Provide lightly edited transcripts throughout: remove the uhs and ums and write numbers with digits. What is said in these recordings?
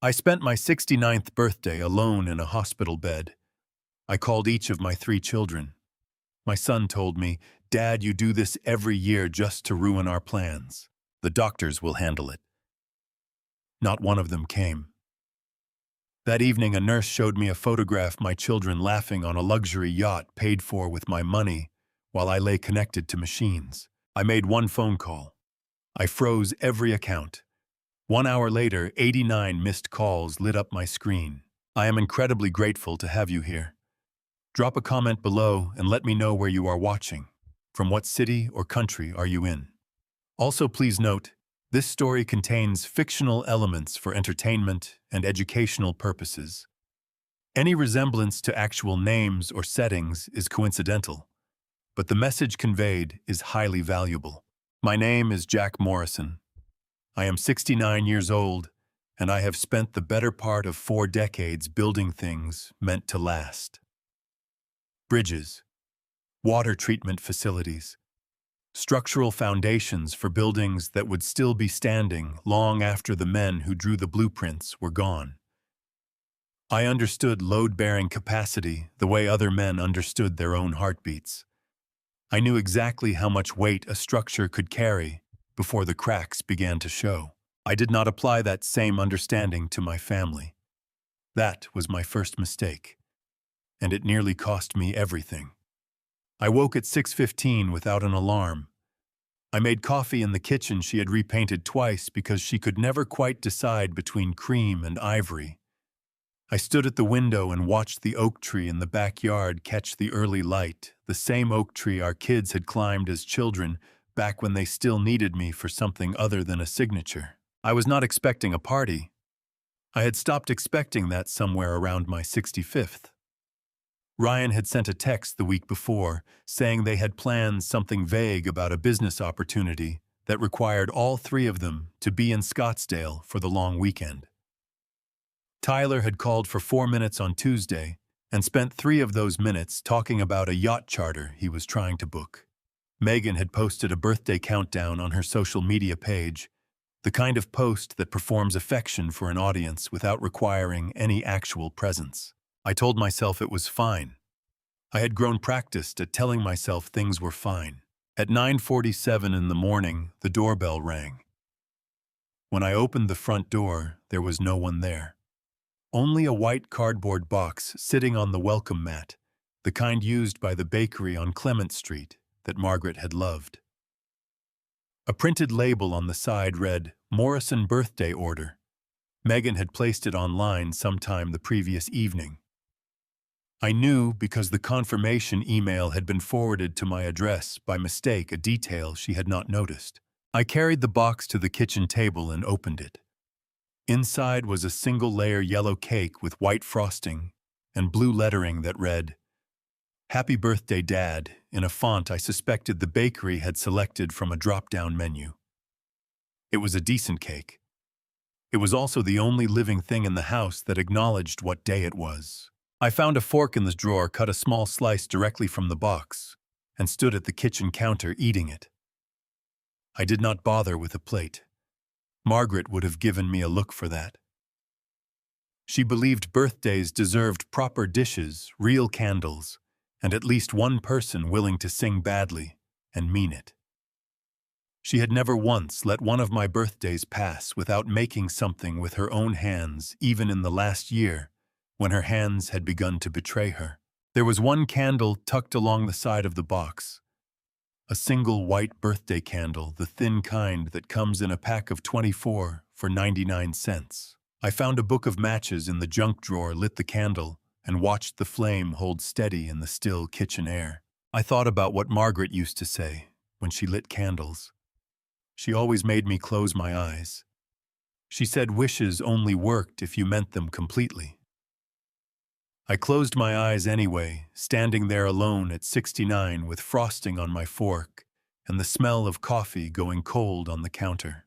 I spent my 69th birthday alone in a hospital bed. I called each of my 3 children. My son told me, "Dad, you do this every year just to ruin our plans. The doctors will handle it." Not one of them came. That evening, a nurse showed me a photograph my children laughing on a luxury yacht paid for with my money while I lay connected to machines. I made one phone call. I froze every account. 1 hour later, 89 missed calls lit up my screen. I am incredibly grateful to have you here. Drop a comment below and let me know where you are watching. From what city or country are you in? Also, please note, this story contains fictional elements for entertainment and educational purposes. Any resemblance to actual names or settings is coincidental, but the message conveyed is highly valuable. My name is Jack Morrison. I am 69 years old, and I have spent the better part of 4 decades building things meant to last. Bridges, water treatment facilities, structural foundations for buildings that would still be standing long after the men who drew the blueprints were gone. I understood load-bearing capacity the way other men understood their own heartbeats. I knew exactly how much weight a structure could carry before the cracks began to show. I did not apply that same understanding to my family. That was my first mistake, and it nearly cost me everything. I woke at 6:15 without an alarm. I made coffee in the kitchen she had repainted twice because she could never quite decide between cream and ivory. I stood at the window and watched the oak tree in the backyard catch the early light, the same oak tree our kids had climbed as children back when they still needed me for something other than a signature. I was not expecting a party. I had stopped expecting that somewhere around my 65th. Ryan had sent a text the week before saying they had planned something vague about a business opportunity that required all 3 of them to be in Scottsdale for the long weekend. Tyler had called for 4 minutes on Tuesday and spent 3 of those minutes talking about a yacht charter he was trying to book. Megan had posted a birthday countdown on her social media page, the kind of post that performs affection for an audience without requiring any actual presence. I told myself it was fine. I had grown practiced at telling myself things were fine. At 9:47 in the morning, the doorbell rang. When I opened the front door, there was no one there. Only a white cardboard box sitting on the welcome mat, the kind used by the bakery on Clement Street that Margaret had loved. A printed label on the side read, "Morrison Birthday Order." Megan had placed it online sometime the previous evening. I knew because the confirmation email had been forwarded to my address by mistake, a detail she had not noticed. I carried the box to the kitchen table and opened it. Inside was a single-layer yellow cake with white frosting and blue lettering that read, "Happy Birthday, Dad," in a font I suspected the bakery had selected from a drop-down menu. It was a decent cake. It was also the only living thing in the house that acknowledged what day it was. I found a fork in the drawer, cut a small slice directly from the box, and stood at the kitchen counter eating it. I did not bother with a plate. Margaret would have given me a look for that. She believed birthdays deserved proper dishes, real candles, and at least one person willing to sing badly and mean it. She had never once let one of my birthdays pass without making something with her own hands, even in the last year, when her hands had begun to betray her. There was one candle tucked along the side of the box. A single white birthday candle, the thin kind that comes in a pack of 24 for 99 cents. I found a book of matches in the junk drawer, lit the candle, and watched the flame hold steady in the still kitchen air. I thought about what Margaret used to say when she lit candles. She always made me close my eyes. She said wishes only worked if you meant them completely. I closed my eyes anyway, standing there alone at 69 with frosting on my fork and the smell of coffee going cold on the counter.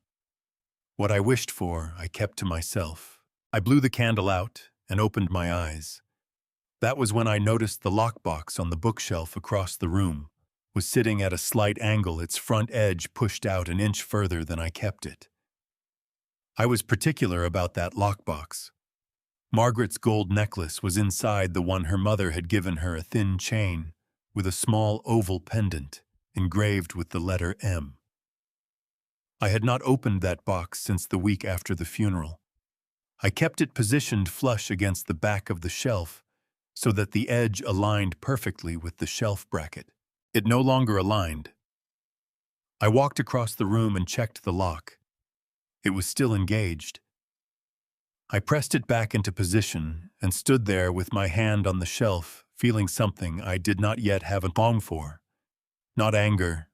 What I wished for, I kept to myself. I blew the candle out and opened my eyes. That was when I noticed the lockbox on the bookshelf across the room was sitting at a slight angle, its front edge pushed out an inch further than I kept it. I was particular about that lockbox. Margaret's gold necklace was inside the one her mother had given her, a thin chain with a small oval pendant engraved with the letter M. I had not opened that box since the week after the funeral. I kept it positioned flush against the back of the shelf so that the edge aligned perfectly with the shelf bracket. It no longer aligned. I walked across the room and checked the lock. It was still engaged. I pressed it back into position and stood there with my hand on the shelf, feeling something I did not yet have a name for. Not anger,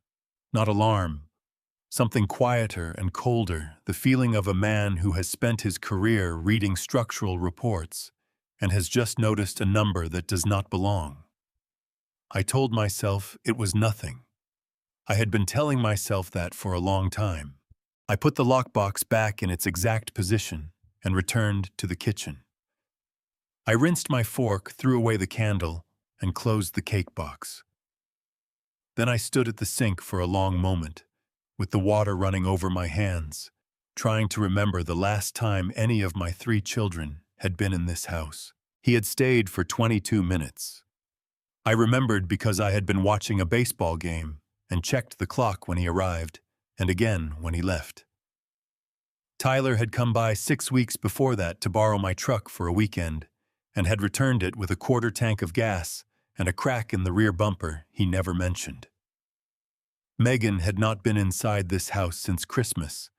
not alarm, something quieter and colder, the feeling of a man who has spent his career reading structural reports and has just noticed a number that does not belong. I told myself it was nothing. I had been telling myself that for a long time. I put the lockbox back in its exact position and returned to the kitchen. I rinsed my fork, threw away the candle, and closed the cake box. Then I stood at the sink for a long moment, with the water running over my hands, trying to remember the last time any of my 3 children had been in this house. He had stayed for 22 minutes. I remembered because I had been watching a baseball game and checked the clock when he arrived, and again when he left. Tyler had come by 6 weeks before that to borrow my truck for a weekend, and had returned it with a quarter tank of gas and a crack in the rear bumper he never mentioned. Megan had not been inside this house since Christmas,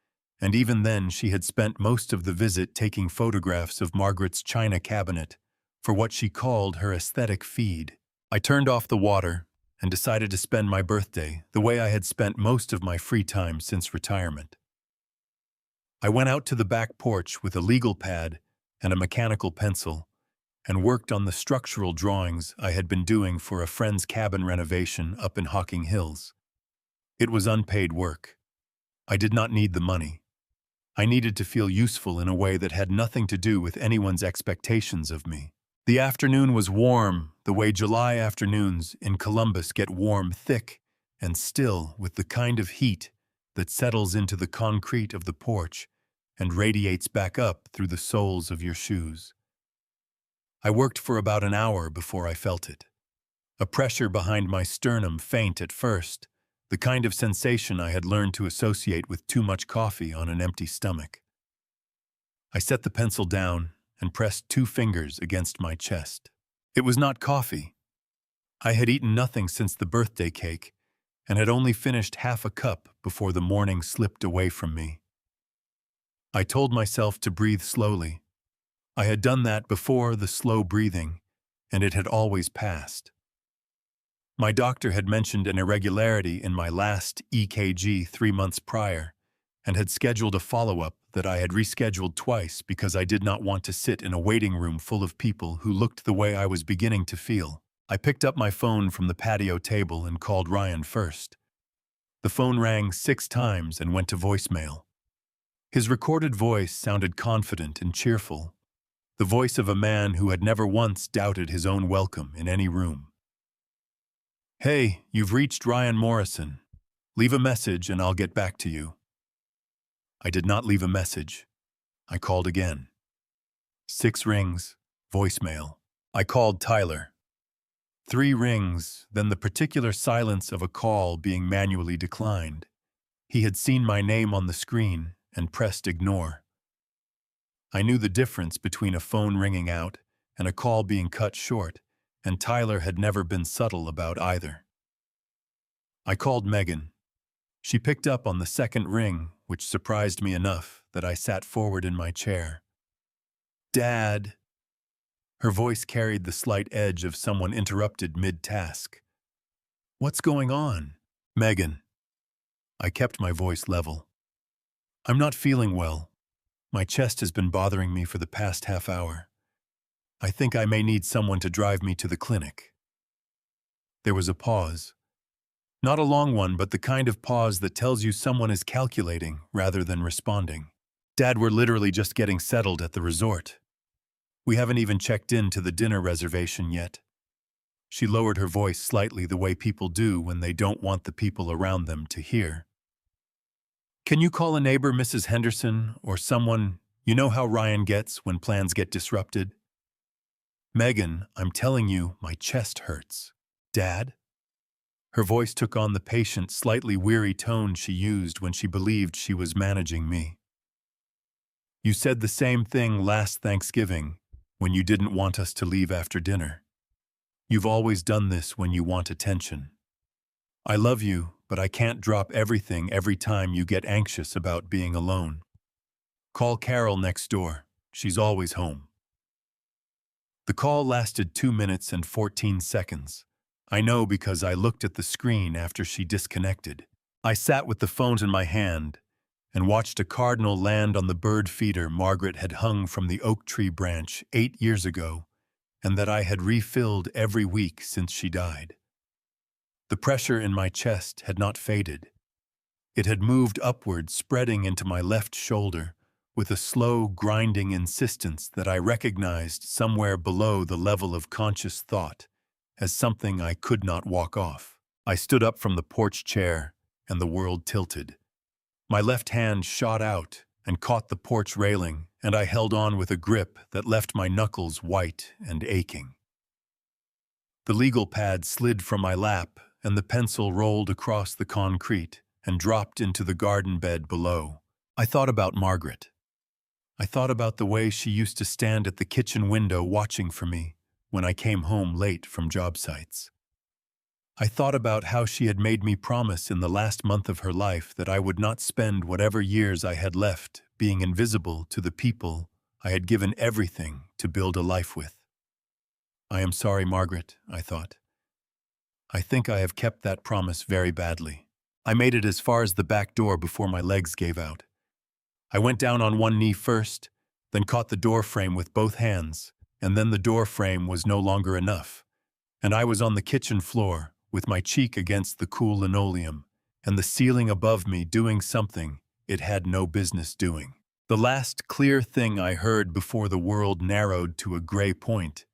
and even then she had spent most of the visit taking photographs of Margaret's china cabinet for what she called her aesthetic feed. I turned off the water and decided to spend my birthday the way I had spent most of my free time since retirement. I went out to the back porch with a legal pad and a mechanical pencil and worked on the structural drawings I had been doing for a friend's cabin renovation up in Hocking Hills. It was unpaid work. I did not need the money. I needed to feel useful in a way that had nothing to do with anyone's expectations of me. The afternoon was warm, the way July afternoons in Columbus get warm, thick, and still with the kind of heat that settles into the concrete of the porch and radiates back up through the soles of your shoes. I worked for about an hour before I felt it. A pressure behind my sternum, faint at first, the kind of sensation I had learned to associate with too much coffee on an empty stomach. I set the pencil down and pressed 2 fingers against my chest. It was not coffee. I had eaten nothing since the birthday cake and had only finished half a cup before the morning slipped away from me. I told myself to breathe slowly. I had done that before the slow breathing, and it had always passed. My doctor had mentioned an irregularity in my last EKG 3 months prior, and had scheduled a follow-up that I had rescheduled twice because I did not want to sit in a waiting room full of people who looked the way I was beginning to feel. I picked up my phone from the patio table and called Ryan first. The phone rang 6 times and went to voicemail. His recorded voice sounded confident and cheerful, the voice of a man who had never once doubted his own welcome in any room. "Hey, you've reached Ryan Morrison. Leave a message and I'll get back to you." I did not leave a message. I called again. 6 rings, voicemail. I called Tyler. 3 rings, then the particular silence of a call being manually declined. He had seen my name on the screen and pressed ignore. I knew the difference between a phone ringing out and a call being cut short, and Tyler had never been subtle about either. I called Megan. She picked up on the second ring, which surprised me enough that I sat forward in my chair. "Dad." Her voice carried the slight edge of someone interrupted mid-task. "What's going on?" "Megan." I kept my voice level. "I'm not feeling well. My chest has been bothering me for the past half hour. I think I may need someone to drive me to the clinic." There was a pause. Not a long one, but the kind of pause that tells you someone is calculating rather than responding. "Dad, we're literally just getting settled at the resort. We haven't even checked in to the dinner reservation yet." She lowered her voice slightly, the way people do when they don't want the people around them to hear. Can you call a neighbor, Mrs. Henderson, or someone? You know how Ryan gets when plans get disrupted? Megan, I'm telling you, my chest hurts. Dad? Her voice took on the patient, slightly weary tone she used when she believed she was managing me. You said the same thing last Thanksgiving, when you didn't want us to leave after dinner. You've always done this when you want attention. I love you, but I can't drop everything every time you get anxious about being alone. Call Carol next door. She's always home. The call lasted 2 minutes and 14 seconds. I know because I looked at the screen after she disconnected. I sat with the phone in my hand and watched a cardinal land on the bird feeder Margaret had hung from the oak tree branch 8 years ago, and that I had refilled every week since she died. The pressure in my chest had not faded. It had moved upward, spreading into my left shoulder, with a slow, grinding insistence that I recognized somewhere below the level of conscious thought as something I could not walk off. I stood up from the porch chair, and the world tilted. My left hand shot out and caught the porch railing, and I held on with a grip that left my knuckles white and aching. The legal pad slid from my lap, and the pencil rolled across the concrete and dropped into the garden bed below. I thought about Margaret. I thought about the way she used to stand at the kitchen window watching for me when I came home late from job sites. I thought about how she had made me promise in the last month of her life that I would not spend whatever years I had left being invisible to the people I had given everything to build a life with. I am sorry, Margaret, I thought. I think I have kept that promise very badly. I made it as far as the back door before my legs gave out. I went down on one knee first, then caught the door frame with both hands, and then the door frame was no longer enough, and I was on the kitchen floor with my cheek against the cool linoleum, and the ceiling above me doing something it had no business doing. The last clear thing I heard before the world narrowed to a gray point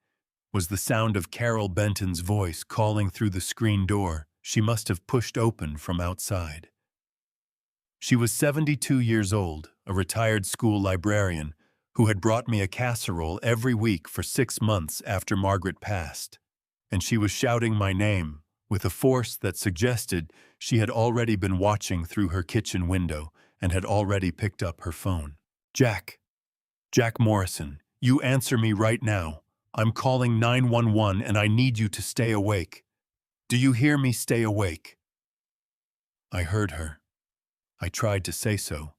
was the sound of Carol Benton's voice calling through the screen door she must have pushed open from outside. She was 72 years old, a retired school librarian who had brought me a casserole every week for 6 months after Margaret passed, and she was shouting my name with a force that suggested she had already been watching through her kitchen window and had already picked up her phone. Jack Morrison, you answer me right now. I'm calling 911 and I need you to stay awake. Do you hear me? Stay awake. I heard her. I tried to say so.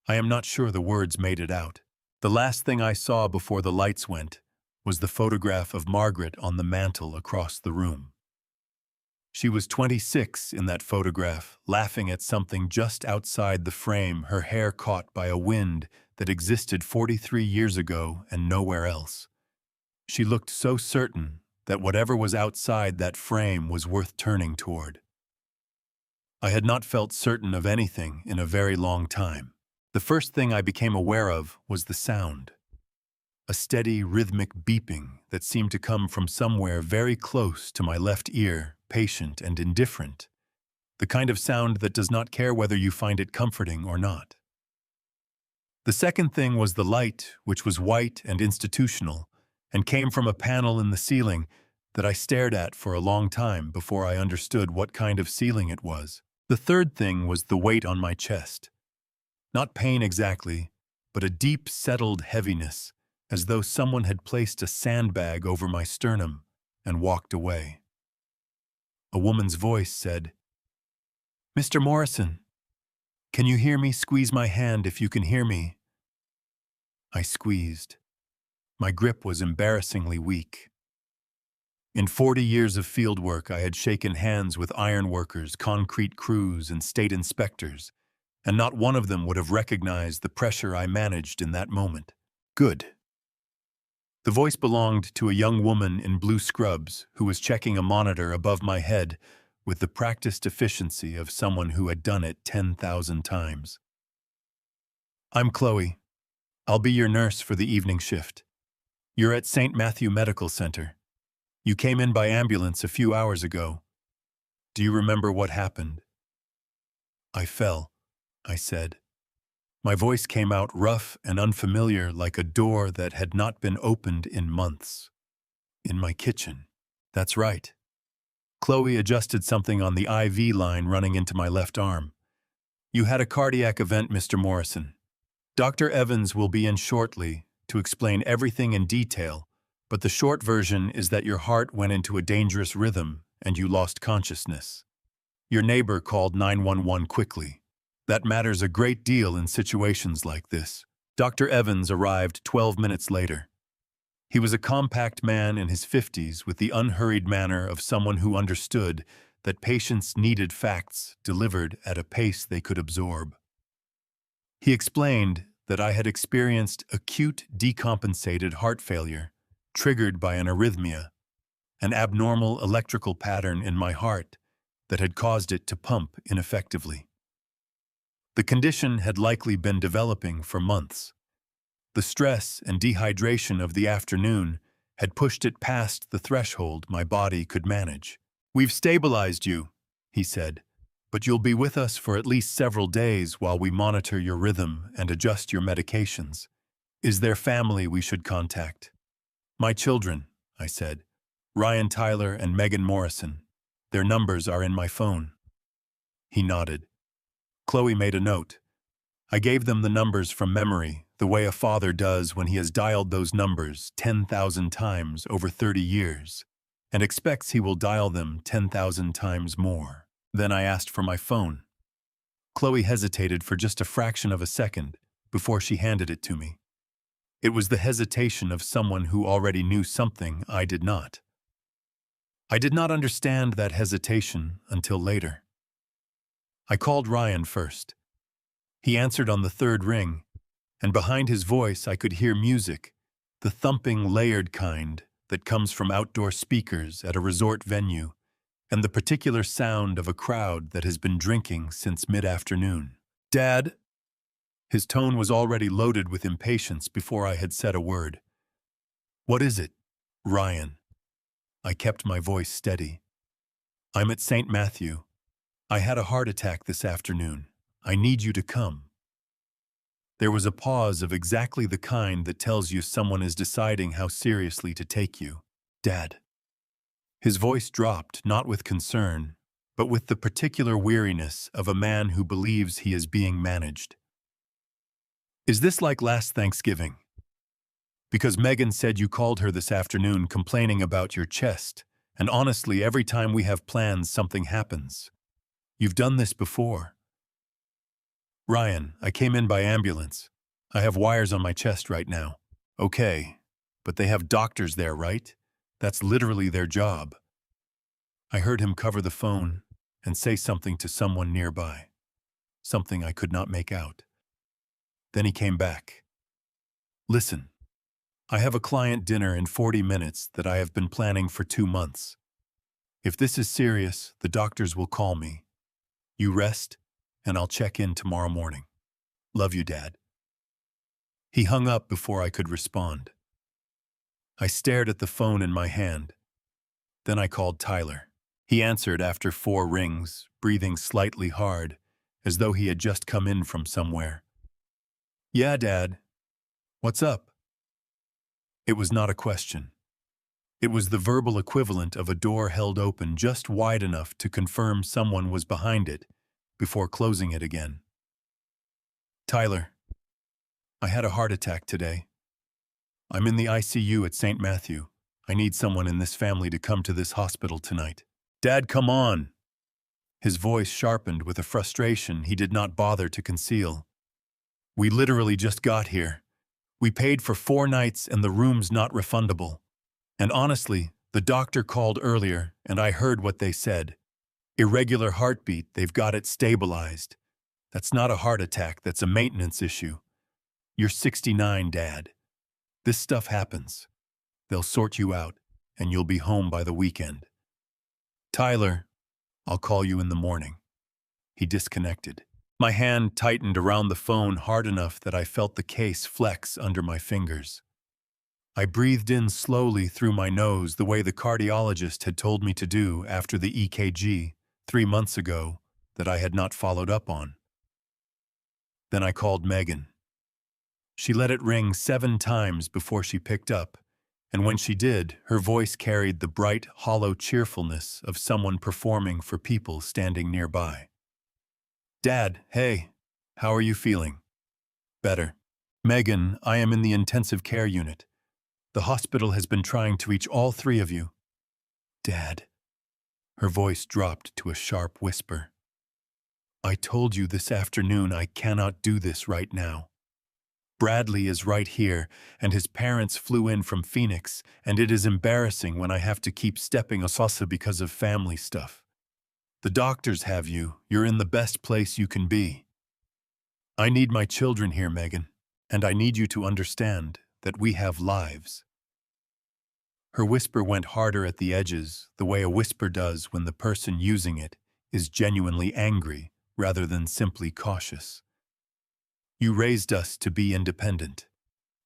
I am not sure the words made it out. The last thing I saw before the lights went was the photograph of Margaret on the mantel across the room. She was 26 in that photograph, laughing at something just outside the frame, her hair caught by a wind that existed 43 years ago and nowhere else. She looked so certain that whatever was outside that frame was worth turning toward. I had not felt certain of anything in a very long time. The first thing I became aware of was the sound. A steady, rhythmic beeping that seemed to come from somewhere very close to my left ear, patient and indifferent. The kind of sound that does not care whether you find it comforting or not. The second thing was the light, which was white and institutional, and came from a panel in the ceiling that I stared at for a long time before I understood what kind of ceiling it was. The third thing was the weight on my chest. Not pain exactly, but a deep, settled heaviness, as though someone had placed a sandbag over my sternum and walked away. A woman's voice said, "Mr. Morrison, can you hear me? Squeeze my hand if you can hear me." I squeezed. My grip was embarrassingly weak. In 40 years of fieldwork, I had shaken hands with ironworkers, concrete crews, and state inspectors, and not one of them would have recognized the pressure I managed in that moment. Good. The voice belonged to a young woman in blue scrubs who was checking a monitor above my head with the practiced efficiency of someone who had done it 10,000 times. "I'm Chloe. I'll be your nurse for the evening shift. You're at St. Matthew Medical Center. You came in by ambulance a few hours ago. Do you remember what happened?" I fell. I said. My voice came out rough and unfamiliar like a door that had not been opened in months. In my kitchen. That's right. Chloe adjusted something on the IV line running into my left arm. You had a cardiac event, Mr. Morrison. Dr. Evans will be in shortly to explain everything in detail, but the short version is that your heart went into a dangerous rhythm and you lost consciousness. Your neighbor called 911 quickly. That matters a great deal in situations like this. Dr. Evans arrived 12 minutes later. He was a compact man in his 50s with the unhurried manner of someone who understood that patients needed facts delivered at a pace they could absorb. He explained that I had experienced acute decompensated heart failure, triggered by an arrhythmia, an abnormal electrical pattern in my heart that had caused it to pump ineffectively. The condition had likely been developing for months. The stress and dehydration of the afternoon had pushed it past the threshold my body could manage. We've stabilized you, he said, but you'll be with us for at least several days while we monitor your rhythm and adjust your medications. Is there family we should contact? My children, I said. Ryan Tyler and Megan Morrison. Their numbers are in my phone. He nodded. Chloe made a note. I gave them the numbers from memory, the way a father does when he has dialed those numbers 10,000 times over 30 years, and expects he will dial them 10,000 times more. Then I asked for my phone. Chloe hesitated for just a fraction of a second before she handed it to me. It was the hesitation of someone who already knew something I did not. I did not understand that hesitation until later. I called Ryan first. He answered on the third ring, and behind his voice I could hear music, the thumping, layered kind that comes from outdoor speakers at a resort venue, and the particular sound of a crowd that has been drinking since mid-afternoon. Dad? His tone was already loaded with impatience before I had said a word. What is it? Ryan. I kept my voice steady. I'm at St. Matthew. I had a heart attack this afternoon. I need you to come. There was a pause of exactly the kind that tells you someone is deciding how seriously to take you. Dad. His voice dropped, not with concern, but with the particular weariness of a man who believes he is being managed. Is this like last Thanksgiving? Because Megan said you called her this afternoon complaining about your chest, and honestly, every time we have plans, something happens. You've done this before. Ryan, I came in by ambulance. I have wires on my chest right now. Okay, but they have doctors there, right? That's literally their job. I heard him cover the phone and say something to someone nearby. Something I could not make out. Then he came back. Listen, I have a client dinner in 40 minutes that I have been planning for 2 months. If this is serious, the doctors will call me. You rest, and I'll check in tomorrow morning. Love you, Dad. He hung up before I could respond. I stared at the phone in my hand. Then I called Tyler. He answered after 4 rings, breathing slightly hard, as though he had just come in from somewhere. Yeah, Dad. What's up? It was not a question. It was the verbal equivalent of a door held open just wide enough to confirm someone was behind it before closing it again. Tyler, I had a heart attack today. I'm in the ICU at St. Matthew. I need someone in this family to come to this hospital tonight. Dad, come on! His voice sharpened with a frustration he did not bother to conceal. We literally just got here. We paid for 4 nights and the room's not refundable. And honestly, the doctor called earlier and I heard what they said. Irregular heartbeat, they've got it stabilized. That's not a heart attack, that's a maintenance issue. You're 69, Dad. This stuff happens. They'll sort you out, and you'll be home by the weekend. Tyler, I'll call you in the morning. He disconnected. My hand tightened around the phone hard enough that I felt the case flex under my fingers. I breathed in slowly through my nose the way the cardiologist had told me to do after the EKG 3 months ago that I had not followed up on. Then I called Megan. She let it ring 7 times before she picked up, and when she did, her voice carried the bright, hollow cheerfulness of someone performing for people standing nearby. "Dad, hey, how are you feeling?" "Better." "Megan, I am in the intensive care unit. The hospital has been trying to reach all 3 of you." "Dad." Her voice dropped to a sharp whisper. "I told you this afternoon I cannot do this right now. Bradley is right here, and his parents flew in from Phoenix, and it is embarrassing when I have to keep stepping Osasa because of family stuff. The doctors have you. You're in the best place you can be. I need my children here, Megan, and I need you to understand that we have lives." Her whisper went harder at the edges, the way a whisper does when the person using it is genuinely angry rather than simply cautious. "You raised us to be independent,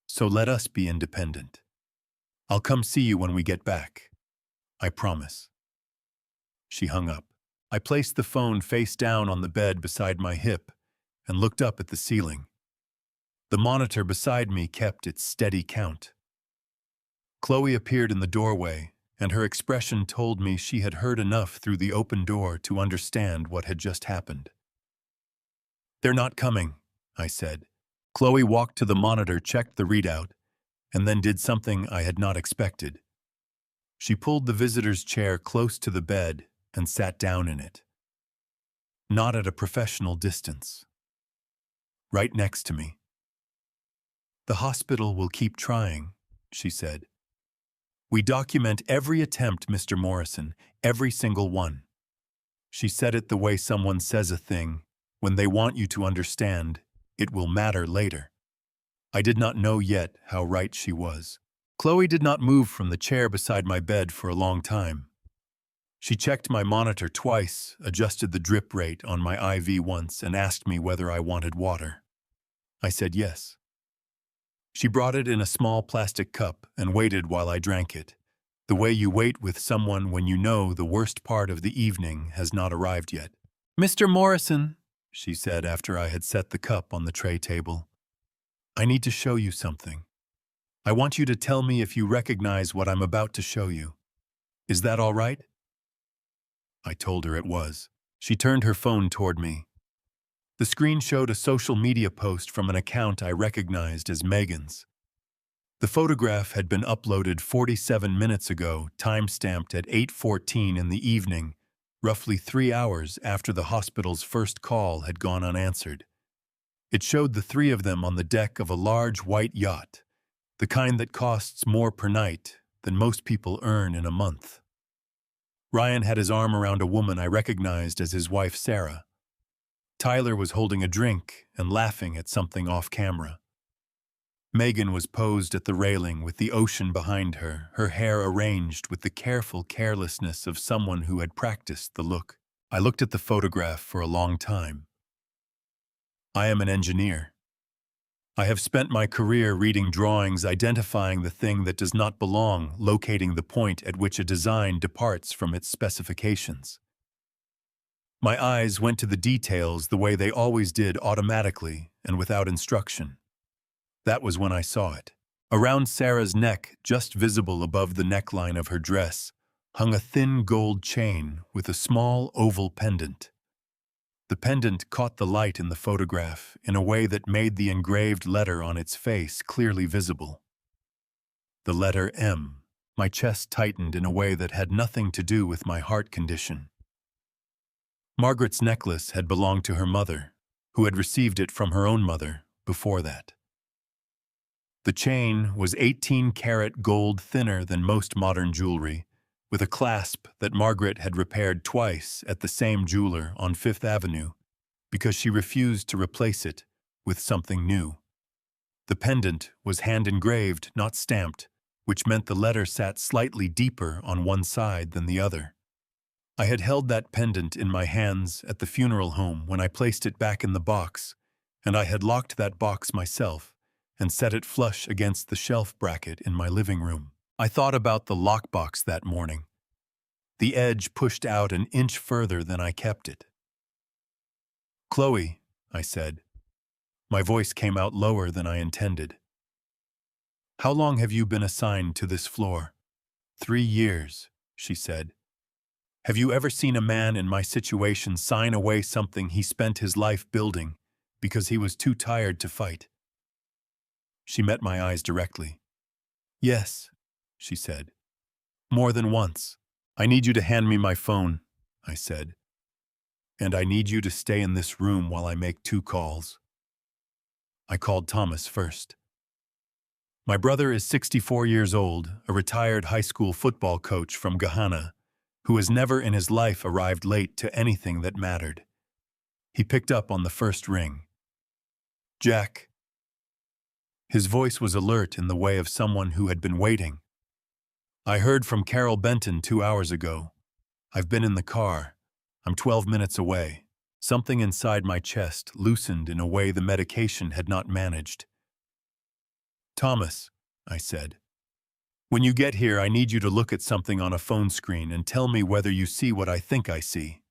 so let us be independent. I'll come see you when we get back. I promise." She hung up. I placed the phone face down on the bed beside my hip and looked up at the ceiling. The monitor beside me kept its steady count. Chloe appeared in the doorway, and her expression told me she had heard enough through the open door to understand what had just happened. "They're not coming," I said. Chloe walked to the monitor, checked the readout, and then did something I had not expected. She pulled the visitor's chair close to the bed and sat down in it. Not at a professional distance. Right next to me. "The hospital will keep trying," she said. "We document every attempt, Mr. Morrison, every single one." She said it the way someone says a thing, when they want you to understand, it will matter later. I did not know yet how right she was. Chloe did not move from the chair beside my bed for a long time. She checked my monitor twice, adjusted the drip rate on my IV once, and asked me whether I wanted water. I said yes. She brought it in a small plastic cup and waited while I drank it, the way you wait with someone when you know the worst part of the evening has not arrived yet. "Mr. Morrison," she said after I had set the cup on the tray table, "I need to show you something. I want you to tell me if you recognize what I'm about to show you. Is that all right?" I told her it was. She turned her phone toward me. The screen showed a social media post from an account I recognized as Megan's. The photograph had been uploaded 47 minutes ago, time-stamped at 8:14 in the evening, roughly 3 hours after the hospital's first call had gone unanswered. It showed the 3 of them on the deck of a large white yacht, the kind that costs more per night than most people earn in a month. Ryan had his arm around a woman I recognized as his wife, Sarah. Tyler was holding a drink and laughing at something off camera. Megan was posed at the railing with the ocean behind her, her hair arranged with the careful carelessness of someone who had practiced the look. I looked at the photograph for a long time. I am an engineer. I have spent my career reading drawings, identifying the thing that does not belong, locating the point at which a design departs from its specifications. My eyes went to the details the way they always did, automatically and without instruction. That was when I saw it. Around Sarah's neck, just visible above the neckline of her dress, hung a thin gold chain with a small oval pendant. The pendant caught the light in the photograph in a way that made the engraved letter on its face clearly visible. The letter M. My chest tightened in a way that had nothing to do with my heart condition. Margaret's necklace had belonged to her mother, who had received it from her own mother before that. The chain was 18-karat gold, thinner than most modern jewelry, with a clasp that Margaret had repaired twice at the same jeweler on Fifth Avenue because she refused to replace it with something new. The pendant was hand-engraved, not stamped, which meant the letter sat slightly deeper on one side than the other. I had held that pendant in my hands at the funeral home when I placed it back in the box, and I had locked that box myself and set it flush against the shelf bracket in my living room. I thought about the lockbox that morning. The edge pushed out an inch further than I kept it. "Chloe," I said, My voice came out lower than I intended. How long have you been assigned to this floor? 3 years, she said. Have you ever seen a man in my situation sign away something he spent his life building because he was too tired to fight? She met my eyes directly. Yes, she said. More than once. I need you to hand me my phone, I said. And I need you to stay in this room while I make 2 calls. I called Thomas first. My brother is 64 years old, a retired high school football coach from Ghana, who has never in his life arrived late to anything that mattered. He picked up on the first ring. Jack. His voice was alert in the way of someone who had been waiting. I heard from Carol Benton 2 hours ago. I've been in the car. I'm 12 minutes away. Something inside my chest loosened in a way the medication had not managed. Thomas, I said. When you get here, I need you to look at something on a phone screen and tell me whether you see what I think I see.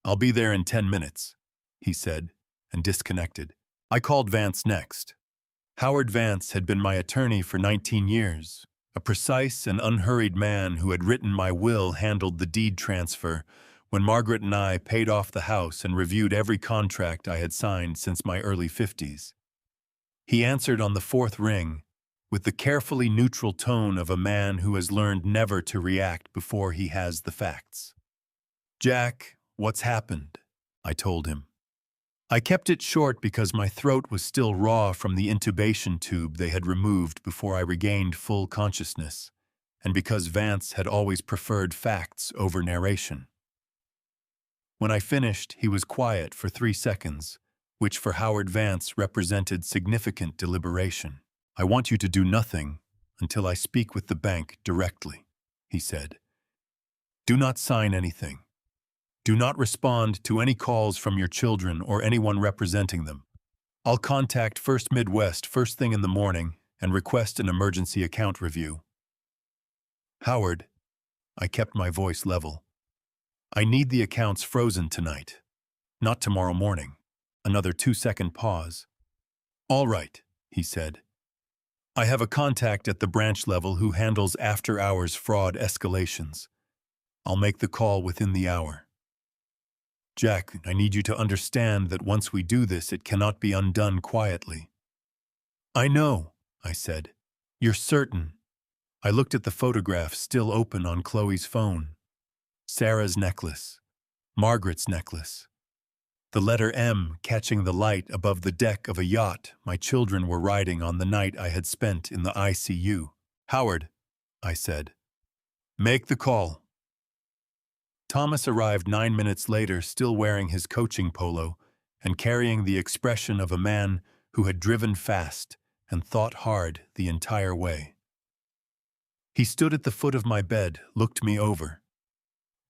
I'll be there in 10 minutes, he said, and disconnected. I called Vance next. Howard Vance had been my attorney for 19 years. A precise and unhurried man who had written my will handled the deed transfer when Margaret and I paid off the house and reviewed every contract I had signed since my early 50s. He answered on the 4th ring with the carefully neutral tone of a man who has learned never to react before he has the facts. Jack, what's happened? I told him. I kept it short because my throat was still raw from the intubation tube they had removed before I regained full consciousness, and because Vance had always preferred facts over narration. When I finished, he was quiet for 3 seconds, which for Howard Vance represented significant deliberation. I want you to do nothing until I speak with the bank directly, he said. Do not sign anything. Do not respond to any calls from your children or anyone representing them. I'll contact First Midwest first thing in the morning and request an emergency account review. Howard, I kept my voice level. I need the accounts frozen tonight, not tomorrow morning. Another 2-second pause. All right, he said. I have a contact at the branch level who handles after-hours fraud escalations. I'll make the call within the hour. Jack, I need you to understand that once we do this, it cannot be undone quietly. I know, I said. You're certain. I looked at the photograph still open on Chloe's phone. Sarah's necklace. Margaret's necklace. The letter M catching the light above the deck of a yacht my children were riding on the night I had spent in the ICU. Howard, I said. Make the call. Thomas arrived 9 minutes later, still wearing his coaching polo and carrying the expression of a man who had driven fast and thought hard the entire way. He stood at the foot of my bed, looked me over.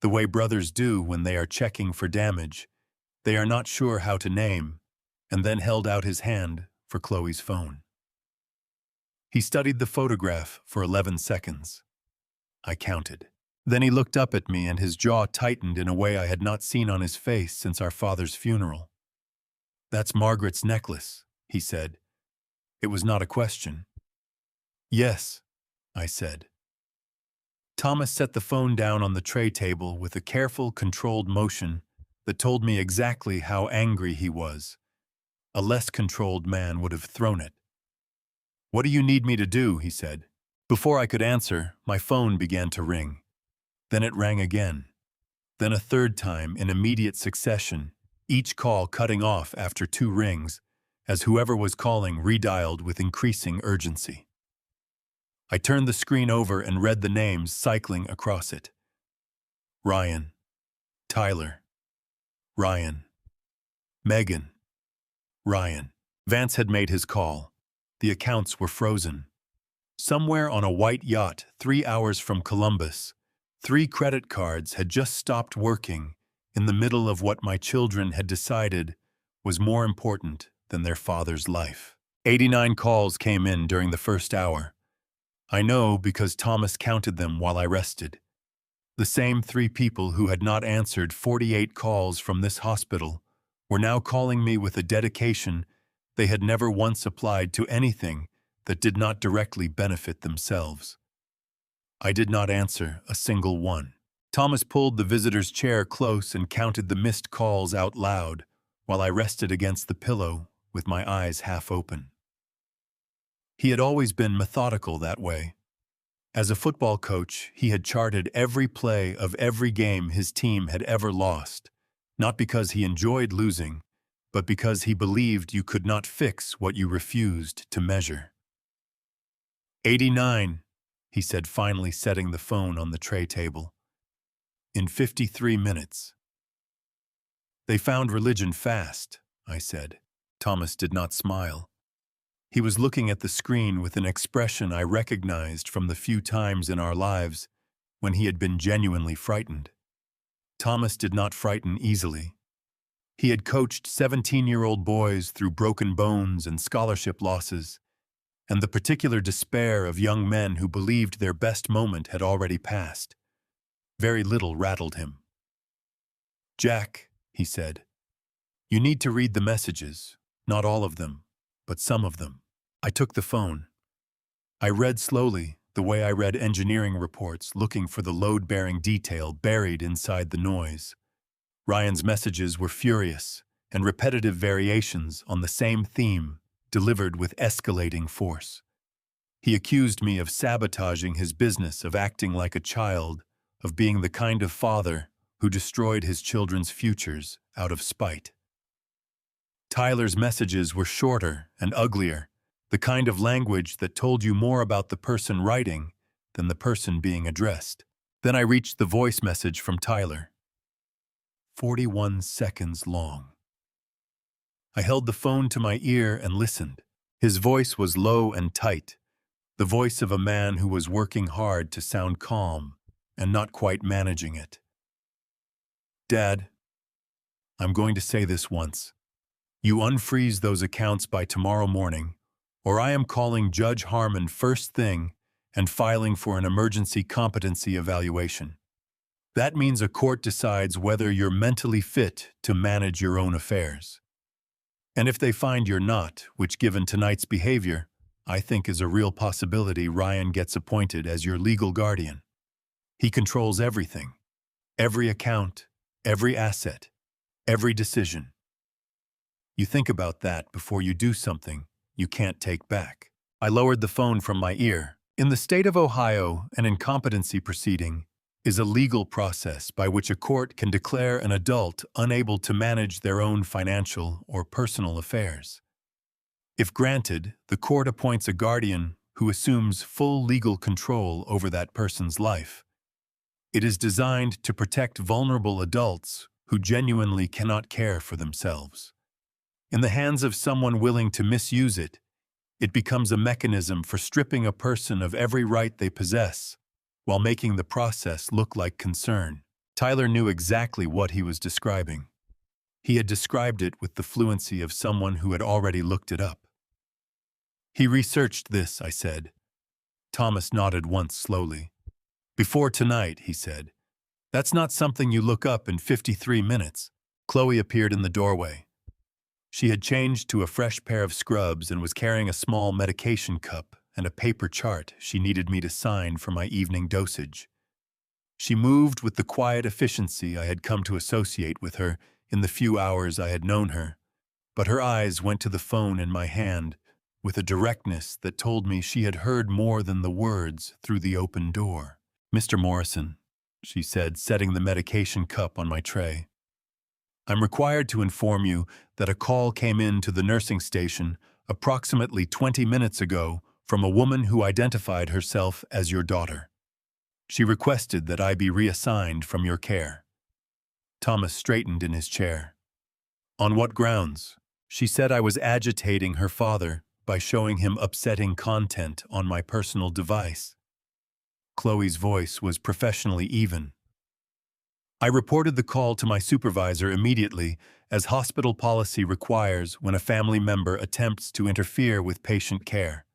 The way brothers do when they are checking for damage, they are not sure how to name, and then held out his hand for Chloe's phone. He studied the photograph for 11 seconds. I counted. Then he looked up at me and his jaw tightened in a way I had not seen on his face since our father's funeral. That's Margaret's necklace, he said. It was not a question. Yes, I said. Thomas set the phone down on the tray table with a careful, controlled motion that told me exactly how angry he was. A less controlled man would have thrown it. What do you need me to do? He said. Before I could answer, my phone began to ring. Then it rang again. Then a 3rd time in immediate succession, each call cutting off after 2 rings, as whoever was calling redialed with increasing urgency. I turned the screen over and read the names cycling across it. Ryan. Tyler. Ryan. Megan. Ryan. Vance had made his call. The accounts were frozen. Somewhere on a white yacht 3 hours from Columbus, 3 credit cards had just stopped working in the middle of what my children had decided was more important than their father's life. 89 calls came in during the first hour. I know because Thomas counted them while I rested. The same 3 people who had not answered 48 calls from this hospital were now calling me with a dedication they had never once applied to anything that did not directly benefit themselves. I did not answer a single one. Thomas pulled the visitor's chair close and counted the missed calls out loud, while I rested against the pillow with my eyes half open. He had always been methodical that way. As a football coach, he had charted every play of every game his team had ever lost, not because he enjoyed losing, but because he believed you could not fix what you refused to measure. 89, he said, finally setting the phone on the tray table. In 53 minutes. They found religion fast, I said. Thomas did not smile. He was looking at the screen with an expression I recognized from the few times in our lives when he had been genuinely frightened. Thomas did not frighten easily. He had coached 17-year-old boys through broken bones and scholarship losses, and the particular despair of young men who believed their best moment had already passed. Very little rattled him. "Jack," he said, "you need to read the messages, not all of them, but some of them." I took the phone. I read slowly, the way I read engineering reports, looking for the load-bearing detail buried inside the noise. Ryan's messages were furious and repetitive variations on the same theme, delivered with escalating force. He accused me of sabotaging his business, of acting like a child, of being the kind of father who destroyed his children's futures out of spite. Tyler's messages were shorter and uglier, the kind of language that told you more about the person writing than the person being addressed. Then I reached the voice message from Tyler. 41 seconds long. I held the phone to my ear and listened. His voice was low and tight, the voice of a man who was working hard to sound calm and not quite managing it. "Dad, I'm going to say this once. You unfreeze those accounts by tomorrow morning, or I am calling Judge Harmon first thing and filing for an emergency competency evaluation. That means a court decides whether you're mentally fit to manage your own affairs. And if they find you're not, which given tonight's behavior, I think is a real possibility, Ryan gets appointed as your legal guardian. He controls everything, every account, every asset, every decision. You think about that before you do something you can't take back." I lowered the phone from my ear. In the state of Ohio, an incompetency proceeding is a legal process by which a court can declare an adult unable to manage their own financial or personal affairs. If granted, the court appoints a guardian who assumes full legal control over that person's life. It is designed to protect vulnerable adults who genuinely cannot care for themselves. In the hands of someone willing to misuse it, it becomes a mechanism for stripping a person of every right they possess, while making the process look like concern. Tyler knew exactly what he was describing. He had described it with the fluency of someone who had already looked it up. "He researched this," I said. Thomas nodded once slowly. "Before tonight," he said. "That's not something you look up in 53 minutes. Chloe appeared in the doorway. She had changed to a fresh pair of scrubs and was carrying a small medication cup and a paper chart she needed me to sign for my evening dosage. She moved with the quiet efficiency I had come to associate with her in the few hours I had known her, but her eyes went to the phone in my hand with a directness that told me she had heard more than the words through the open door. "Mr. Morrison," she said, setting the medication cup on my tray. "I'm required to inform you that a call came in to the nursing station approximately 20 minutes ago from a woman who identified herself as your daughter. She requested that I be reassigned from your care." Thomas straightened in his chair. "On what grounds?" "She said I was agitating her father by showing him upsetting content on my personal device." Chloe's voice was professionally even. "I reported the call to my supervisor immediately, as hospital policy requires when a family member attempts to interfere with patient care.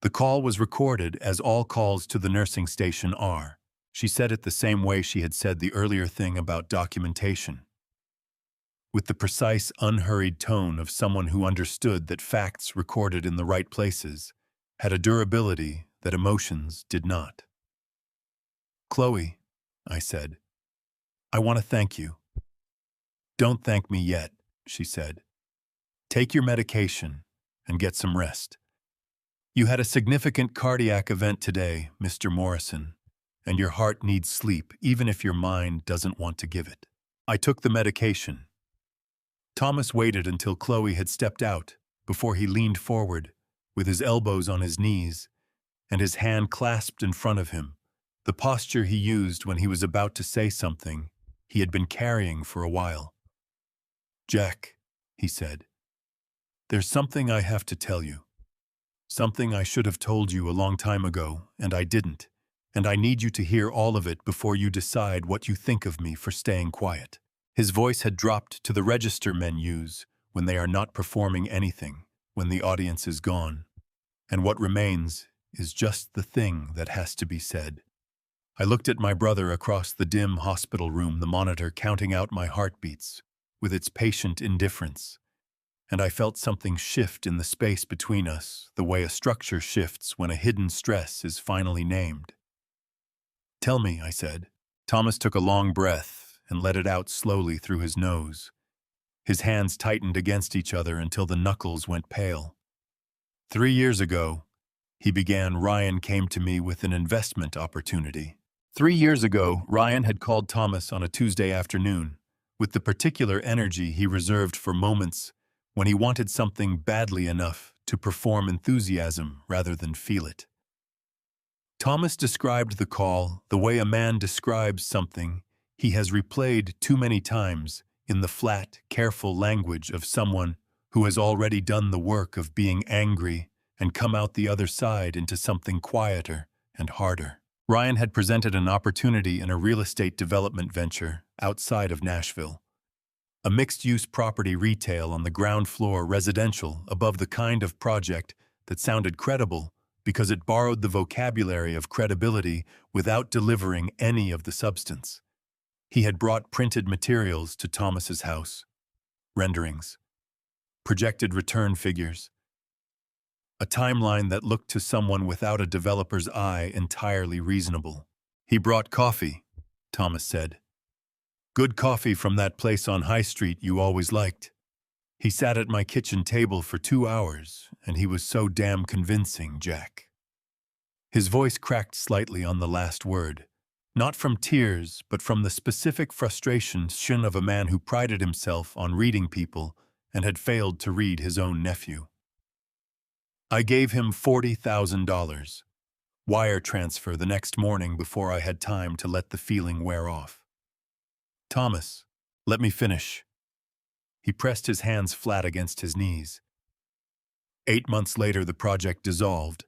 The call was recorded, as all calls to the nursing station are." She said it the same way she had said the earlier thing about documentation. with the precise, unhurried tone of someone who understood that facts recorded in the right places had a durability that emotions did not. "Chloe," I said, "I want to thank you." "Don't thank me yet," she said. "Take your medication and get some rest. You had a significant cardiac event today, Mr. Morrison, and your heart needs sleep even if your mind doesn't want to give it." I took the medication. Thomas waited until Chloe had stepped out before he leaned forward, with his elbows on his knees and his hand clasped in front of him, the posture he used when he was about to say something he had been carrying for a while. "Jack," he said, "there's something I have to tell you. Something I should have told you a long time ago, and I didn't, and I need you to hear all of it before you decide what you think of me for staying quiet." His voice had dropped to the register men use when they are not performing anything, when the audience is gone, and what remains is just the thing that has to be said. I looked at my brother across the dim hospital room, the monitor counting out my heartbeats with its patient indifference, and I felt something shift in the space between us, the way a structure shifts when a hidden stress is finally named. "Tell me," I said. Thomas took a long breath and let it out slowly through his nose. His hands tightened against each other until the knuckles went pale. 3 years ago, he began, Ryan came to me with an investment opportunity. 3 years ago, Ryan had called Thomas on a Tuesday afternoon, with the particular energy he reserved for moments when he wanted something badly enough to perform enthusiasm rather than feel it. Thomas described the call the way a man describes something he has replayed too many times, in the flat, careful language of someone who has already done the work of being angry and come out the other side into something quieter and harder. Ryan had presented an opportunity in a real estate development venture outside of Nashville. A mixed-use property, retail on the ground floor, residential above, the kind of project that sounded credible because it borrowed the vocabulary of credibility without delivering any of the substance. He had brought printed materials to Thomas's house, renderings, projected return figures, a timeline that looked to someone without a developer's eye entirely reasonable. "He brought coffee," Thomas said. "Good coffee from that place on High Street you always liked. He sat at my kitchen table for 2 hours, and he was so damn convincing, Jack." His voice cracked slightly on the last word, not from tears, but from the specific frustration of a man who prided himself on reading people and had failed to read his own nephew. "I gave him $40,000. Wire transfer the next morning before I had time to let the feeling wear off." "Thomas, let me finish." He pressed his hands flat against his knees. 8 months later, the project dissolved.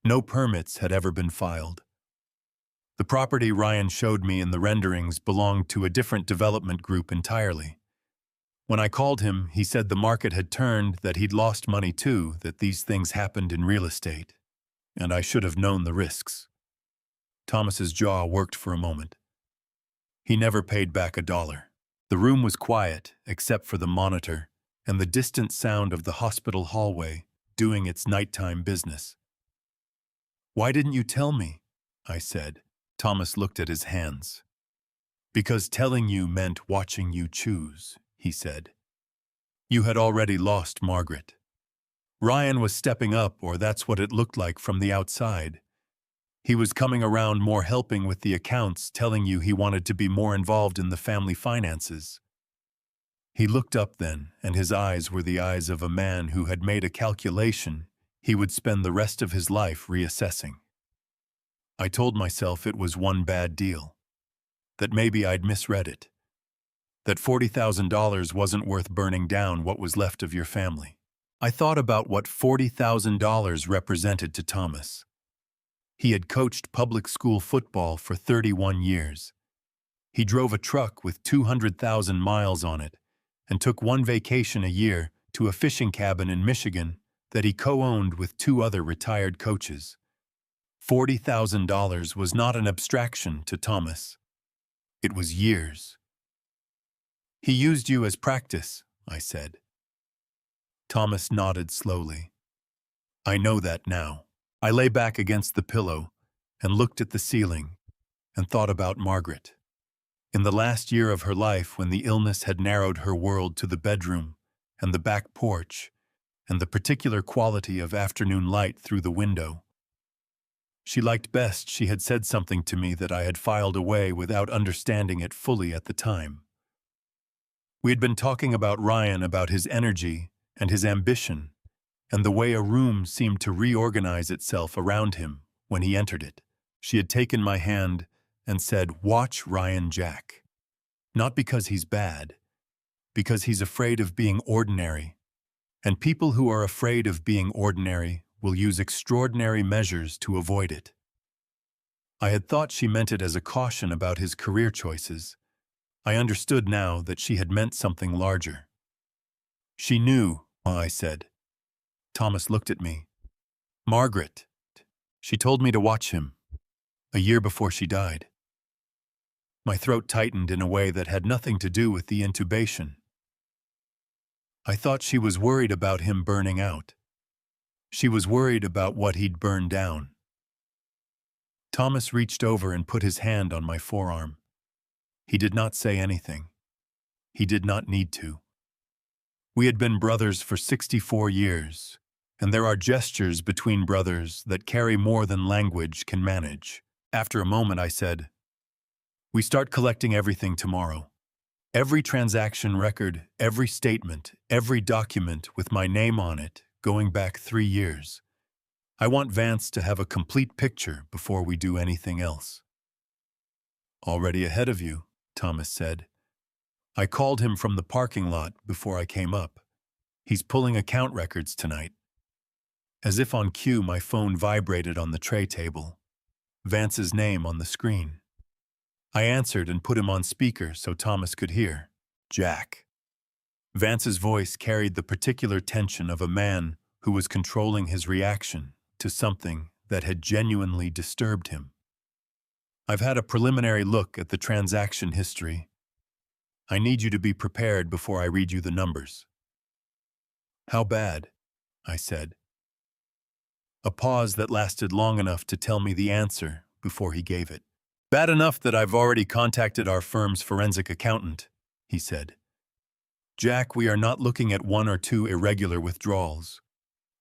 No permits had ever been filed. The property Ryan showed me in the renderings belonged to a different development group entirely. When I called him, he said the market had turned, that he'd lost money too, that these things happened in real estate, and I should have known the risks. Thomas's jaw worked for a moment. He never paid back $1. The room was quiet, except for the monitor and the distant sound of the hospital hallway doing its nighttime business. "Why didn't you tell me?" I said. Thomas looked at his hands. "Because telling you meant watching you choose," he said. "You had already lost Margaret. Ryan was stepping up, or that's what it looked like from the outside. He was coming around more, helping with the accounts, telling you he wanted to be more involved in the family finances." He looked up then, and his eyes were the eyes of a man who had made a calculation he would spend the rest of his life reassessing. I told myself it was one bad deal, that maybe I'd misread it, that $40,000 wasn't worth burning down what was left of your family. I thought about what $40,000 represented to Thomas. He had coached public school football for 31 years. He drove a truck with 200,000 miles on it and took one vacation a year to a fishing cabin in Michigan that he co-owned with 2 other retired coaches. $40,000 was not an abstraction to Thomas. It was years. He used you as practice, I said. Thomas nodded slowly. I know that now. I lay back against the pillow and looked at the ceiling and thought about Margaret. In the last year of her life, when the illness had narrowed her world to the bedroom and the back porch and the particular quality of afternoon light through the window, she liked best she had said something to me that I had filed away without understanding it fully at the time. We had been talking about Ryan, about his energy and his ambition, and the way a room seemed to reorganize itself around him when he entered it. She had taken my hand and said, "Watch Ryan Jack. Not because he's bad, because he's afraid of being ordinary. And people who are afraid of being ordinary will use extraordinary measures to avoid it." I had thought she meant it as a caution about his career choices. I understood now that she had meant something larger. She knew, I said. Thomas looked at me. Margaret. She told me to watch him, a year before she died. My throat tightened in a way that had nothing to do with the intubation. I thought she was worried about him burning out. She was worried about what he'd burn down. Thomas reached over and put his hand on my forearm. He did not say anything. He did not need to. We had been brothers for 64 years, and there are gestures between brothers that carry more than language can manage. After a moment, I said, "We start collecting everything tomorrow. Every transaction record, every statement, every document with my name on it, going back 3 years. I want Vance to have a complete picture before we do anything else." "Already ahead of you," Thomas said. "I called him from the parking lot before I came up. He's pulling account records tonight." As if on cue, my phone vibrated on the tray table. Vance's name on the screen. I answered and put him on speaker so Thomas could hear. Jack. Vance's voice carried the particular tension of a man who was controlling his reaction to something that had genuinely disturbed him. "I've had a preliminary look at the transaction history. I need you to be prepared before I read you the numbers." "How bad?" I said. A pause that lasted long enough to tell me the answer before he gave it. "Bad enough that I've already contacted our firm's forensic accountant," he said. "Jack, we are not looking at 1 or 2 irregular withdrawals.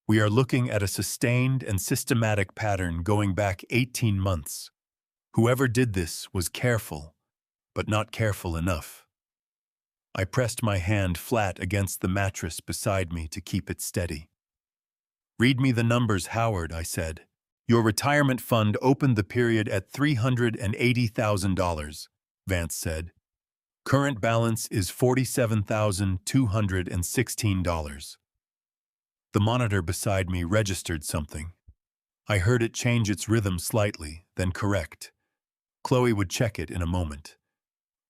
We are looking at a sustained and systematic pattern going back 18 months. Whoever did this was careful, but not careful enough." I pressed my hand flat against the mattress beside me to keep it steady. "Read me the numbers, Howard," I said. "Your retirement fund opened the period at $380,000, Vance said. Current balance is $47,216. The monitor beside me registered something. I heard it change its rhythm slightly, then correct. Chloe would check it in a moment.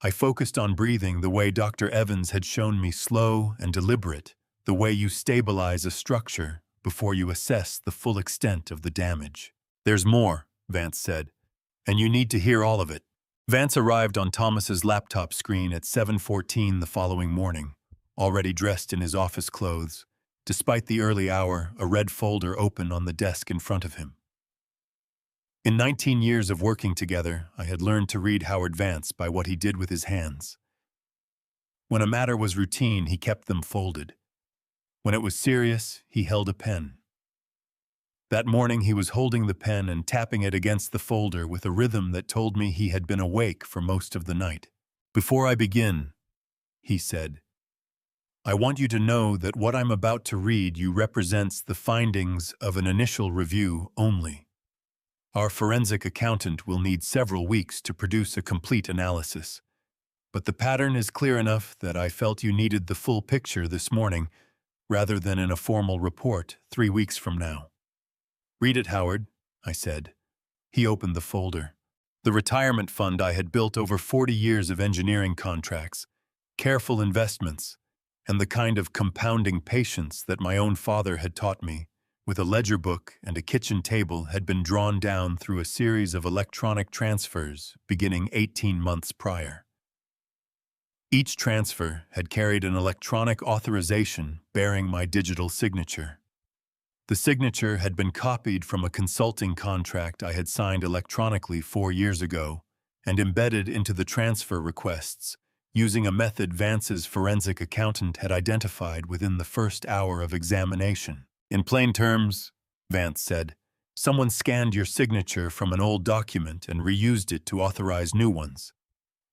I focused on breathing the way Dr. Evans had shown me, slow and deliberate, the way you stabilize a structure before you assess the full extent of the damage. "There's more," Vance said, "and you need to hear all of it." Vance arrived on Thomas's laptop screen at 7:14 the following morning, already dressed in his office clothes, despite the early hour, a red folder open on the desk in front of him. In 19 years of working together, I had learned to read Howard Vance by what he did with his hands. When a matter was routine, he kept them folded. When it was serious, he held a pen. That morning he was holding the pen and tapping it against the folder with a rhythm that told me he had been awake for most of the night. "Before I begin," he said, "I want you to know that what I'm about to read you represents the findings of an initial review only. Our forensic accountant will need several weeks to produce a complete analysis. But the pattern is clear enough that I felt you needed the full picture this morning, rather than in a formal report 3 weeks from now." "Read it, Howard," I said. He opened the folder. The retirement fund I had built over 40 years of engineering contracts, careful investments, and the kind of compounding patience that my own father had taught me, with a ledger book and a kitchen table, had been drawn down through a series of electronic transfers beginning 18 months prior. Each transfer had carried an electronic authorization bearing my digital signature. The signature had been copied from a consulting contract I had signed electronically 4 years ago and embedded into the transfer requests, using a method Vance's forensic accountant had identified within the first hour of examination. In plain terms, Vance said, someone scanned your signature from an old document and reused it to authorize new ones.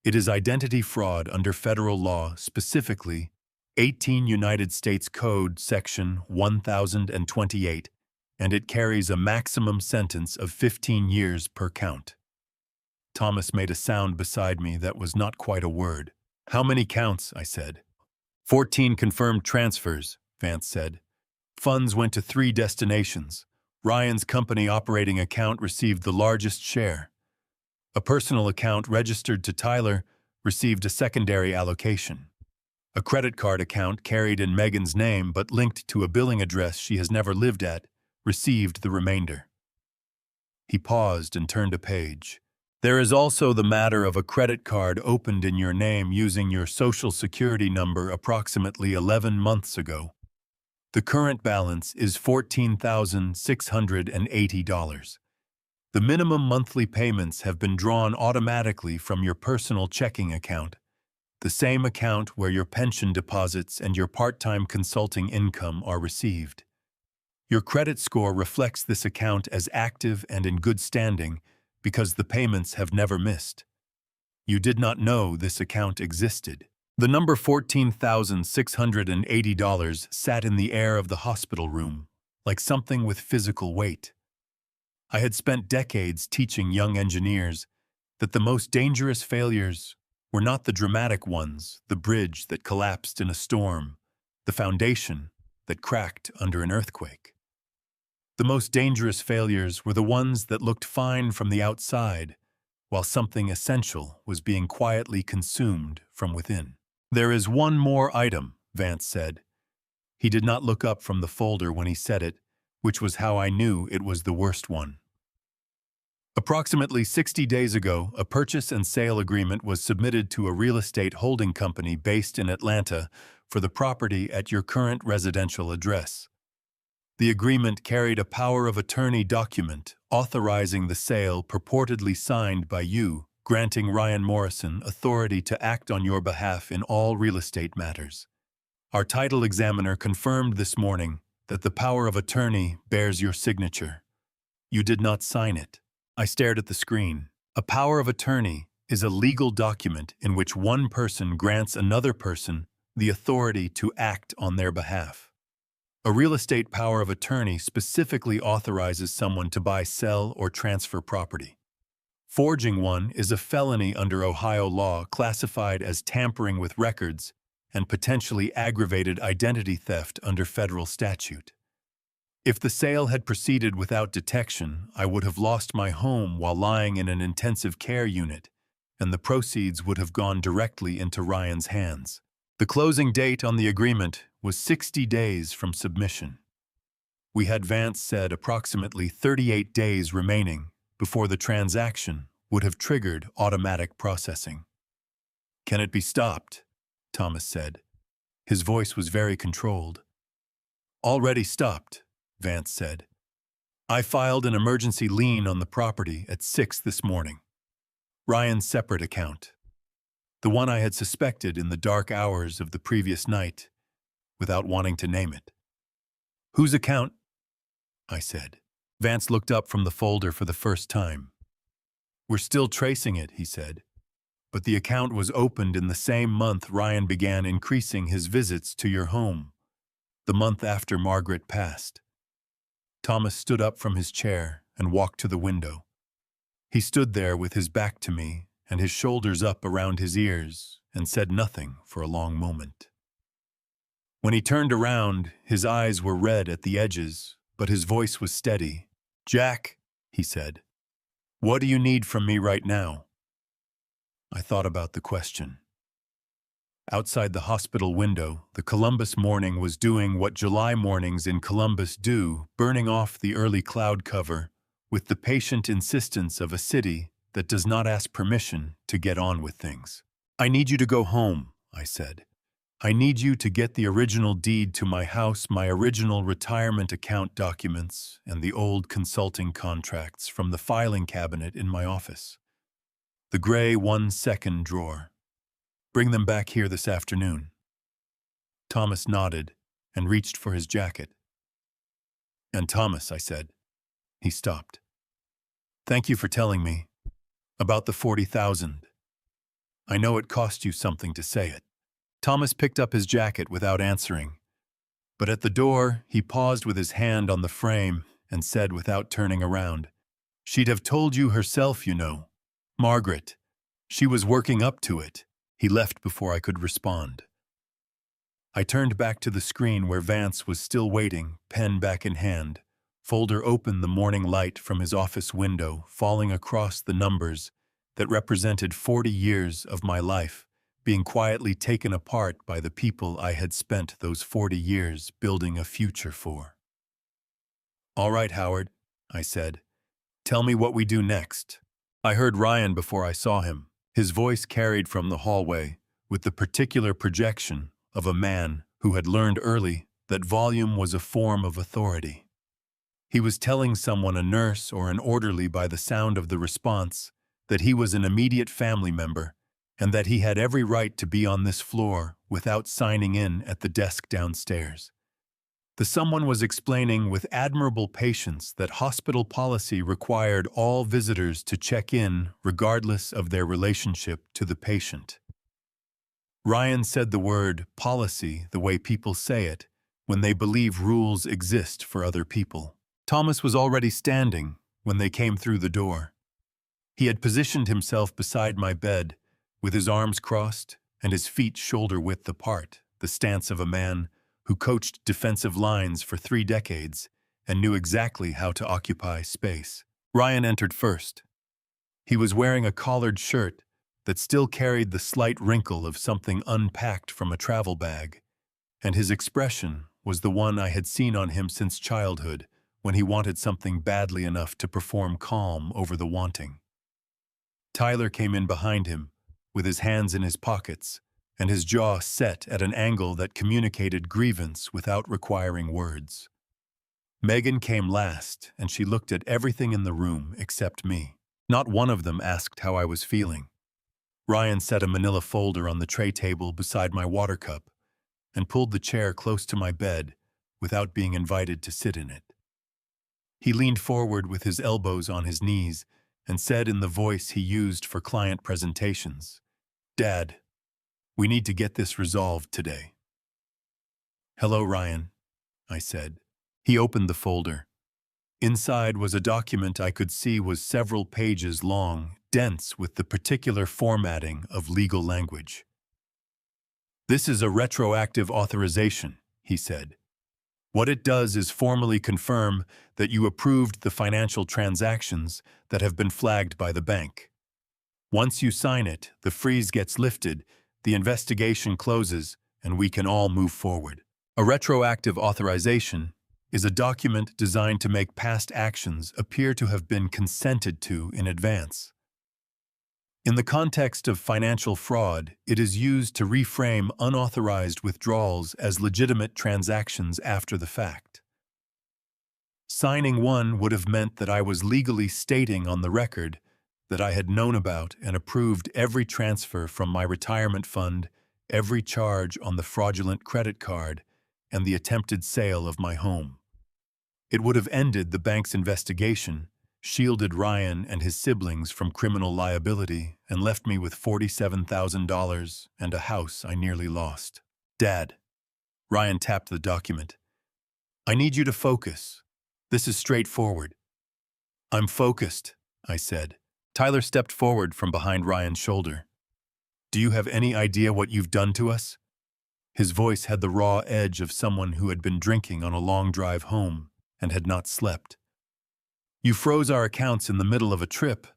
It is identity fraud under federal law, specifically 18 United States Code Section 1028, and it carries a maximum sentence of 15 years per count. Thomas made a sound beside me that was not quite a word. How many counts? I said. 14 confirmed transfers, Vance said. Funds went to 3 destinations. Ryan's company operating account received the largest share. A personal account registered to Tyler received a secondary allocation. A credit card account carried in Megan's name but linked to a billing address she has never lived at received the remainder. He paused and turned a page. There is also the matter of a credit card opened in your name using your Social Security number approximately 11 months ago. The current balance is $14,680. The minimum monthly payments have been drawn automatically from your personal checking account, the same account where your pension deposits and your part-time consulting income are received. Your credit score reflects this account as active and in good standing because the payments have never missed. You did not know this account existed. The number $14,680 sat in the air of the hospital room, like something with physical weight. I had spent decades teaching young engineers that the most dangerous failures were not the dramatic ones, the bridge that collapsed in a storm, the foundation that cracked under an earthquake. The most dangerous failures were the ones that looked fine from the outside, while something essential was being quietly consumed from within. There is one more item, Vance said. He did not look up from the folder when he said it, which was how I knew it was the worst one. Approximately 60 days ago, a purchase and sale agreement was submitted to a real estate holding company based in Atlanta for the property at your current residential address. The agreement carried a power of attorney document authorizing the sale purportedly signed by you, granting Ryan Morrison authority to act on your behalf in all real estate matters. Our title examiner confirmed this morning that the power of attorney bears your signature. You did not sign it. I stared at the screen. A power of attorney is a legal document in which one person grants another person the authority to act on their behalf. A real estate power of attorney specifically authorizes someone to buy, sell, or transfer property. Forging one is a felony under Ohio law classified as tampering with records and potentially aggravated identity theft under federal statute. If the sale had proceeded without detection, I would have lost my home while lying in an intensive care unit, and the proceeds would have gone directly into Ryan's hands. The closing date on the agreement was 60 days from submission. We had, Vance said, approximately 38 days remaining before the transaction would have triggered automatic processing. Can it be stopped? Thomas said. His voice was very controlled. Already stopped, Vance said. I filed an emergency lien on the property at 6 this morning. Ryan's separate account. The one I had suspected in the dark hours of the previous night, without wanting to name it. Whose account? I said. Vance looked up from the folder for the first time. We're still tracing it, he said. But the account was opened in the same month Ryan began increasing his visits to your home, the month after Margaret passed. Thomas stood up from his chair and walked to the window. He stood there with his back to me and his shoulders up around his ears and said nothing for a long moment. When he turned around, his eyes were red at the edges, but his voice was steady. Jack, he said, what do you need from me right now? I thought about the question. Outside the hospital window, the Columbus morning was doing what July mornings in Columbus do, burning off the early cloud cover with the patient insistence of a city that does not ask permission to get on with things. I need you to go home, I said. I need you to get the original deed to my house, my original retirement account documents, and the old consulting contracts from the filing cabinet in my office. The gray 1-second drawer. Bring them back here this afternoon. Thomas nodded and reached for his jacket. And Thomas, I said. He stopped. Thank you for telling me about the 40,000. I know it cost you something to say it. Thomas picked up his jacket without answering. But at the door, he paused with his hand on the frame and said without turning around, She'd have told you herself, you know. Margaret. She was working up to it. He left before I could respond. I turned back to the screen where Vance was still waiting, pen back in hand. Folder opened, the morning light from his office window falling across the numbers that represented 40 years of my life, being quietly taken apart by the people I had spent those 40 years building a future for. All right, Howard, I said. Tell me what we do next. I heard Ryan before I saw him. His voice carried from the hallway with the particular projection of a man who had learned early that volume was a form of authority. He was telling someone, a nurse or an orderly, by the sound of the response, that he was an immediate family member and that he had every right to be on this floor without signing in at the desk downstairs. The someone was explaining with admirable patience that hospital policy required all visitors to check in regardless of their relationship to the patient. Ryan said the word policy the way people say it when they believe rules exist for other people. Thomas was already standing when they came through the door. He had positioned himself beside my bed, with his arms crossed and his feet shoulder-width apart, the stance of a man who coached defensive lines for 3 decades and knew exactly how to occupy space. Ryan entered first. He was wearing a collared shirt that still carried the slight wrinkle of something unpacked from a travel bag, and his expression was the one I had seen on him since childhood, when he wanted something badly enough to perform calm over the wanting. Tyler came in behind him, with his hands in his pockets, and his jaw set at an angle that communicated grievance without requiring words. Megan came last, and she looked at everything in the room except me. Not one of them asked how I was feeling. Ryan set a manila folder on the tray table beside my water cup and pulled the chair close to my bed without being invited to sit in it. He leaned forward with his elbows on his knees and said in the voice he used for client presentations, "Dad, we need to get this resolved today." "Hello, Ryan," I said. He opened the folder. Inside was a document I could see was several pages long, dense with the particular formatting of legal language. "This is a retroactive authorization," he said. "What it does is formally confirm that you approved the financial transactions that have been flagged by the bank. Once you sign it, the freeze gets lifted, the investigation closes, and we can all move forward. A retroactive authorization is a document designed to make past actions appear to have been consented to in advance. In the context of financial fraud, it is used to reframe unauthorized withdrawals as legitimate transactions after the fact. Signing one would have meant that I was legally stating on the record that I had known about and approved every transfer from my retirement fund, every charge on the fraudulent credit card, and the attempted sale of my home. It would have ended the bank's investigation, shielded Ryan and his siblings from criminal liability, and left me with $47,000 and a house I nearly lost. "Dad," Ryan tapped the document, "I need you to focus. This is straightforward." "I'm focused," I said. Tyler stepped forward from behind Ryan's shoulder. "Do you have any idea what you've done to us?" His voice had the raw edge of someone who had been drinking on a long drive home and had not slept. "You froze our accounts in the middle of a trip.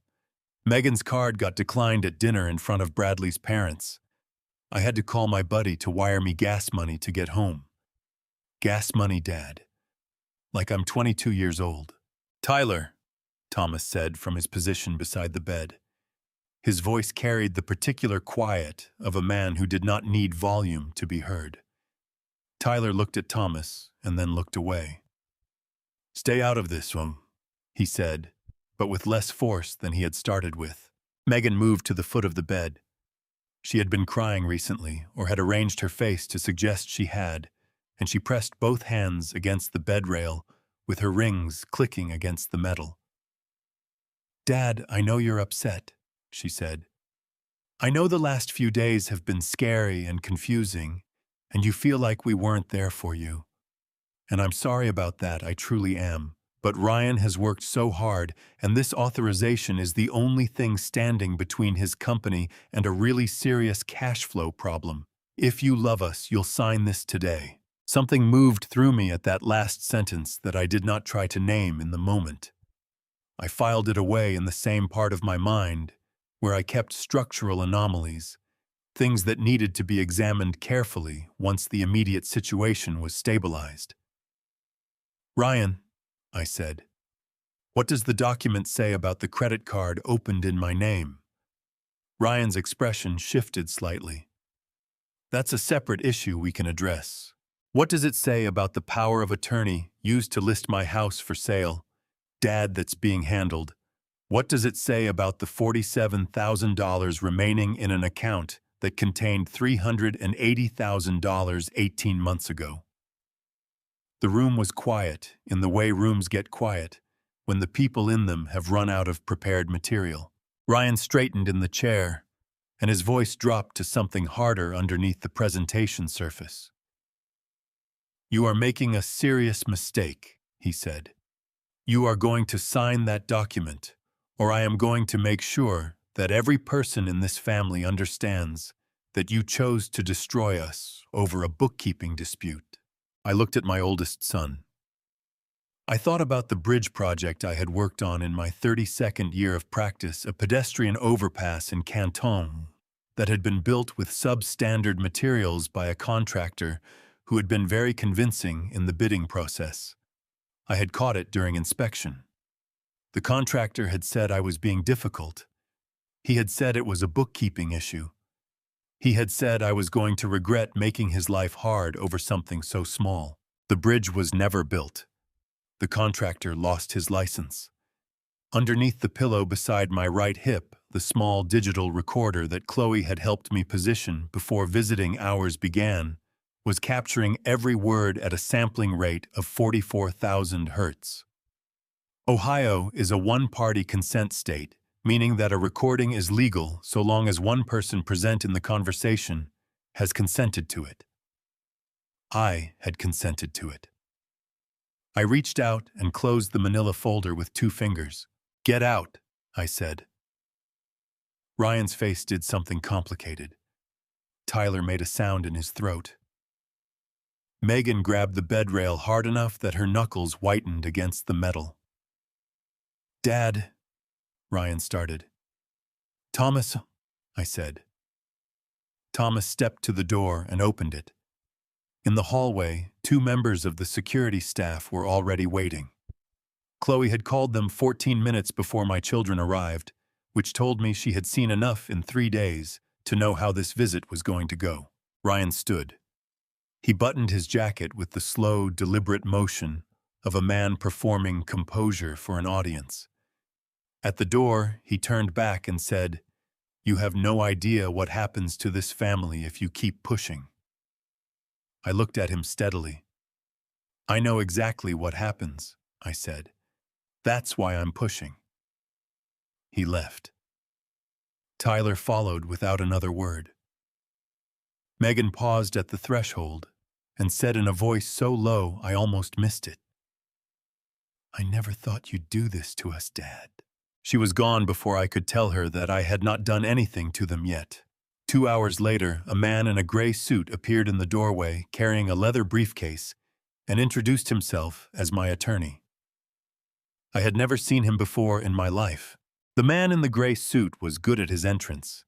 Megan's card got declined at dinner in front of Bradley's parents. I had to call my buddy to wire me gas money to get home. Gas money, Dad. Like I'm 22 years old." "Tyler," Thomas said from his position beside the bed, His voice carried the particular quiet of a man who did not need volume to be heard. Tyler looked at Thomas and then looked away. "Stay out of this one," he said, but with less force than he had started with. Megan moved to the foot of the bed. She had been crying recently, or had arranged her face to suggest she had, and she pressed both hands against the bed rail, with her rings clicking against the metal. "Dad, I know you're upset," she said. "I know the last few days have been scary and confusing, and you feel like we weren't there for you. And I'm sorry about that, I truly am. But Ryan has worked so hard, and this authorization is the only thing standing between his company and a really serious cash flow problem. If you love us, you'll sign this today." Something moved through me at that last sentence that I did not try to name in the moment. I filed it away in the same part of my mind where I kept structural anomalies, things that needed to be examined carefully once the immediate situation was stabilized. "Ryan," I said, "what does the document say about the credit card opened in my name?" Ryan's expression shifted slightly. "That's a separate issue we can address. What does it say about the power of attorney used to list my house for sale? Dad, that's being handled. What does it say about the $47,000 remaining in an account that contained $380,000 18 months ago?" The room was quiet in the way rooms get quiet when the people in them have run out of prepared material. Ryan straightened in the chair, and his voice dropped to something harder underneath the presentation surface. "You are making a serious mistake," he said. "You are going to sign that document, or I am going to make sure that every person in this family understands that you chose to destroy us over a bookkeeping dispute." I looked at my oldest son. I thought about the bridge project I had worked on in my 32nd year of practice, a pedestrian overpass in Canton that had been built with substandard materials by a contractor who had been very convincing in the bidding process. I had caught it during inspection. The contractor had said I was being difficult. He had said it was a bookkeeping issue. He had said I was going to regret making his life hard over something so small. The bridge was never built. The contractor lost his license. Underneath the pillow beside my right hip, the small digital recorder that Chloe had helped me position before visiting hours began was capturing every word at a sampling rate of 44,000 hertz. Ohio is a one-party consent state, meaning that a recording is legal so long as one person present in the conversation has consented to it. I had consented to it. I reached out and closed the manila folder with 2 fingers. "Get out," I said. Ryan's face did something complicated. Tyler made a sound in his throat. Megan grabbed the bed rail hard enough that her knuckles whitened against the metal. "Dad," Ryan started. "Thomas," I said. Thomas stepped to the door and opened it. In the hallway, 2 members of the security staff were already waiting. Chloe had called them 14 minutes before my children arrived, which told me she had seen enough in 3 days to know how this visit was going to go. Ryan stood. He buttoned his jacket with the slow, deliberate motion of a man performing composure for an audience. At the door, he turned back and said, "You have no idea what happens to this family if you keep pushing." I looked at him steadily. "I know exactly what happens," I said. "That's why I'm pushing." He left. Tyler followed without another word. Megan paused at the threshold and said in a voice so low I almost missed it, "I never thought you'd do this to us, Dad." She was gone before I could tell her that I had not done anything to them yet. 2 hours later, a man in a gray suit appeared in the doorway carrying a leather briefcase and introduced himself as my attorney. I had never seen him before in my life. The man in the gray suit was good at his entrance.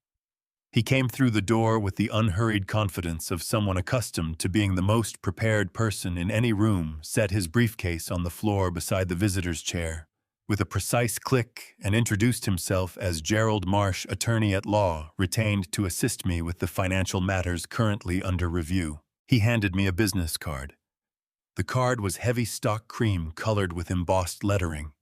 He came through the door with the unhurried confidence of someone accustomed to being the most prepared person in any room, set his briefcase on the floor beside the visitor's chair, with a precise click, and introduced himself as Gerald Marsh, attorney at law, retained to assist me with the financial matters currently under review. He handed me a business card. The card was heavy stock cream colored with embossed lettering.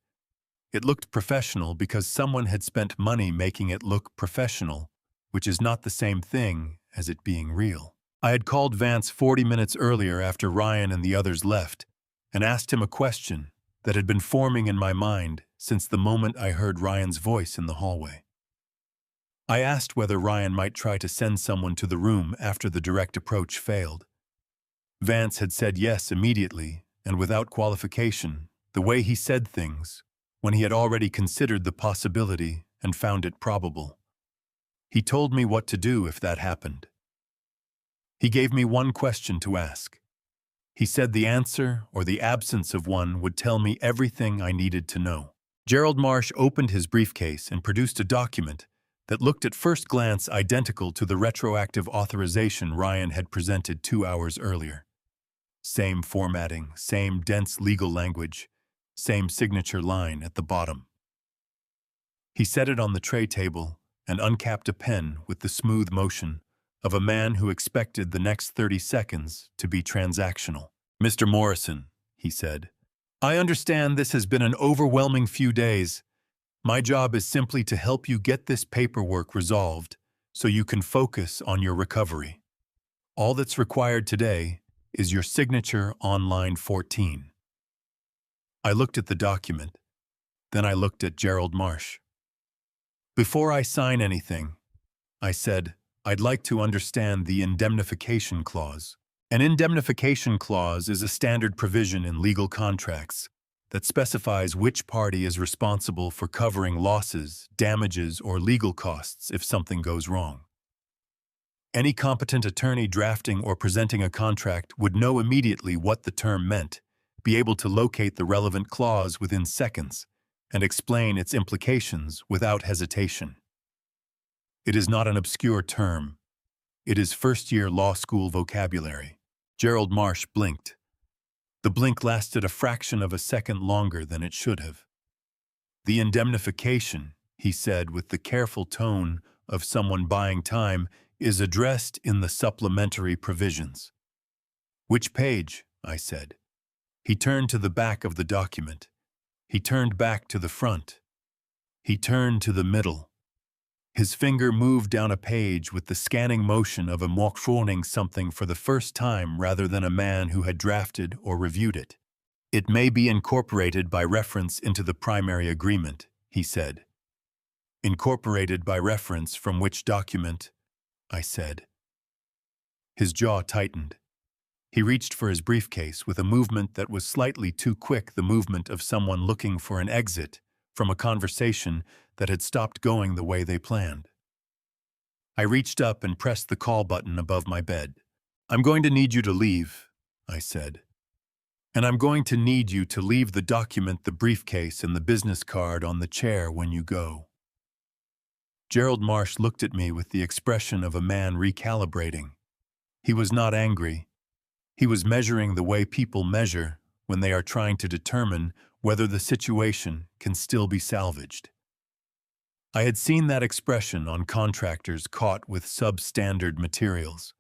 It looked professional because someone had spent money making it look professional, which is not the same thing as it being real. I had called Vance 40 minutes earlier after Ryan and the others left and asked him a question that had been forming in my mind since the moment I heard Ryan's voice in the hallway. I asked whether Ryan might try to send someone to the room after the direct approach failed. Vance had said yes immediately and without qualification, the way he said things, when he had already considered the possibility and found it probable. He told me what to do if that happened. He gave me one question to ask. He said the answer or the absence of one would tell me everything I needed to know. Gerald Marsh opened his briefcase and produced a document that looked at first glance identical to the retroactive authorization Ryan had presented 2 hours earlier. Same formatting, same dense legal language, same signature line at the bottom. He set it on the tray table and uncapped a pen with the smooth motion of a man who expected the next 30 seconds to be transactional. "Mr. Morrison," he said, "I understand this has been an overwhelming few days. My job is simply to help you get this paperwork resolved so you can focus on your recovery. All that's required today is your signature on line 14. I looked at the document. Then I looked at Gerald Marsh. "Before I sign anything," I said, "I'd like to understand the indemnification clause." An indemnification clause is a standard provision in legal contracts that specifies which party is responsible for covering losses, damages, or legal costs if something goes wrong. Any competent attorney drafting or presenting a contract would know immediately what the term meant, be able to locate the relevant clause within seconds, and explain its implications without hesitation. It is not an obscure term. It is first-year law school vocabulary. Gerald Marsh blinked. The blink lasted a fraction of a second longer than it should have. "The indemnification," he said with the careful tone of someone buying time, "is addressed in the supplementary provisions." "Which page?" I said. He turned to the back of the document. He turned back to the front. He turned to the middle. His finger moved down a page with the scanning motion of a motioning something for the first time rather than a man who had drafted or reviewed it. "It may be incorporated by reference into the primary agreement," he said. "Incorporated by reference from which document?" I said. His jaw tightened. He reached for his briefcase with a movement that was slightly too quick, the movement of someone looking for an exit from a conversation that had stopped going the way they planned. I reached up and pressed the call button above my bed. "I'm going to need you to leave," I said. "And I'm going to need you to leave the document, the briefcase, and the business card on the chair when you go." Gerald Marsh looked at me with the expression of a man recalibrating. He was not angry. He was measuring the way people measure when they are trying to determine whether the situation can still be salvaged. I had seen that expression on contractors caught with substandard materials.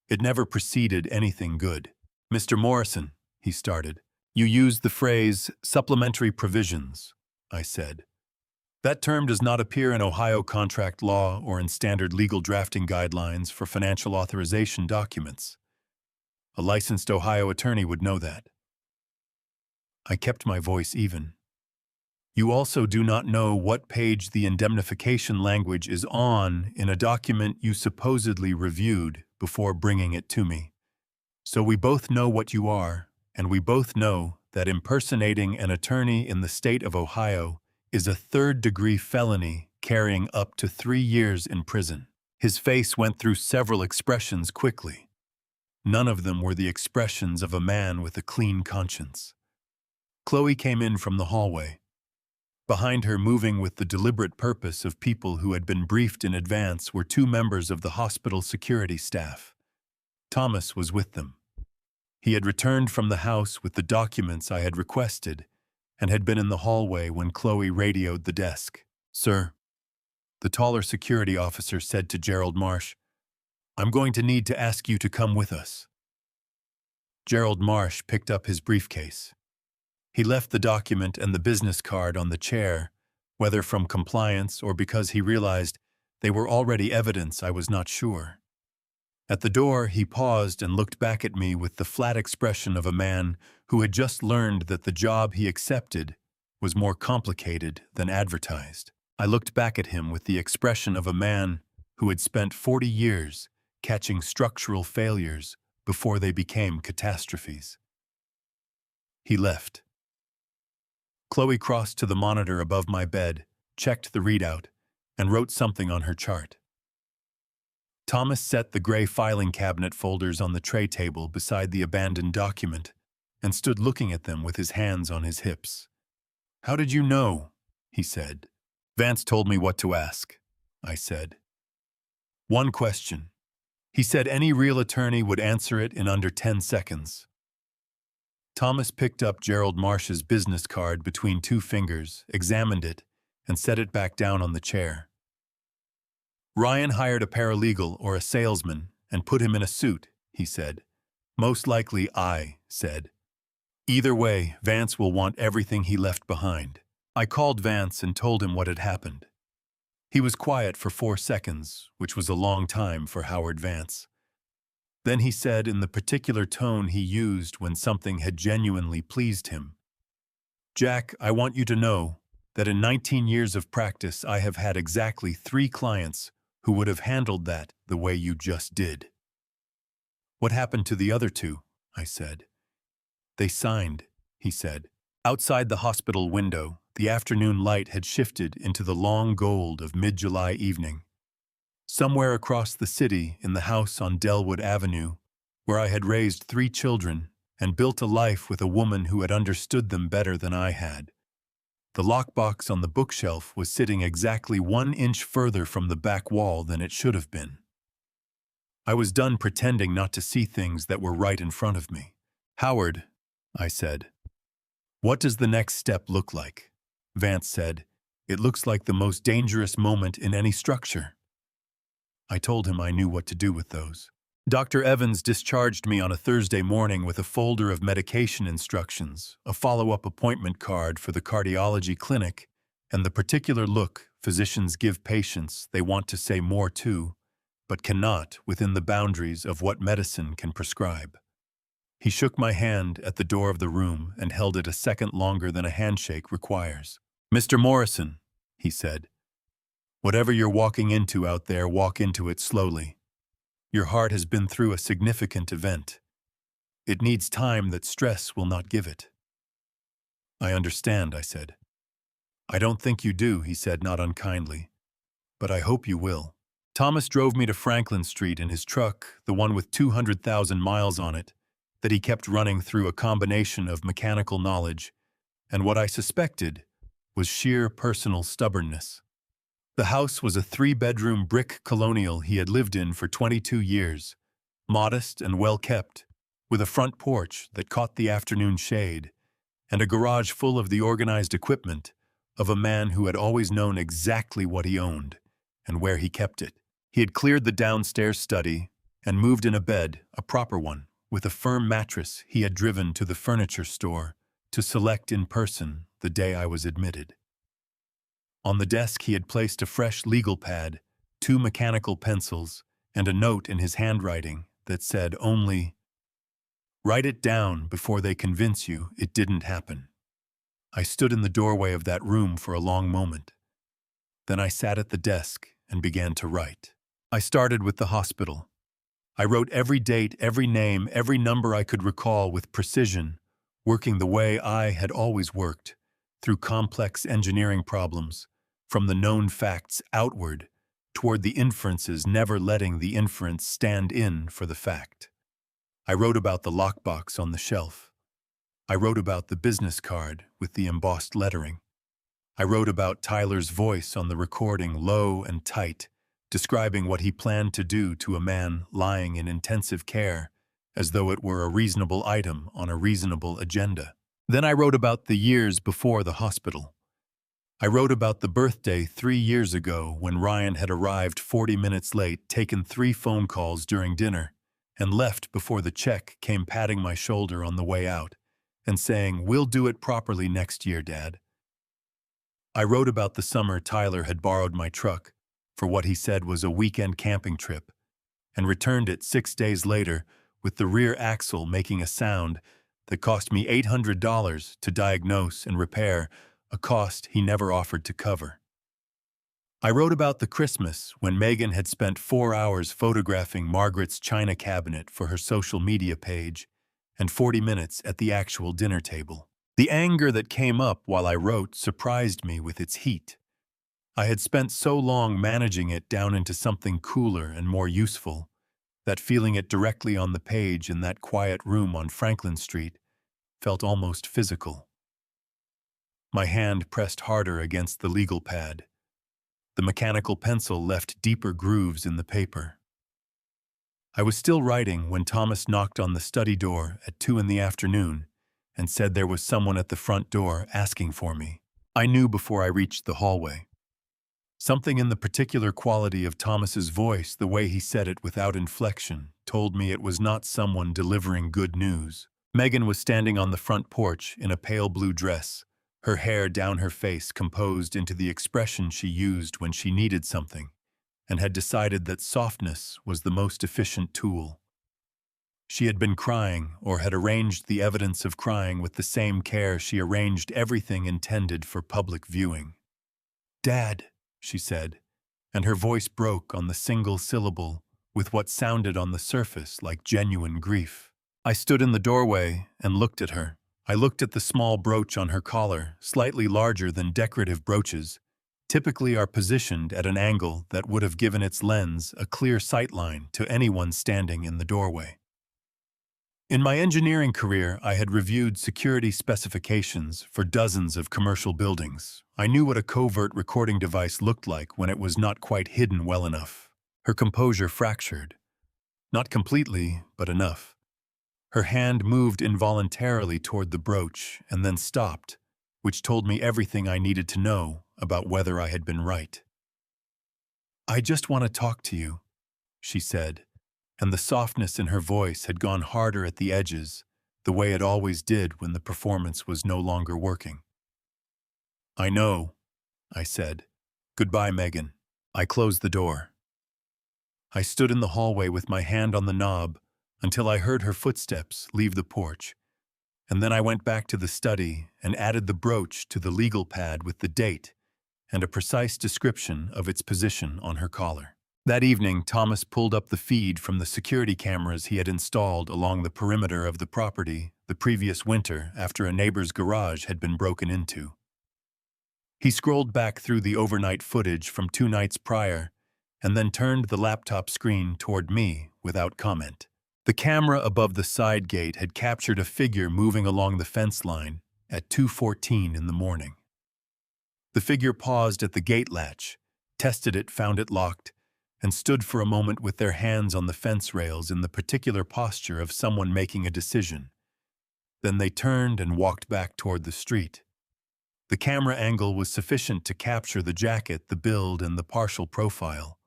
It never preceded anything good. "Mr. Morrison," he started, "you used the phrase supplementary provisions," I said. "That term does not appear in Ohio contract law or in standard legal drafting guidelines for financial authorization documents. A licensed Ohio attorney would know that." I kept my voice even. "You also do not know what page the indemnification language is on in a document you supposedly reviewed before bringing it to me. So we both know what you are, and we both know that impersonating an attorney in the state of Ohio is a third-degree felony carrying up to 3 years in prison." His face went through several expressions quickly. None of them were the expressions of a man with a clean conscience. Chloe came in from the hallway. Behind her, moving with the deliberate purpose of people who had been briefed in advance, were 2 members of the hospital security staff. Thomas was with them. He had returned from the house with the documents I had requested, and had been in the hallway when Chloe radioed the desk. "Sir," the taller security officer said to Gerald Marsh, "I'm going to need to ask you to come with us." Gerald Marsh picked up his briefcase. He left the document and the business card on the chair, whether from compliance or because he realized they were already evidence I was not sure. At the door, he paused and looked back at me with the flat expression of a man who had just learned that the job he accepted was more complicated than advertised. I looked back at him with the expression of a man who had spent 40 years catching structural failures before they became catastrophes. He left. Chloe crossed to the monitor above my bed, checked the readout, and wrote something on her chart. Thomas set the gray filing cabinet folders on the tray table beside the abandoned document and stood looking at them with his hands on his hips. "How did you know?" he said. "Vance told me what to ask," I said. "One question." He said any real attorney would answer it in under 10 seconds. Thomas picked up Gerald Marsh's business card between two fingers, examined it, and set it back down on the chair. "Ryan hired a paralegal or a salesman and put him in a suit," he said. "Most likely I said. Either way, Vance will want everything he left behind." I called Vance and told him what had happened. He was quiet for 4 seconds, which was a long time for Howard Vance. Then he said in the particular tone he used when something had genuinely pleased him, "Jack, I want you to know that in 19 years of practice I have had exactly 3 clients who would have handled that the way you just did." "What happened to the other 2?" I said. "They signed," he said. Outside the hospital window, the afternoon light had shifted into the long gold of mid-July evening. Somewhere across the city, in the house on Delwood Avenue, where I had raised 3 children and built a life with a woman who had understood them better than I had, the lockbox on the bookshelf was sitting exactly 1 inch further from the back wall than it should have been. I was done pretending not to see things that were right in front of me. "Howard," I said, "what does the next step look like?" Vance said, "It looks like the most dangerous moment in any structure." I told him I knew what to do with those. Dr. Evans discharged me on a Thursday morning with a folder of medication instructions, a follow-up appointment card for the cardiology clinic, and the particular look physicians give patients they want to say more to, but cannot within the boundaries of what medicine can prescribe. He shook my hand at the door of the room and held it a second longer than a handshake requires. "Mr. Morrison," he said, "whatever you're walking into out there, walk into it slowly. Your heart has been through a significant event. It needs time that stress will not give it." "I understand," I said. "I don't think you do," he said, not unkindly, "but I hope you will." Thomas drove me to Franklin Street in his truck, the one with 200,000 miles on it, that he kept running through a combination of mechanical knowledge and what I suspected was sheer personal stubbornness. The house was a 3-bedroom brick colonial he had lived in for 22 years, modest and well-kept, with a front porch that caught the afternoon shade, and a garage full of the organized equipment of a man who had always known exactly what he owned and where he kept it. He had cleared the downstairs study and moved in a bed, a proper one, with a firm mattress he had driven to the furniture store to select in person the day I was admitted. On the desk he had placed a fresh legal pad, 2 mechanical pencils, and a note in his handwriting that said only, "Write it down before they convince you it didn't happen." I stood in the doorway of that room for a long moment. Then I sat at the desk and began to write. I started with the hospital. I wrote every date, every name, every number I could recall with precision, working the way I had always worked, through complex engineering problems, from the known facts outward, toward the inferences, never letting the inference stand in for the fact. I wrote about the lockbox on the shelf. I wrote about the business card with the embossed lettering. I wrote about Tyler's voice on the recording, low and tight, describing what he planned to do to a man lying in intensive care, as though it were a reasonable item on a reasonable agenda. Then I wrote about the years before the hospital. I wrote about the birthday 3 years ago when Ryan had arrived 40 minutes late, taken 3 phone calls during dinner, and left before the check came, patting my shoulder on the way out and saying, "We'll do it properly next year, Dad." I wrote about the summer Tyler had borrowed my truck for what he said was a weekend camping trip and returned it 6 days later with the rear axle making a sound that cost me $800 to diagnose and repair, a cost he never offered to cover. I wrote about the Christmas when Megan had spent 4 hours photographing Margaret's china cabinet for her social media page and 40 minutes at the actual dinner table. The anger that came up while I wrote surprised me with its heat. I had spent so long managing it down into something cooler and more useful that feeling it directly on the page in that quiet room on Franklin Street felt almost physical. My hand pressed harder against the legal pad. The mechanical pencil left deeper grooves in the paper. I was still writing when Thomas knocked on the study door at 2 in the afternoon and said there was someone at the front door asking for me. I knew before I reached the hallway. Something in the particular quality of Thomas's voice, the way he said it without inflection, told me it was not someone delivering good news. Megan was standing on the front porch in a pale blue dress, her hair down her face composed into the expression she used when she needed something, and had decided that softness was the most efficient tool. She had been crying, or had arranged the evidence of crying with the same care she arranged everything intended for public viewing. "Dad," she said, and her voice broke on the single syllable with what sounded on the surface like genuine grief. I stood in the doorway and looked at her. I looked at the small brooch on her collar, slightly larger than decorative brooches, typically are positioned at an angle that would have given its lens a clear sightline to anyone standing in the doorway. In my engineering career, I had reviewed security specifications for dozens of commercial buildings. I knew what a covert recording device looked like when it was not quite hidden well enough. Her composure fractured. Not completely, but enough. Her hand moved involuntarily toward the brooch and then stopped, which told me everything I needed to know about whether I had been right. "I just want to talk to you," she said, and the softness in her voice had gone harder at the edges, the way it always did when the performance was no longer working. "I know," I said. "Goodbye, Megan." I closed the door. I stood in the hallway with my hand on the knob until I heard her footsteps leave the porch, and then I went back to the study and added the brooch to the legal pad with the date and a precise description of its position on her collar. That evening, Thomas pulled up the feed from the security cameras he had installed along the perimeter of the property the previous winter after a neighbor's garage had been broken into. He scrolled back through the overnight footage from 2 nights prior and then turned the laptop screen toward me without comment. The camera above the side gate had captured a figure moving along the fence line at 2:14 in the morning. The figure paused at the gate latch, tested it, found it locked, and stood for a moment with their hands on the fence rails in the particular posture of someone making a decision. Then they turned and walked back toward the street. The camera angle was sufficient to capture the jacket, the build, and the partial profile.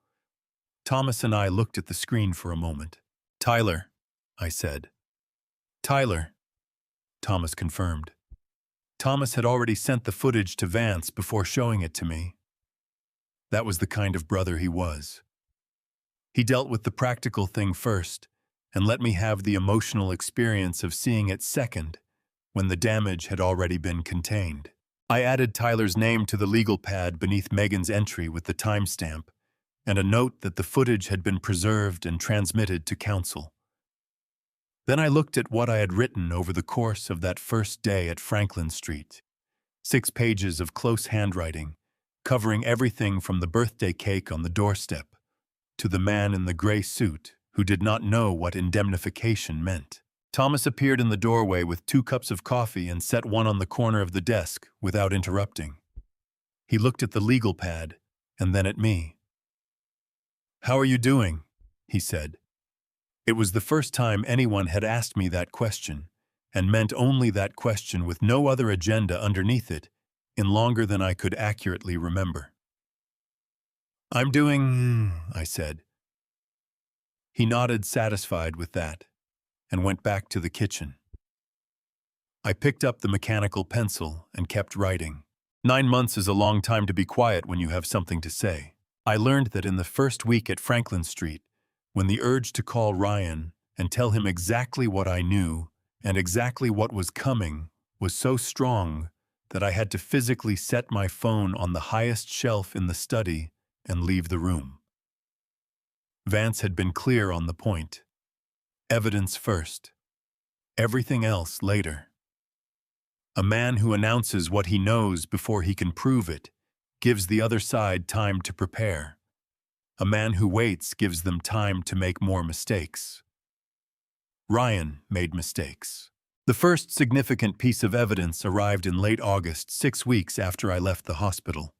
Thomas and I looked at the screen for a moment. "Tyler," I said. "Tyler," Thomas confirmed. Thomas had already sent the footage to Vance before showing it to me. That was the kind of brother he was. He dealt with the practical thing first and let me have the emotional experience of seeing it second when the damage had already been contained. I added Tyler's name to the legal pad beneath Megan's entry with the timestamp and a note that the footage had been preserved and transmitted to counsel. Then I looked at what I had written over the course of that first day at Franklin Street. 6 pages of close handwriting, covering everything from the birthday cake on the doorstep to the man in the gray suit who did not know what indemnification meant. Thomas appeared in the doorway with 2 cups of coffee and set one on the corner of the desk without interrupting. He looked at the legal pad and then at me. "How are you doing?" he said. It was the first time anyone had asked me that question, and meant only that question with no other agenda underneath it, in longer than I could accurately remember. "I'm doing," I said. He nodded, satisfied with that, and went back to the kitchen. I picked up the mechanical pencil and kept writing. 9 months is a long time to be quiet when you have something to say. I learned that in the first week at Franklin Street, when the urge to call Ryan and tell him exactly what I knew and exactly what was coming was so strong that I had to physically set my phone on the highest shelf in the study and leave the room. Vance had been clear on the point. Evidence first. Everything else later. A man who announces what he knows before he can prove it gives the other side time to prepare. A man who waits gives them time to make more mistakes. Ryan made mistakes. The first significant piece of evidence arrived in late August, 6 weeks after I left the hospital.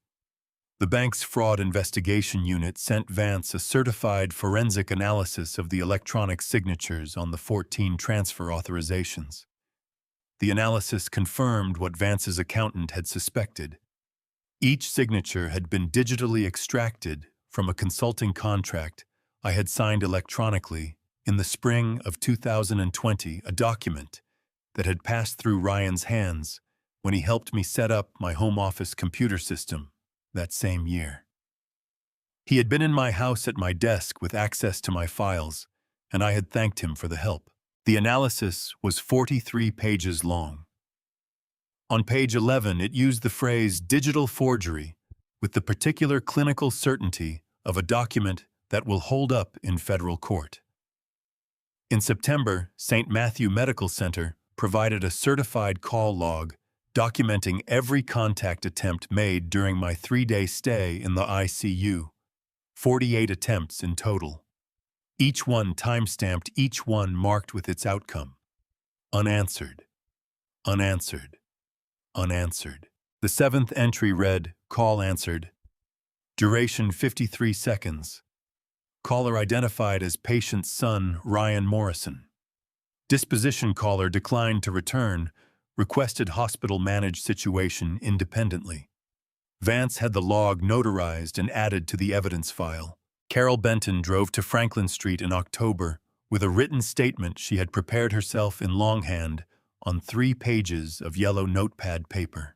The bank's fraud investigation unit sent Vance a certified forensic analysis of the electronic signatures on the 14 transfer authorizations. The analysis confirmed what Vance's accountant had suspected. Each signature had been digitally extracted from a consulting contract I had signed electronically in the spring of 2020, a document that had passed through Ryan's hands when he helped me set up my home office computer system that same year. He had been in my house at my desk with access to my files, and I had thanked him for the help. The analysis was 43 pages long. On page 11, it used the phrase digital forgery with the particular clinical certainty of a document that will hold up in federal court. In September, St. Matthew Medical Center provided a certified call log documenting every contact attempt made during my 3-day stay in the ICU, 48 attempts in total. Each one time-stamped, each one marked with its outcome. Unanswered. Unanswered. Unanswered. The 7th entry read, call answered. Duration 53 seconds. Caller identified as patient's son, Ryan Morrison. Disposition caller declined to return, requested hospital manage situation independently. Vance had the log notarized and added to the evidence file. Carol Benton drove to Franklin Street in October with a written statement she had prepared herself in longhand on 3 pages of yellow notepad paper.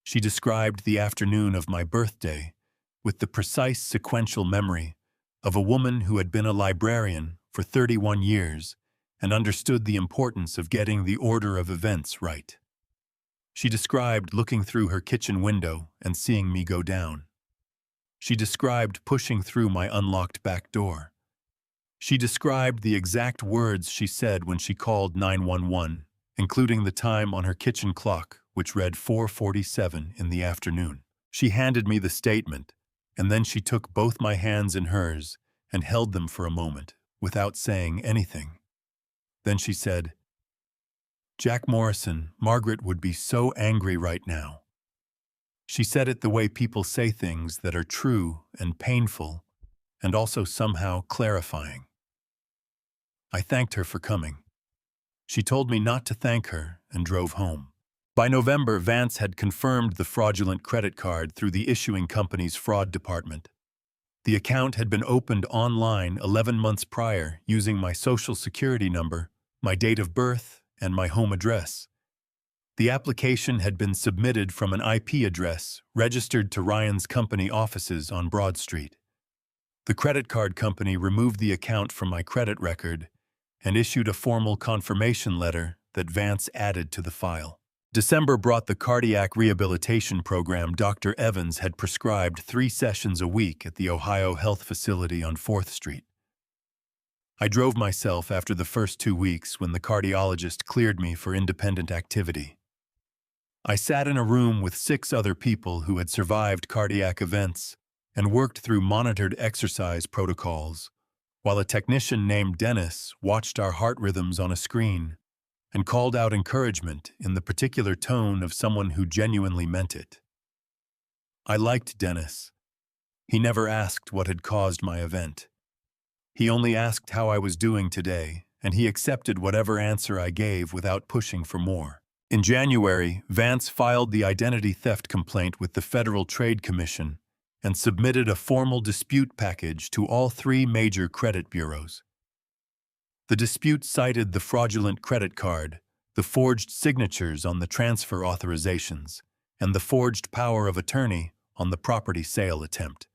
She described the afternoon of my birthday with the precise sequential memory of a woman who had been a librarian for 31 years and understood the importance of getting the order of events right. She described looking through her kitchen window and seeing me go down. She described pushing through my unlocked back door. She described the exact words she said when she called 911, including the time on her kitchen clock, which read 4:47 in the afternoon. She handed me the statement, and then she took both my hands in hers and held them for a moment, without saying anything. Then she said, "Jack Morrison, Margaret would be so angry right now." She said it the way people say things that are true and painful, and also somehow clarifying. I thanked her for coming. She told me not to thank her and drove home. By November, Vance had confirmed the fraudulent credit card through the issuing company's fraud department. The account had been opened online 11 months prior using my social security number, my date of birth, and my home address. The application had been submitted from an IP address registered to Ryan's company offices on Broad Street. The credit card company removed the account from my credit record and issued a formal confirmation letter that Vance added to the file. December brought the cardiac rehabilitation program Dr. Evans had prescribed 3 sessions a week at the Ohio Health Facility on 4th Street. I drove myself after the first 2 weeks when the cardiologist cleared me for independent activity. I sat in a room with 6 other people who had survived cardiac events and worked through monitored exercise protocols, while a technician named Dennis watched our heart rhythms on a screen and called out encouragement in the particular tone of someone who genuinely meant it. I liked Dennis. He never asked what had caused my event. He only asked how I was doing today and he accepted whatever answer I gave without pushing for more. In January, Vance filed the identity theft complaint with the Federal Trade Commission and submitted a formal dispute package to all three major credit bureaus. The dispute cited the fraudulent credit card, the forged signatures on the transfer authorizations, and the forged power of attorney on the property sale attempt.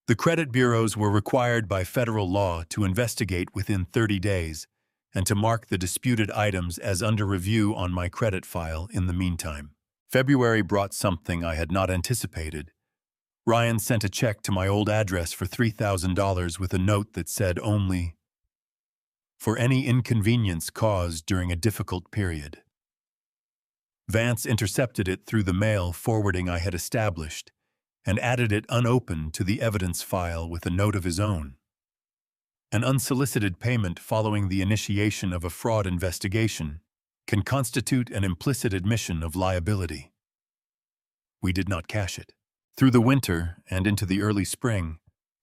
The credit bureaus were required by federal law to investigate within 30 days and to mark the disputed items as under review on my credit file in the meantime. February brought something I had not anticipated. Ryan sent a check to my old address for $3,000 with a note that said only, "For any inconvenience caused during a difficult period." Vance intercepted it through the mail forwarding I had established and added it unopened to the evidence file with a note of his own. An unsolicited payment following the initiation of a fraud investigation can constitute an implicit admission of liability. We did not cash it. Through the winter and into the early spring,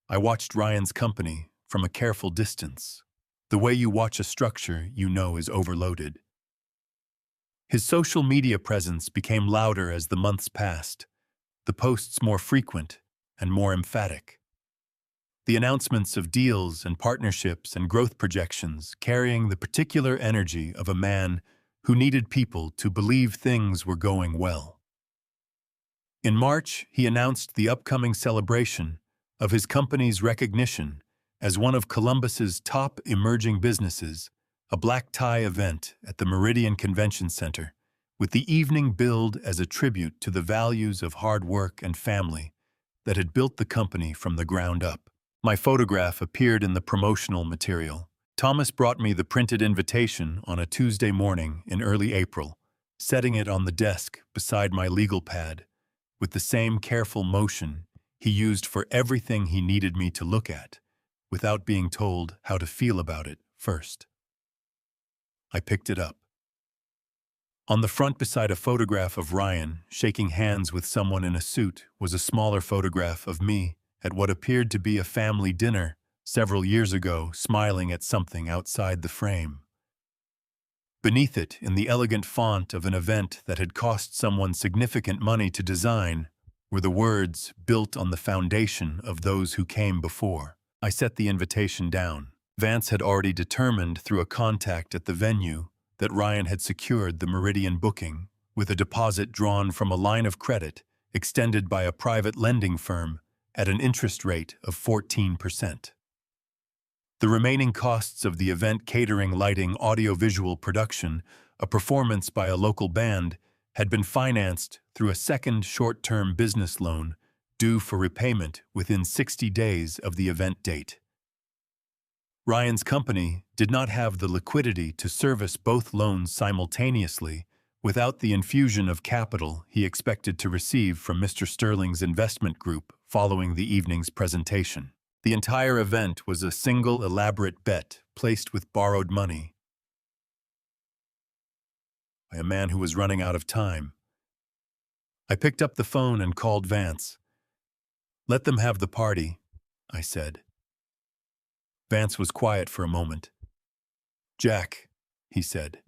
I watched Ryan's company from a careful distance. The way you watch a structure you know is overloaded. His social media presence became louder as the months passed, the posts more frequent and more emphatic. The announcements of deals and partnerships and growth projections carrying the particular energy of a man who needed people to believe things were going well. In March, he announced the upcoming celebration of his company's recognition as one of Columbus's top emerging businesses, a black tie event at the Meridian Convention Center, with the evening billed as a tribute to the values of hard work and family that had built the company from the ground up. My photograph appeared in the promotional material. Thomas brought me the printed invitation on a Tuesday morning in early April, setting it on the desk beside my legal pad, with the same careful motion he used for everything he needed me to look at, without being told how to feel about it first. I picked it up. On the front beside a photograph of Ryan shaking hands with someone in a suit was a smaller photograph of me at what appeared to be a family dinner several years ago, smiling at something outside the frame. Beneath it, in the elegant font of an event that had cost someone significant money to design, were the words built on the foundation of those who came before. I set the invitation down. Vance had already determined through a contact at the venue that Ryan had secured the Meridian booking with a deposit drawn from a line of credit extended by a private lending firm at an interest rate of 14%. The remaining costs of the event, catering, lighting, audiovisual production, a performance by a local band, had been financed through a second short-term business loan due for repayment within 60 days of the event date. Ryan's company did not have the liquidity to service both loans simultaneously without the infusion of capital he expected to receive from Mr. Sterling's investment group following the evening's presentation. The entire event was a single elaborate bet placed with borrowed money by a man who was running out of time. I picked up the phone and called Vance. "Let them have the party," I said. Vance was quiet for a moment. "Jack," he said,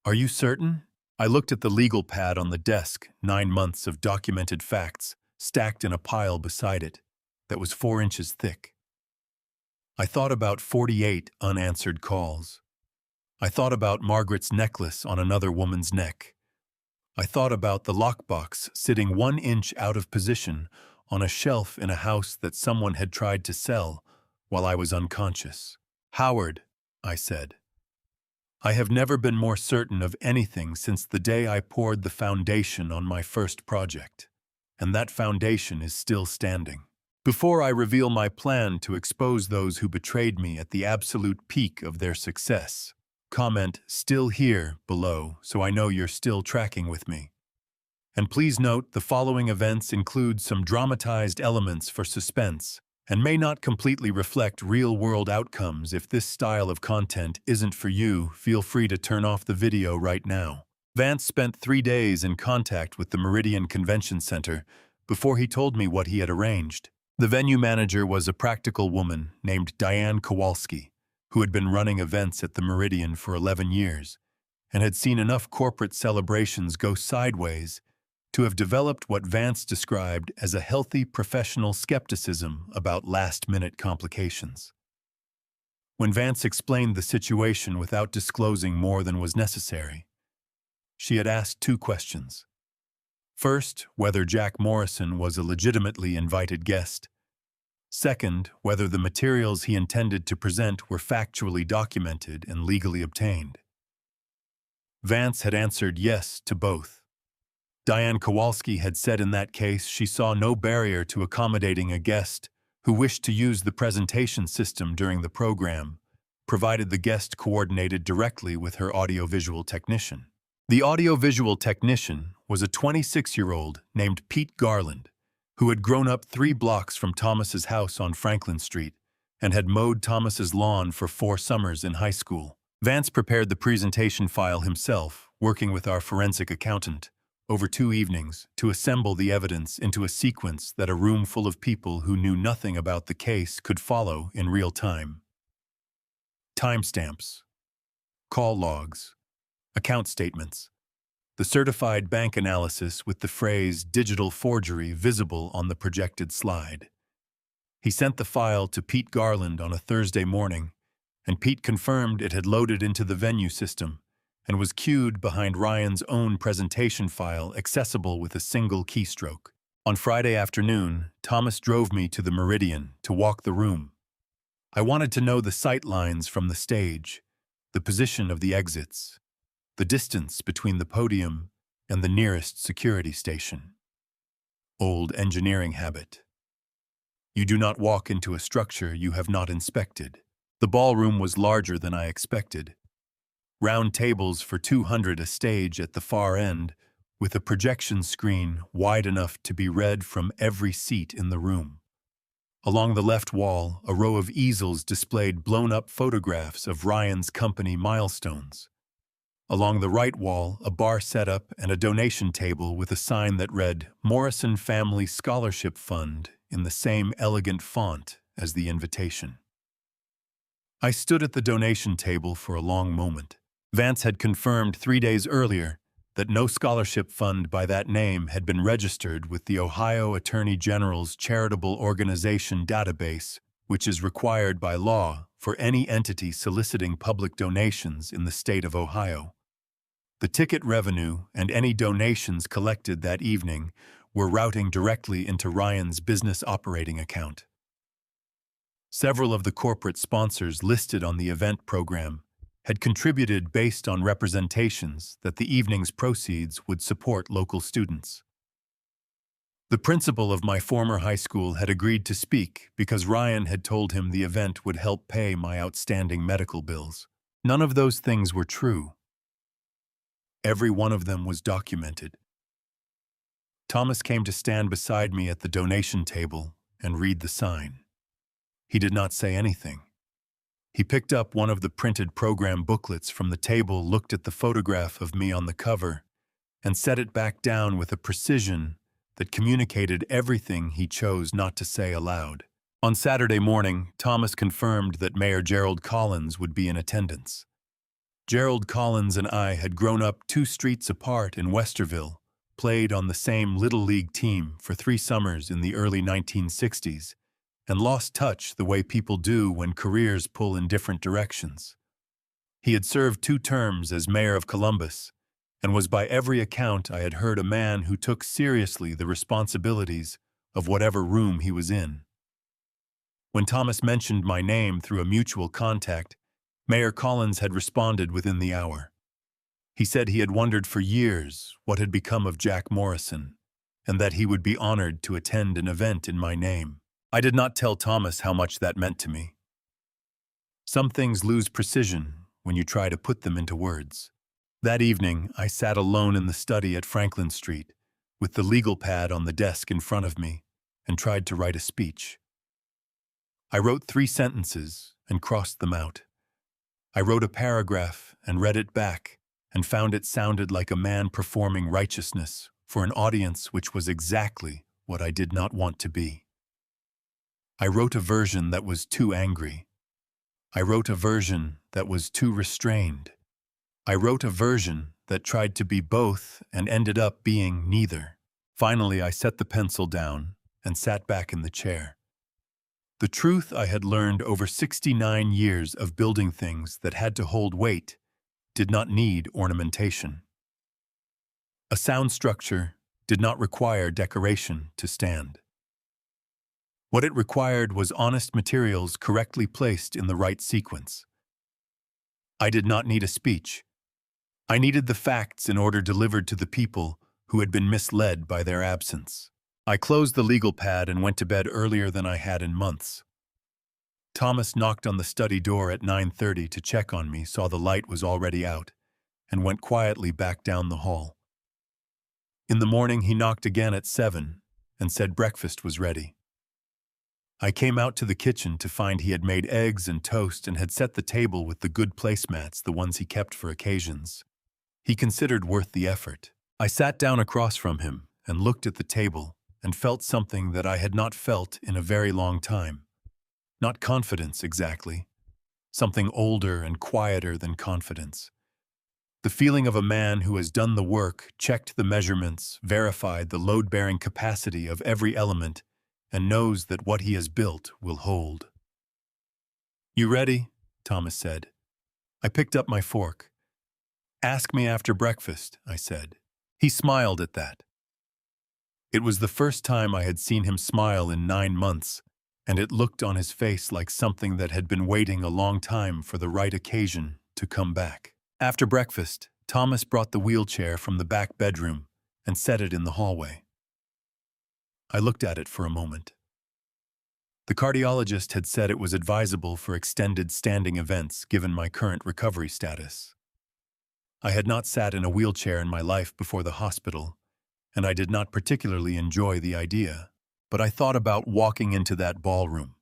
"are you certain?" I looked at the legal pad on the desk, 9 months of documented facts stacked in a pile beside it that was 4 inches thick. I thought about 48 unanswered calls. I thought about Margaret's necklace on another woman's neck. I thought about the lockbox sitting 1 inch out of position on a shelf in a house that someone had tried to sell while I was unconscious. "Howard," I said, "I have never been more certain of anything since the day I poured the foundation on my first project, and that foundation is still standing. Before I reveal my plan to expose those who betrayed me at the absolute peak of their success, comment 'still here' below so I know you're still tracking with me. And please note the following events include some dramatized elements for suspense and may not completely reflect real-world outcomes. If this style of content isn't for you, feel free to turn off the video right now." Vance spent 3 days in contact with the Meridian Convention Center before he told me what he had arranged. The venue manager was a practical woman named Diane Kowalski, who had been running events at the Meridian for 11 years and had seen enough corporate celebrations go sideways to have developed what Vance described as a healthy professional skepticism about last-minute complications. When Vance explained the situation without disclosing more than was necessary, she had asked two questions. First, whether Jack Morrison was a legitimately invited guest. Second, whether the materials he intended to present were factually documented and legally obtained. Vance had answered yes to both. Diane Kowalski had said in that case she saw no barrier to accommodating a guest who wished to use the presentation system during the program, provided the guest coordinated directly with her audiovisual technician. The audiovisual technician was a 26-year-old named Pete Garland, who had grown up 3 blocks from Thomas's house on Franklin Street and had mowed Thomas's lawn for 4 summers in high school. Vance prepared the presentation file himself, working with our forensic accountant, over 2 evenings to assemble the evidence into a sequence that a room full of people who knew nothing about the case could follow in real time. Timestamps, call logs, account statements, the certified bank analysis with the phrase digital forgery visible on the projected slide. He sent the file to Pete Garland on a Thursday morning, and Pete confirmed it had loaded into the venue system and was queued behind Ryan's own presentation file accessible with a single keystroke. On Friday afternoon, Thomas drove me to the Meridian to walk the room. I wanted to know the sight lines from the stage, the position of the exits, the distance between the podium and the nearest security station. Old engineering habit. You do not walk into a structure you have not inspected. The ballroom was larger than I expected. Round tables for 200 a stage at the far end, with a projection screen wide enough to be read from every seat in the room. Along the left wall, a row of easels displayed blown-up photographs of Ryan's company milestones. Along the right wall, a bar setup and a donation table with a sign that read Morrison Family Scholarship Fund in the same elegant font as the invitation. I stood at the donation table for a long moment. Vance had confirmed 3 days earlier that no scholarship fund by that name had been registered with the Ohio Attorney General's charitable organization database, which is required by law for any entity soliciting public donations in the state of Ohio. The ticket revenue and any donations collected that evening were routing directly into Ryan's business operating account. Several of the corporate sponsors listed on the event program had contributed based on representations that the evening's proceeds would support local students. The principal of my former high school had agreed to speak because Ryan had told him the event would help pay my outstanding medical bills. None of those things were true. Every one of them was documented. Thomas came to stand beside me at the donation table and read the sign. He did not say anything. He picked up one of the printed program booklets from the table, looked at the photograph of me on the cover, and set it back down with a precision that communicated everything he chose not to say aloud. On Saturday morning, Thomas confirmed that Mayor Gerald Collins would be in attendance. Gerald Collins and I had grown up 2 streets apart in Westerville, played on the same Little League team for 3 summers in the early 1960s, and lost touch the way people do when careers pull in different directions. He had served 2 terms as mayor of Columbus, and was by every account I had heard a man who took seriously the responsibilities of whatever room he was in. When Thomas mentioned my name through a mutual contact, Mayor Collins had responded within the hour. He said he had wondered for years what had become of Jack Morrison, and that he would be honored to attend an event in my name. I did not tell Thomas how much that meant to me. Some things lose precision when you try to put them into words. That evening, I sat alone in the study at Franklin Street, with the legal pad on the desk in front of me, and tried to write a speech. I wrote 3 sentences and crossed them out. I wrote a paragraph and read it back, and found it sounded like a man performing righteousness for an audience which was exactly what I did not want to be. I wrote a version that was too angry. I wrote a version that was too restrained. I wrote a version that tried to be both and ended up being neither. Finally, I set the pencil down and sat back in the chair. The truth I had learned over 69 years of building things that had to hold weight did not need ornamentation. A sound structure did not require decoration to stand. What it required was honest materials correctly placed in the right sequence. I did not need a speech. I needed the facts in order delivered to the people who had been misled by their absence. I closed the legal pad and went to bed earlier than I had in months. Thomas knocked on the study door at 9:30 to check on me, saw the light was already out, and went quietly back down the hall. In the morning, he knocked again at 7 and said breakfast was ready. I came out to the kitchen to find he had made eggs and toast and had set the table with the good placemats, the ones he kept for occasions. He considered worth the effort. I sat down across from him and looked at the table and felt something that I had not felt in a very long time. Not confidence exactly. Something older and quieter than confidence. The feeling of a man who has done the work, checked the measurements, verified the load-bearing capacity of every element, and knows that what he has built will hold. "You ready?" Thomas said. I picked up my fork. "Ask me after breakfast," I said. He smiled at that. It was the first time I had seen him smile in 9 months, and it looked on his face like something that had been waiting a long time for the right occasion to come back. After breakfast, Thomas brought the wheelchair from the back bedroom and set it in the hallway. I looked at it for a moment. The cardiologist had said it was advisable for extended standing events given my current recovery status. I had not sat in a wheelchair in my life before the hospital, and I did not particularly enjoy the idea, but I thought about walking into that ballroom.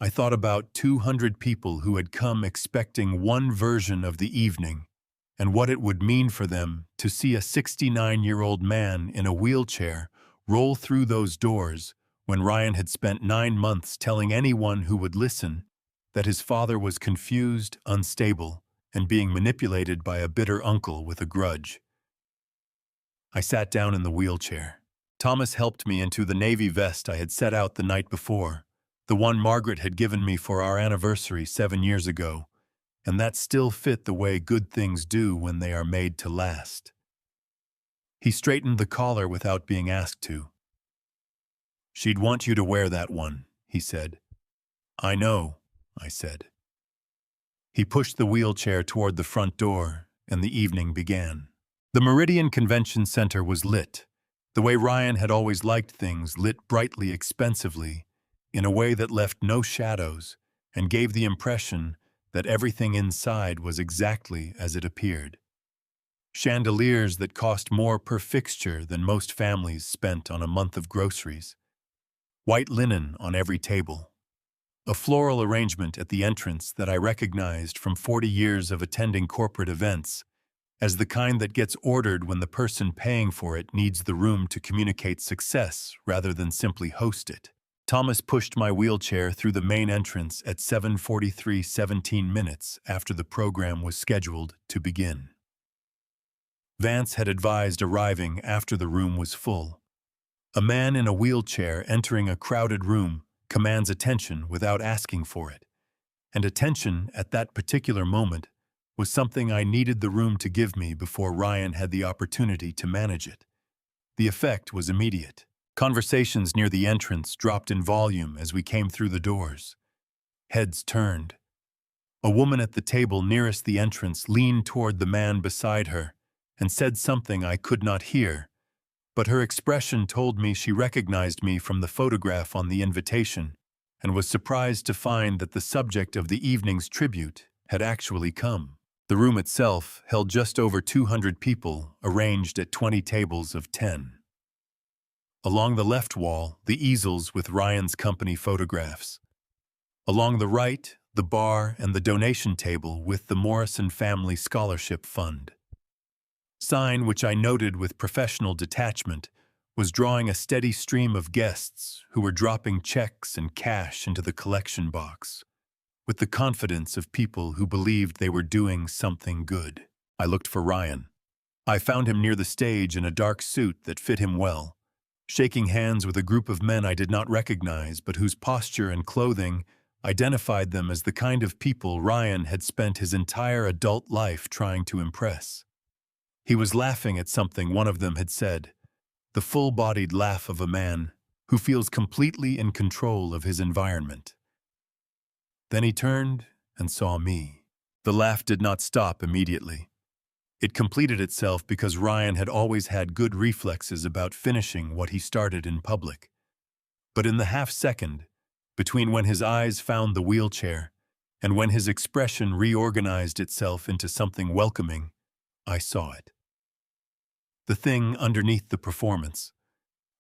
I thought about 200 people who had come expecting one version of the evening and what it would mean for them to see a 69-year-old man in a wheelchair roll through those doors when Ryan had spent 9 months telling anyone who would listen that his father was confused, unstable, and being manipulated by a bitter uncle with a grudge. I sat down in the wheelchair. Thomas helped me into the navy vest I had set out the night before, the one Margaret had given me for our anniversary 7 years ago, and that still fit the way good things do when they are made to last. He straightened the collar without being asked to. "She'd want you to wear that one," he said. "I know," I said. He pushed the wheelchair toward the front door, and the evening began. The Meridian Convention Center was lit, the way Ryan had always liked things, lit brightly, expensively, in a way that left no shadows and gave the impression that everything inside was exactly as it appeared. Chandeliers that cost more per fixture than most families spent on a month of groceries. White linen on every table. A floral arrangement at the entrance that I recognized from 40 years of attending corporate events as the kind that gets ordered when the person paying for it needs the room to communicate success rather than simply host it. Thomas pushed my wheelchair through the main entrance at 7:43, 17 minutes after the program was scheduled to begin. Vance had advised arriving after the room was full. A man in a wheelchair entering a crowded room commands attention without asking for it, and attention at that particular moment was something I needed the room to give me before Ryan had the opportunity to manage it. The effect was immediate. Conversations near the entrance dropped in volume as we came through the doors. Heads turned. A woman at the table nearest the entrance leaned toward the man beside her and said something I could not hear, but her expression told me she recognized me from the photograph on the invitation and was surprised to find that the subject of the evening's tribute had actually come. The room itself held just over 200 people arranged at 20 tables of 10. Along the left wall, the easels with Ryan's company photographs. Along the right, the bar and the donation table with the Morrison Family Scholarship Fund. Sign, which I noted with professional detachment, was drawing a steady stream of guests who were dropping checks and cash into the collection box. with the confidence of people who believed they were doing something good. I looked for Ryan. I found him near the stage in a dark suit that fit him well, shaking hands with a group of men I did not recognize but whose posture and clothing identified them as the kind of people Ryan had spent his entire adult life trying to impress. He was laughing at something one of them had said, the full-bodied laugh of a man who feels completely in control of his environment. Then he turned and saw me. The laugh did not stop immediately. It completed itself because Ryan had always had good reflexes about finishing what he started in public. But in the half-second, between when his eyes found the wheelchair and when his expression reorganized itself into something welcoming, I saw it. The thing underneath the performance.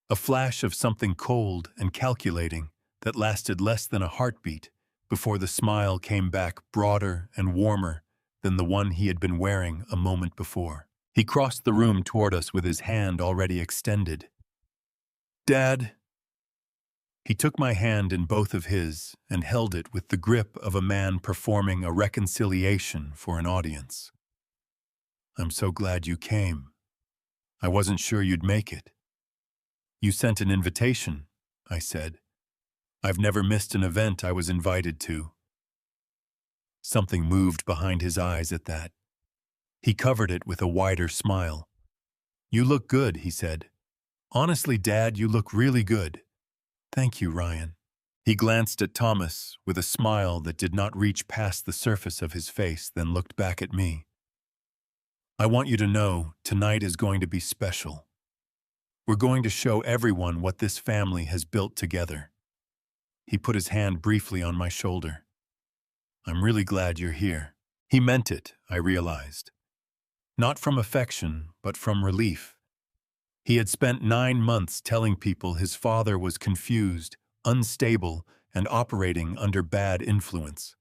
A flash of something cold and calculating that lasted less than a heartbeat before the smile came back broader and warmer than the one he had been wearing a moment before. He crossed the room toward us with his hand already extended. "Dad." He took my hand in both of his and held it with the grip of a man performing a reconciliation for an audience. "I'm so glad you came. I wasn't sure you'd make it." "You sent an invitation," I said. "I've never missed an event I was invited to." Something moved behind his eyes at that. He covered it with a wider smile. "You look good," he said. "Honestly, Dad, you look really good." "Thank you, Ryan." He glanced at Thomas with a smile that did not reach past the surface of his face, then looked back at me. "I want you to know tonight is going to be special. We're going to show everyone what this family has built together." He put his hand briefly on my shoulder. "I'm really glad you're here." He meant it, I realized. Not from affection, but from relief. He had spent 9 months telling people his father was confused, unstable, and operating under bad influence.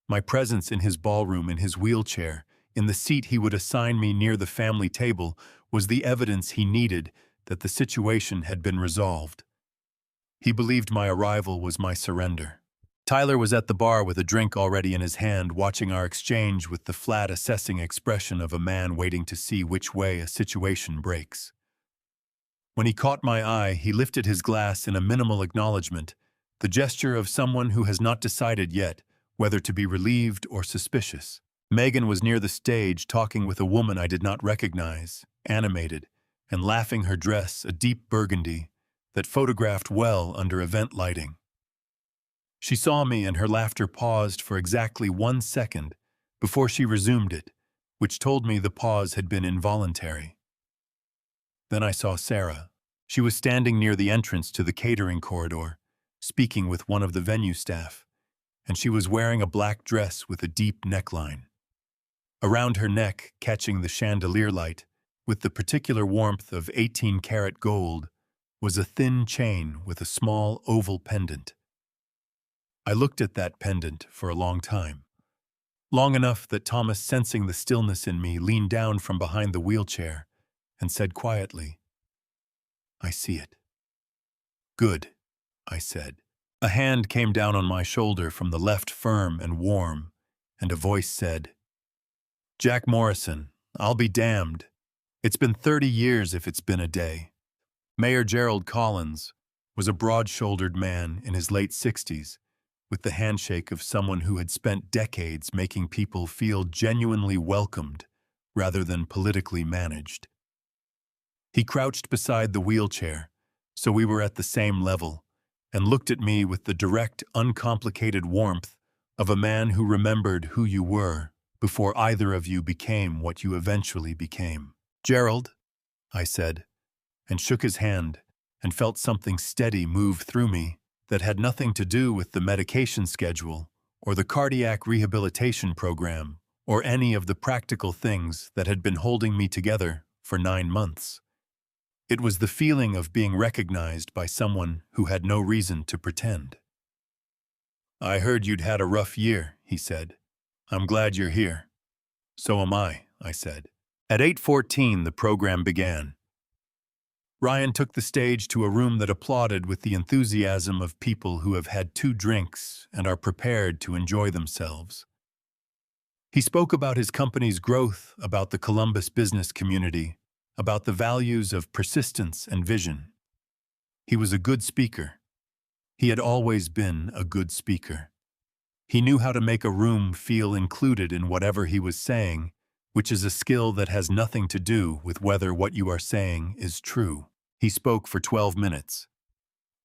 My presence in his ballroom in his wheelchair, in the seat he would assign me near the family table, was the evidence he needed that the situation had been resolved. He believed my arrival was my surrender. Tyler was at the bar with a drink already in his hand, watching our exchange with the flat, assessing expression of a man waiting to see which way a situation breaks. When he caught my eye, he lifted his glass in a minimal acknowledgement, the gesture of someone who has not decided yet whether to be relieved or suspicious. Megan was near the stage talking with a woman I did not recognize, animated, and laughing, her dress a deep burgundy that photographed well under event lighting. She saw me and her laughter paused for exactly 1 second before she resumed it, which told me the pause had been involuntary. Then I saw Sarah. She was standing near the entrance to the catering corridor, speaking with one of the venue staff, and she was wearing a black dress with a deep neckline. Around her neck, catching the chandelier light, with the particular warmth of 18-karat gold, was a thin chain with a small oval pendant. I looked at that pendant for a long time. Long enough that Thomas, sensing the stillness in me, leaned down from behind the wheelchair and said quietly, "I see it." "Good," I said. A hand came down on my shoulder from the left, firm and warm, and a voice said, "Jack Morrison, I'll be damned. It's been 30 years if it's been a day." Mayor Gerald Collins was a broad-shouldered man in his late 60s, with the handshake of someone who had spent decades making people feel genuinely welcomed rather than politically managed. He crouched beside the wheelchair, so we were at the same level, and looked at me with the direct, uncomplicated warmth of a man who remembered who you were before either of you became what you eventually became. "Gerald," I said, and shook his hand, and felt something steady move through me that had nothing to do with the medication schedule or the cardiac rehabilitation program or any of the practical things that had been holding me together for 9 months. It was the feeling of being recognized by someone who had no reason to pretend. "I heard you'd had a rough year," he said. "I'm glad you're here." "So am I," said. At 8:14, the program began. Ryan took the stage to a room that applauded with the enthusiasm of people who have had 2 drinks and are prepared to enjoy themselves. He spoke about his company's growth, about the Columbus business community, about the values of persistence and vision. He was a good speaker. He had always been a good speaker. He knew how to make a room feel included in whatever he was saying, which is a skill that has nothing to do with whether what you are saying is true. He spoke for 12 minutes.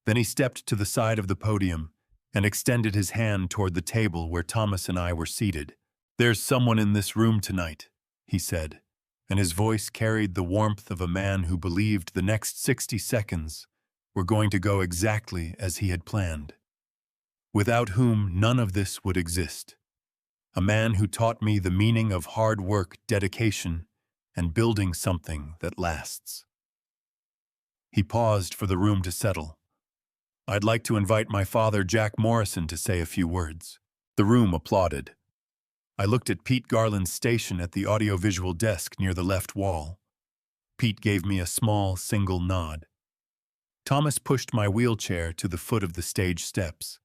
Then he stepped to the side of the podium and extended his hand toward the table where Thomas and I were seated. "There's someone in this room tonight," he said, and his voice carried the warmth of a man who believed the next 60 seconds were going to go exactly as he had planned, without whom none of this would exist. A man who taught me the meaning of hard work, dedication, and building something that lasts. He paused for the room to settle. "I'd like to invite my father, Jack Morrison, to say a few words." The room applauded. I looked at Pete Garland's station at the audiovisual desk near the left wall. Pete gave me a small, single nod. Thomas pushed my wheelchair to the foot of the stage steps.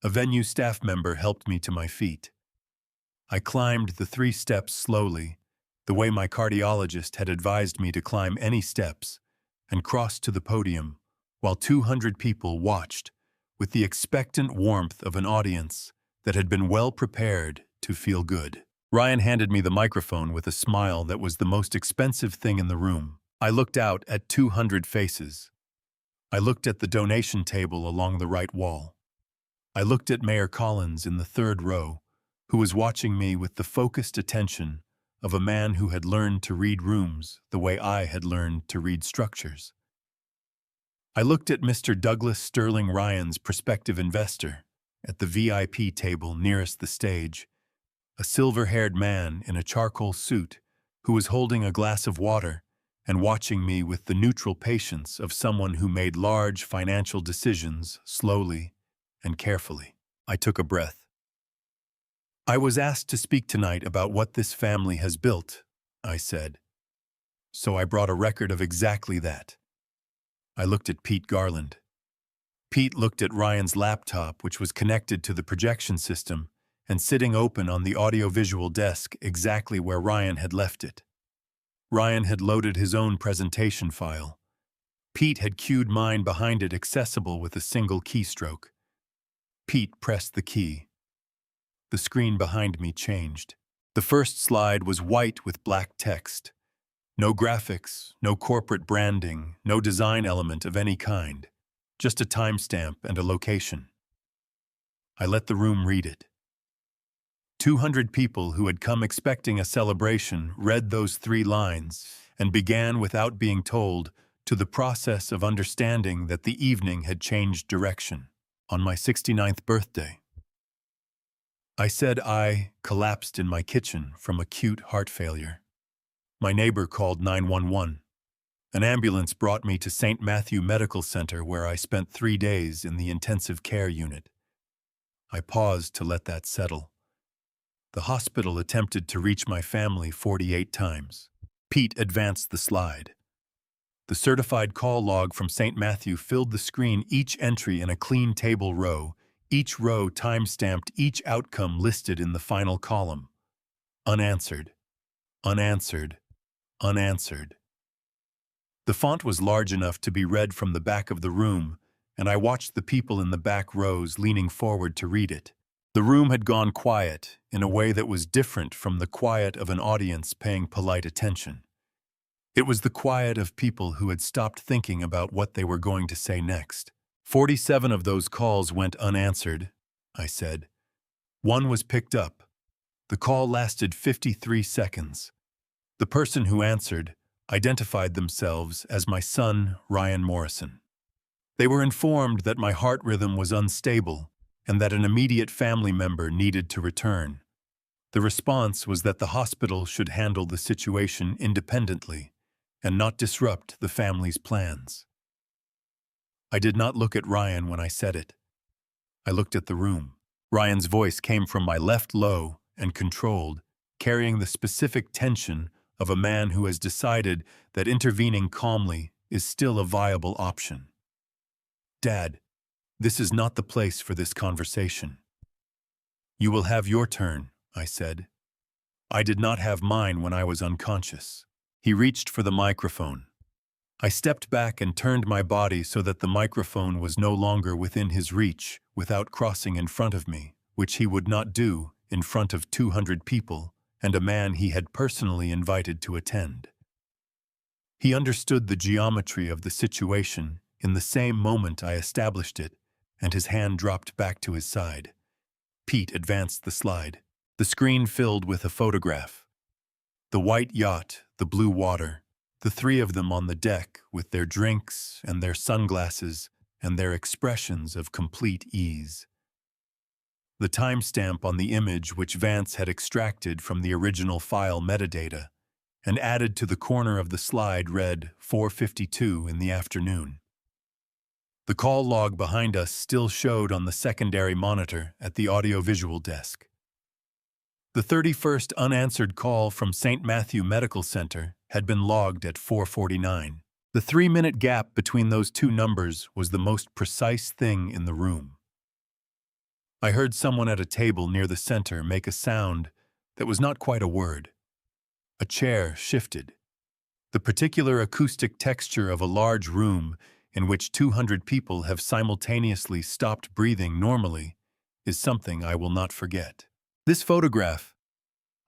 A venue staff member helped me to my feet. I climbed the 3 steps slowly, the way my cardiologist had advised me to climb any steps, and crossed to the podium, while 200 people watched with the expectant warmth of an audience that had been well prepared to feel good. Ryan handed me the microphone with a smile that was the most expensive thing in the room. I looked out at 200 faces. I looked at the donation table along the right wall. I looked at Mayor Collins in the 3rd row, who was watching me with the focused attention of a man who had learned to read rooms the way I had learned to read structures. I looked at Mr. Douglas Sterling Ryan's prospective investor at the VIP table nearest the stage, a silver-haired man in a charcoal suit who was holding a glass of water and watching me with the neutral patience of someone who made large financial decisions slowly and carefully. I took a breath. "I was asked to speak tonight about what this family has built," I said. "So I brought a record of exactly that." I looked at Pete Garland. Pete looked at Ryan's laptop, which was connected to the projection system and sitting open on the audiovisual desk exactly where Ryan had left it. Ryan had loaded his own presentation file. Pete had cued mine behind it, accessible with a single keystroke. Pete pressed the key. The screen behind me changed. The first slide was white with black text. No graphics, no corporate branding, no design element of any kind. Just a timestamp and a location. I let the room read it. 200 people who had come expecting a celebration read those 3 lines and began, without being told, to the process of understanding that the evening had changed direction. On my 69th birthday, I said I collapsed in my kitchen from acute heart failure. My neighbor called 911. An ambulance brought me to St. Matthew Medical Center, where I spent 3 days in the intensive care unit. I paused to let that settle. The hospital attempted to reach my family 48 times. Pete advanced the slide. The certified call log from St. Matthew filled the screen, each entry in a clean table row, each row time-stamped, each outcome listed in the final column. Unanswered. Unanswered. Unanswered. The font was large enough to be read from the back of the room, and I watched the people in the back rows leaning forward to read it. The room had gone quiet in a way that was different from the quiet of an audience paying polite attention. It was the quiet of people who had stopped thinking about what they were going to say next. 47 of those calls went unanswered, I said. 1 was picked up. The call lasted 53 seconds. The person who answered identified themselves as my son, Ryan Morrison. They were informed that my heart rhythm was unstable and that an immediate family member needed to return. The response was that the hospital should handle the situation independently and not disrupt the family's plans. I did not look at Ryan when I said it. I looked at the room. Ryan's voice came from my left, low and controlled, carrying the specific tension of a man who has decided that intervening calmly is still a viable option. Dad, this is not the place for this conversation. You will have your turn, I said. I did not have mine when I was unconscious. He reached for the microphone. I stepped back and turned my body so that the microphone was no longer within his reach without crossing in front of me, which he would not do in front of 200 people and a man he had personally invited to attend. He understood the geometry of the situation in the same moment I established it, and his hand dropped back to his side. Pete advanced the slide. The screen filled with a photograph. The white yacht, the blue water, the three of them on the deck with their drinks and their sunglasses and their expressions of complete ease. The timestamp on the image which Vance had extracted from the original file metadata and added to the corner of the slide read 4:52 in the afternoon. The call log behind us still showed on the secondary monitor at the audiovisual desk. The 31st unanswered call from St. Matthew Medical Center had been logged at 4:49. The 3-minute gap between those two numbers was the most precise thing in the room. I heard someone at a table near the center make a sound that was not quite a word. A chair shifted. The particular acoustic texture of a large room in which 200 people have simultaneously stopped breathing normally is something I will not forget. This photograph,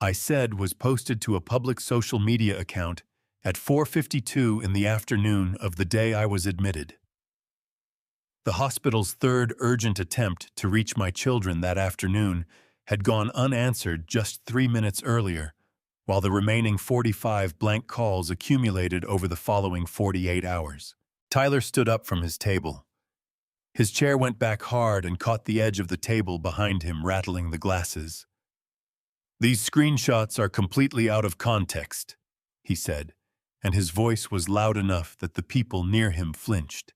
I said, was posted to a public social media account at 4:52 in the afternoon of the day I was admitted. The hospital's third urgent attempt to reach my children that afternoon had gone unanswered just 3 minutes earlier, while the remaining 45 blank calls accumulated over the following 48 hours. Tyler stood up from his table. His chair went back hard and caught the edge of the table behind him, rattling the glasses. "These screenshots are completely out of context," he said, and his voice was loud enough that the people near him flinched.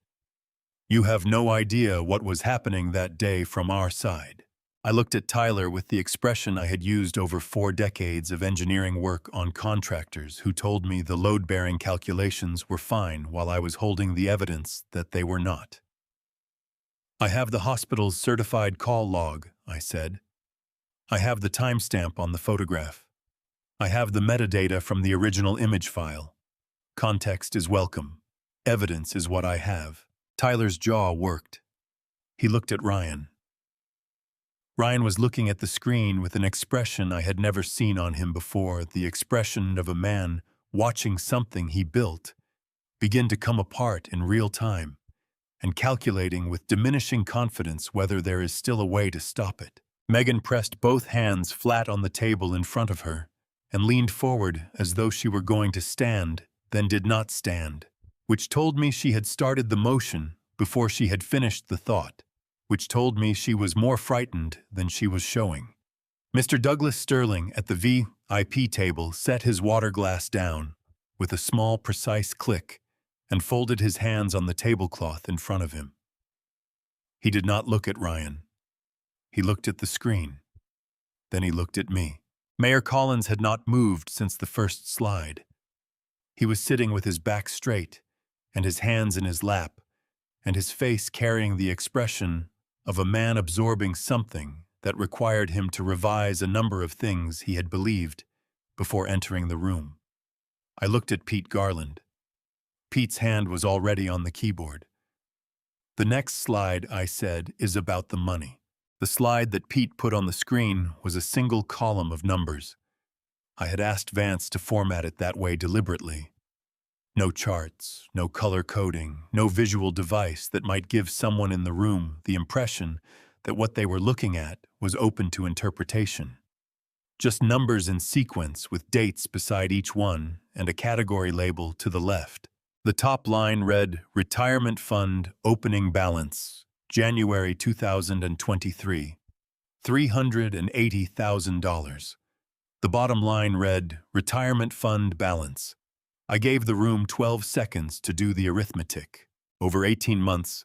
"You have no idea what was happening that day from our side." I looked at Tyler with the expression I had used over 4 decades of engineering work on contractors who told me the load-bearing calculations were fine while I was holding the evidence that they were not. "I have the hospital's certified call log," I said. "I have the timestamp on the photograph. I have the metadata from the original image file. Context is welcome. Evidence is what I have." Tyler's jaw worked. He looked at Ryan. Ryan was looking at the screen with an expression I had never seen on him before, the expression of a man watching something he built begin to come apart in real time and calculating with diminishing confidence whether there is still a way to stop it. Megan pressed both hands flat on the table in front of her and leaned forward as though she were going to stand, then did not stand, which told me she had started the motion before she had finished the thought, which told me she was more frightened than she was showing. Mr. Douglas Sterling at the VIP table set his water glass down with a small, precise click and folded his hands on the tablecloth in front of him. He did not look at Ryan. He looked at the screen. Then he looked at me. Mayor Collins had not moved since the first slide. He was sitting with his back straight and his hands in his lap, and his face carrying the expression of a man absorbing something that required him to revise a number of things he had believed before entering the room. I looked at Pete Garland. Pete's hand was already on the keyboard. "The next slide," I said, "is about the money." The slide that Pete put on the screen was a single column of numbers. I had asked Vance to format it that way deliberately. No charts, no color coding, no visual device that might give someone in the room the impression that what they were looking at was open to interpretation. Just numbers in sequence with dates beside each one and a category label to the left. The top line read, "Retirement Fund Opening Balance, January 2023, $380,000. The bottom line read, "Retirement Fund Balance." I gave the room 12 seconds to do the arithmetic. Over 18 months,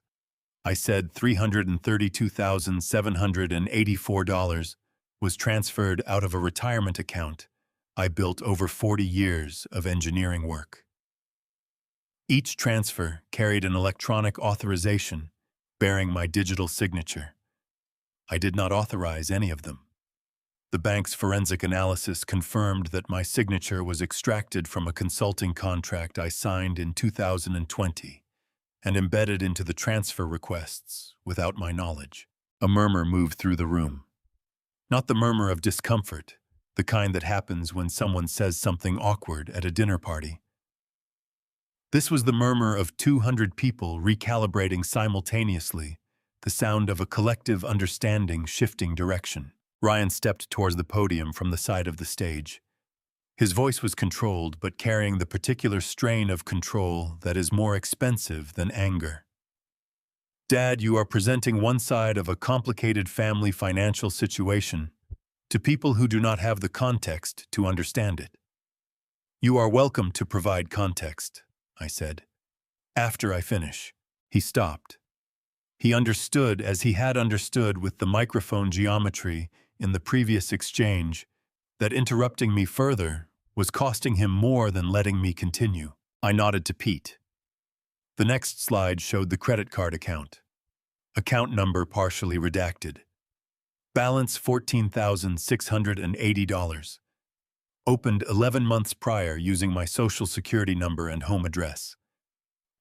I said $332,784 was transferred out of a retirement account I built over 40 years of engineering work. Each transfer carried an electronic authorization bearing my digital signature. I did not authorize any of them. The bank's forensic analysis confirmed that my signature was extracted from a consulting contract I signed in 2020 and embedded into the transfer requests without my knowledge. A murmur moved through the room. Not the murmur of discomfort, the kind that happens when someone says something awkward at a dinner party. This was the murmur of 200 people recalibrating simultaneously, the sound of a collective understanding shifting direction. Ryan stepped towards the podium from the side of the stage. His voice was controlled, but carrying the particular strain of control that is more expensive than anger. Dad, you are presenting one side of a complicated family financial situation to people who do not have the context to understand it. You are welcome to provide context, I said. After I finish. He stopped. He understood, as he had understood with the microphone geometry in the previous exchange, that interrupting me further was costing him more than letting me continue. I nodded to Pete. The next slide showed the credit card account. Account number partially redacted. Balance $14,680. Opened 11 months prior using my social security number and home address.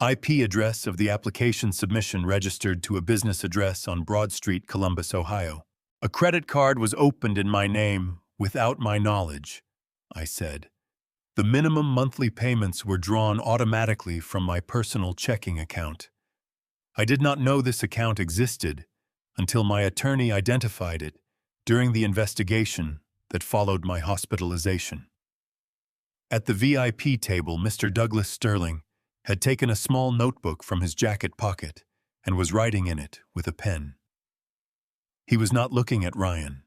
IP address of the application submission registered to a business address on Broad Street, Columbus, Ohio. A credit card was opened in my name without my knowledge, I said. The minimum monthly payments were drawn automatically from my personal checking account. I did not know this account existed until my attorney identified it during the investigation that followed my hospitalization. At the VIP table, Mr. Douglas Sterling had taken a small notebook from his jacket pocket and was writing in it with a pen. He was not looking at Ryan.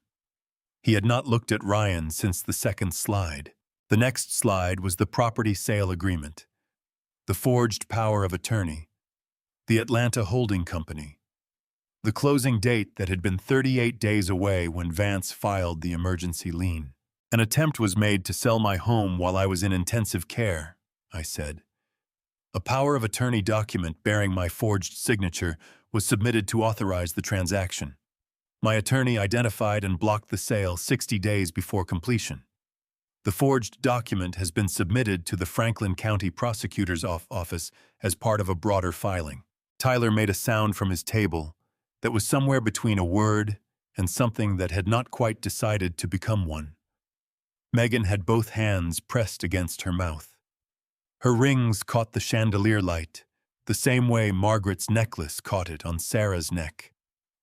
He had not looked at Ryan since the second slide. The next slide was the property sale agreement, the forged power of attorney, the Atlanta Holding Company, the closing date that had been 38 days away when Vance filed the emergency lien. An attempt was made to sell my home while I was in intensive care, I said. A power of attorney document bearing my forged signature was submitted to authorize the transaction. My attorney identified and blocked the sale 60 days before completion. The forged document has been submitted to the Franklin County Prosecutor's Office as part of a broader filing. Tyler made a sound from his table that was somewhere between a word and something that had not quite decided to become one. Megan had both hands pressed against her mouth. Her rings caught the chandelier light, the same way Margaret's necklace caught it on Sarah's neck.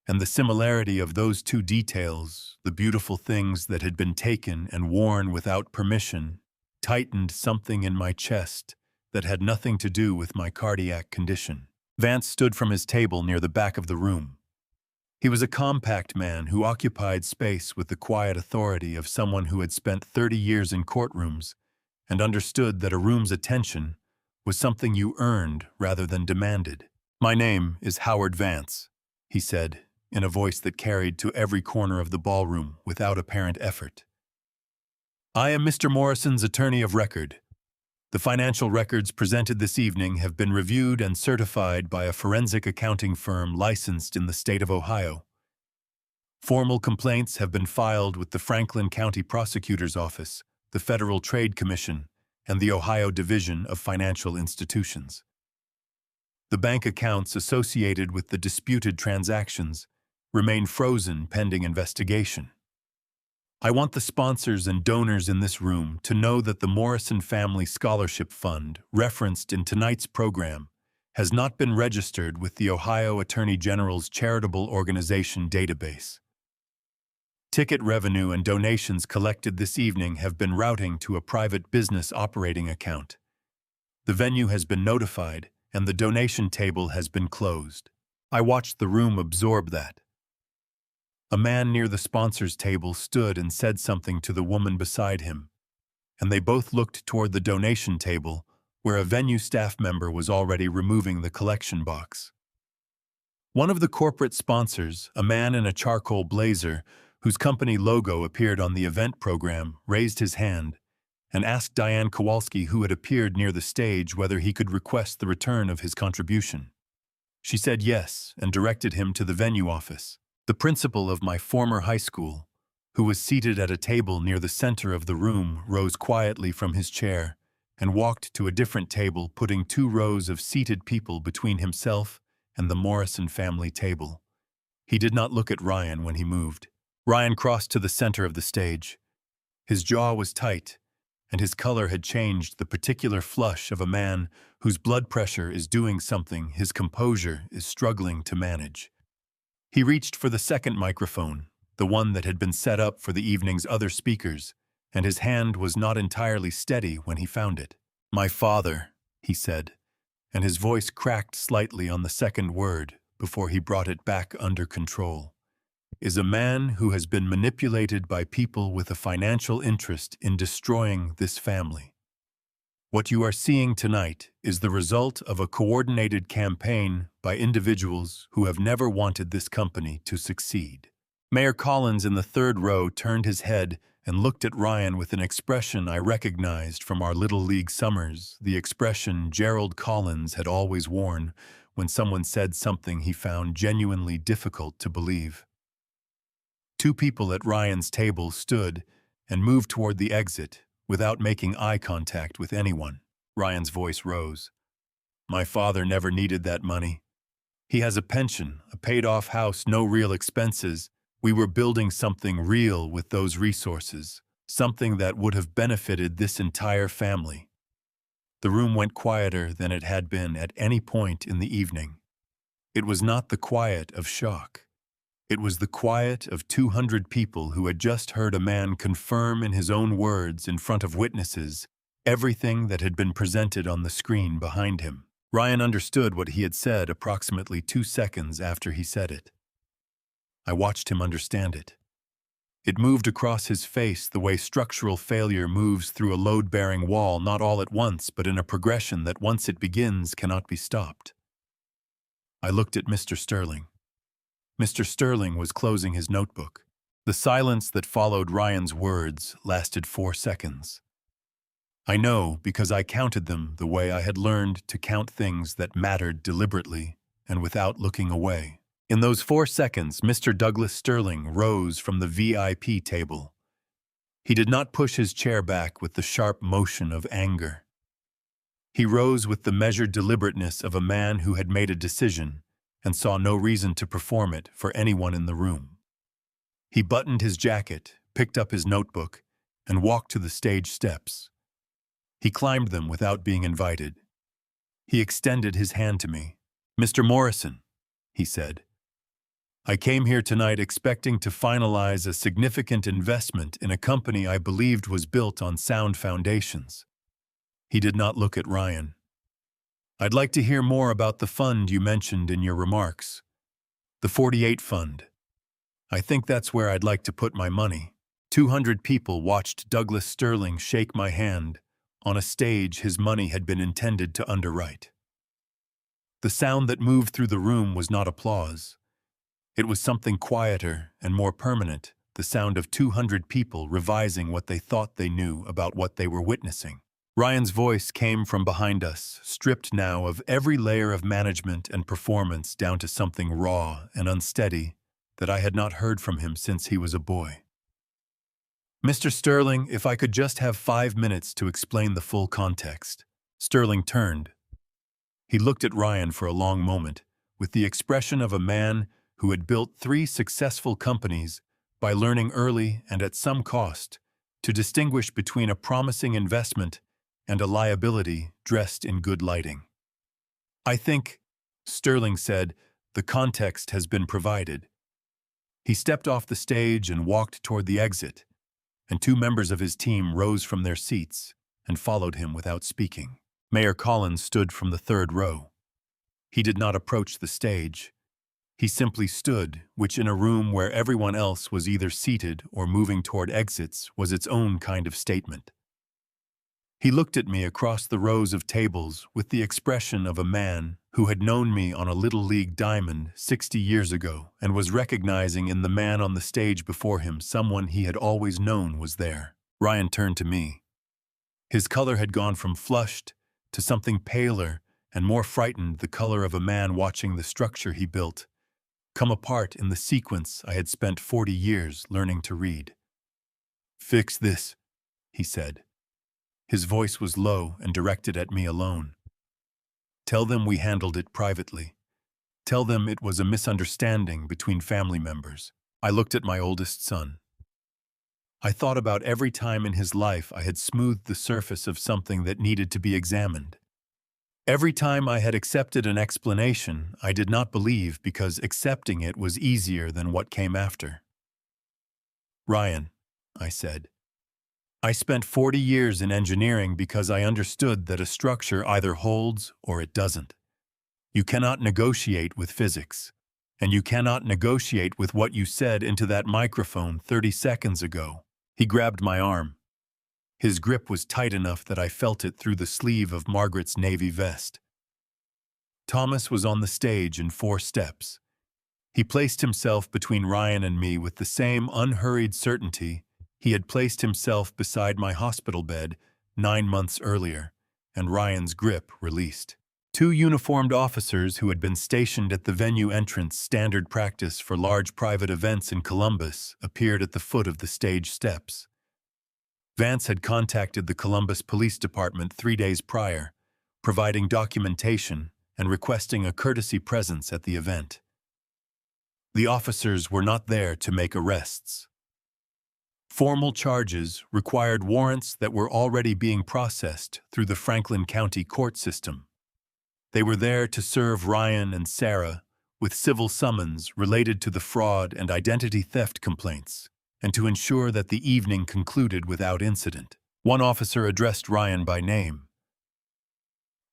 And the similarity of those two details, the beautiful things that had been taken and worn without permission, tightened something in my chest that had nothing to do with my cardiac condition. Vance stood from his table near the back of the room. He was a compact man who occupied space with the quiet authority of someone who had spent 30 years in courtrooms and understood that a room's attention was something you earned rather than demanded. "My name is Howard Vance," he said, in a voice that carried to every corner of the ballroom without apparent effort. "I am Mr. Morrison's attorney of record. The financial records presented this evening have been reviewed and certified by a forensic accounting firm licensed in the state of Ohio. Formal complaints have been filed with the Franklin County Prosecutor's Office, the Federal Trade Commission, and the Ohio Division of Financial Institutions. The bank accounts associated with the disputed transactions remain frozen pending investigation. I want the sponsors and donors in this room to know that the Morrison Family Scholarship Fund, referenced in tonight's program, has not been registered with the Ohio Attorney General's charitable organization database. Ticket revenue and donations collected this evening have been routing to a private business operating account. The venue has been notified, and the donation table has been closed. I watched the room absorb that. A man near the sponsors' table stood and said something to the woman beside him, and they both looked toward the donation table, where a venue staff member was already removing the collection box. One of the corporate sponsors, a man in a charcoal blazer, whose company logo appeared on the event program, raised his hand and asked Diane Kowalski, who had appeared near the stage, whether he could request the return of his contribution. She said yes and directed him to the venue office. The principal of my former high school, who was seated at a table near the center of the room, rose quietly from his chair and walked to a different table, putting 2 rows of seated people between himself and the Morrison family table. He did not look at Ryan when he moved. Ryan crossed to the center of the stage. His jaw was tight, and his color had changed, the particular flush of a man whose blood pressure is doing something his composure is struggling to manage. He reached for the second microphone, the one that had been set up for the evening's other speakers, and his hand was not entirely steady when he found it. "My father," he said, and his voice cracked slightly on the second word before he brought it back under control, "is a man who has been manipulated by people with a financial interest in destroying this family. What you are seeing tonight is the result of a coordinated campaign by individuals who have never wanted this company to succeed." Mayor Collins in the third row turned his head and looked at Ryan with an expression I recognized from our Little League summers, the expression Gerald Collins had always worn when someone said something he found genuinely difficult to believe. 2 people at Ryan's table stood and moved toward the exit without making eye contact with anyone. Ryan's voice rose. "My father never needed that money. He has a pension, a paid-off house, no real expenses. We were building something real with those resources, something that would have benefited this entire family." The room went quieter than it had been at any point in the evening. It was not the quiet of shock. It was the quiet of 200 people who had just heard a man confirm in his own words in front of witnesses everything that had been presented on the screen behind him. Ryan understood what he had said approximately 2 seconds after he said it. I watched him understand it. It moved across his face the way structural failure moves through a load-bearing wall, not all at once, but in a progression that once it begins cannot be stopped. I looked at Mr. Sterling. Mr. Sterling was closing his notebook. The silence that followed Ryan's words lasted 4 seconds. I know because I counted them the way I had learned to count things that mattered deliberately and without looking away. In those 4 seconds, Mr. Douglas Sterling rose from the VIP table. He did not push his chair back with the sharp motion of anger. He rose with the measured deliberateness of a man who had made a decision and saw no reason to perform it for anyone in the room. He buttoned his jacket, picked up his notebook, and walked to the stage steps. He climbed them without being invited. He extended his hand to me. "Mr. Morrison," he said, "I came here tonight expecting to finalize a significant investment in a company I believed was built on sound foundations." He did not look at Ryan. "I'd like to hear more about the fund you mentioned in your remarks. The 48 Fund. I think that's where I'd like to put my money." 200 people watched Douglas Sterling shake my hand on a stage his money had been intended to underwrite. The sound that moved through the room was not applause. It was something quieter and more permanent, the sound of 200 people revising what they thought they knew about what they were witnessing. Ryan's voice came from behind us, stripped now of every layer of management and performance down to something raw and unsteady that I had not heard from him since he was a boy. "Mr. Sterling, if I could just have 5 minutes to explain the full context." Sterling turned. He looked at Ryan for a long moment, with the expression of a man who had built 3 successful companies by learning early and at some cost to distinguish between a promising investment and a liability dressed in good lighting. "I think," Sterling said, "the context has been provided." He stepped off the stage and walked toward the exit, and 2 members of his team rose from their seats and followed him without speaking. Mayor Collins stood from the 3rd row. He did not approach the stage. He simply stood, which in a room where everyone else was either seated or moving toward exits was its own kind of statement. He looked at me across the rows of tables with the expression of a man who had known me on a Little League diamond 60 years ago and was recognizing in the man on the stage before him someone he had always known was there. Ryan turned to me. His color had gone from flushed to something paler and more frightened, the color of a man watching the structure he built come apart in the sequence I had spent 40 years learning to read. "Fix this," he said. His voice was low and directed at me alone. "Tell them we handled it privately. Tell them it was a misunderstanding between family members." I looked at my oldest son. I thought about every time in his life I had smoothed the surface of something that needed to be examined. Every time I had accepted an explanation I did not believe because accepting it was easier than what came after. "Ryan," I said, "I spent 40 years in engineering because I understood that a structure either holds or it doesn't. You cannot negotiate with physics, and you cannot negotiate with what you said into that microphone 30 seconds ago." He grabbed my arm. His grip was tight enough that I felt it through the sleeve of Margaret's navy vest. Thomas was on the stage in 4 steps. He placed himself between Ryan and me with the same unhurried certainty he had placed himself beside my hospital bed 9 months earlier, and Ryan's grip released. 2 uniformed officers who had been stationed at the venue entrance, standard practice for large private events in Columbus, appeared at the foot of the stage steps. Vance had contacted the Columbus Police Department 3 days prior, providing documentation and requesting a courtesy presence at the event. The officers were not there to make arrests. Formal charges required warrants that were already being processed through the Franklin County court system. They were there to serve Ryan and Sarah with civil summons related to the fraud and identity theft complaints, and to ensure that the evening concluded without incident. One officer addressed Ryan by name.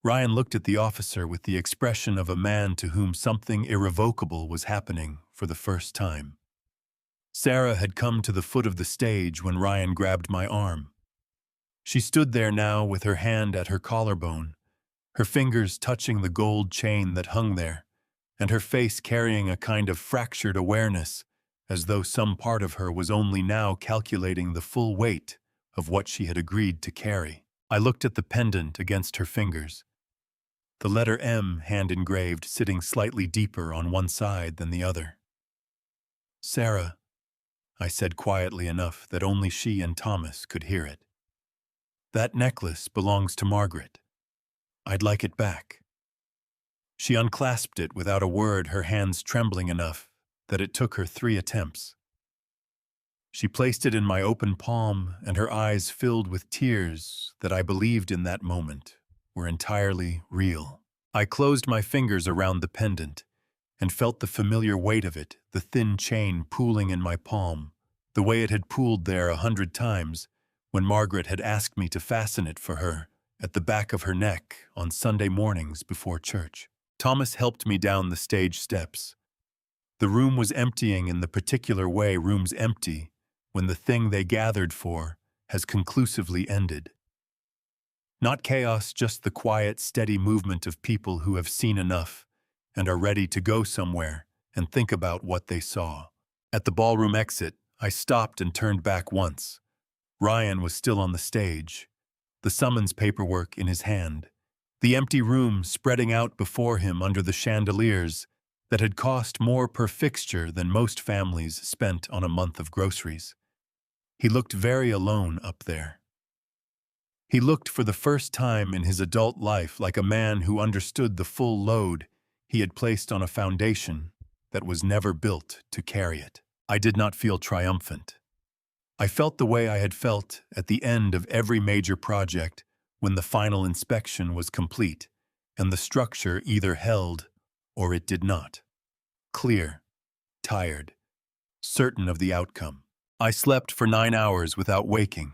Ryan looked at the officer with the expression of a man to whom something irrevocable was happening for the first time. Sarah had come to the foot of the stage when Ryan grabbed my arm. She stood there now with her hand at her collarbone, her fingers touching the gold chain that hung there, and her face carrying a kind of fractured awareness, as though some part of her was only now calculating the full weight of what she had agreed to carry. I looked at the pendant against her fingers, the letter M hand-engraved sitting slightly deeper on one side than the other. "Sarah," I said quietly enough that only she and Thomas could hear it. "That necklace belongs to Margaret. I'd like it back." She unclasped it without a word, her hands trembling enough that it took her 3 attempts. She placed it in my open palm, and her eyes filled with tears that I believed in that moment were entirely real. I closed my fingers around the pendant and felt the familiar weight of it, the thin chain pooling in my palm, the way it had pooled there 100 times when Margaret had asked me to fasten it for her at the back of her neck on Sunday mornings before church. Thomas helped me down the stage steps. The room was emptying in the particular way rooms empty when the thing they gathered for has conclusively ended. Not chaos, just the quiet, steady movement of people who have seen enough and are ready to go somewhere and think about what they saw. At the ballroom exit, I stopped and turned back once. Ryan was still on the stage, the summons paperwork in his hand, the empty room spreading out before him under the chandeliers that had cost more per fixture than most families spent on a month of groceries. He looked very alone up there. He looked for the first time in his adult life like a man who understood the full load he had placed on a foundation that was never built to carry it. I did not feel triumphant. I felt the way I had felt at the end of every major project when the final inspection was complete and the structure either held or it did not. Clear, tired, certain of the outcome. I slept for 9 hours without waking,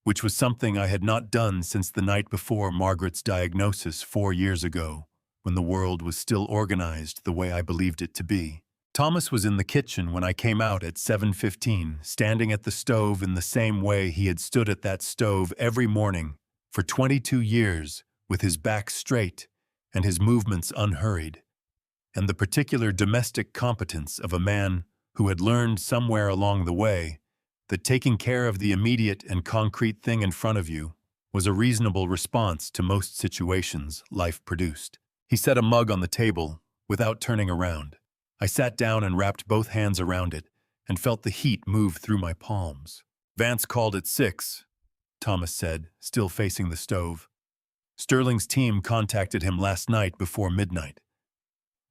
which was something I had not done since the night before Margaret's diagnosis 4 years ago, when the world was still organized the way I believed it to be. Thomas was in the kitchen when I came out at 7:15, standing at the stove in the same way he had stood at that stove every morning for 22 years, with his back straight and his movements unhurried, and the particular domestic competence of a man who had learned somewhere along the way that taking care of the immediate and concrete thing in front of you was a reasonable response to most situations life produced. He set a mug on the table without turning around. I sat down and wrapped both hands around it and felt the heat move through my palms. Vance called at 6, Thomas said, still facing the stove. Sterling's team contacted him last night before midnight.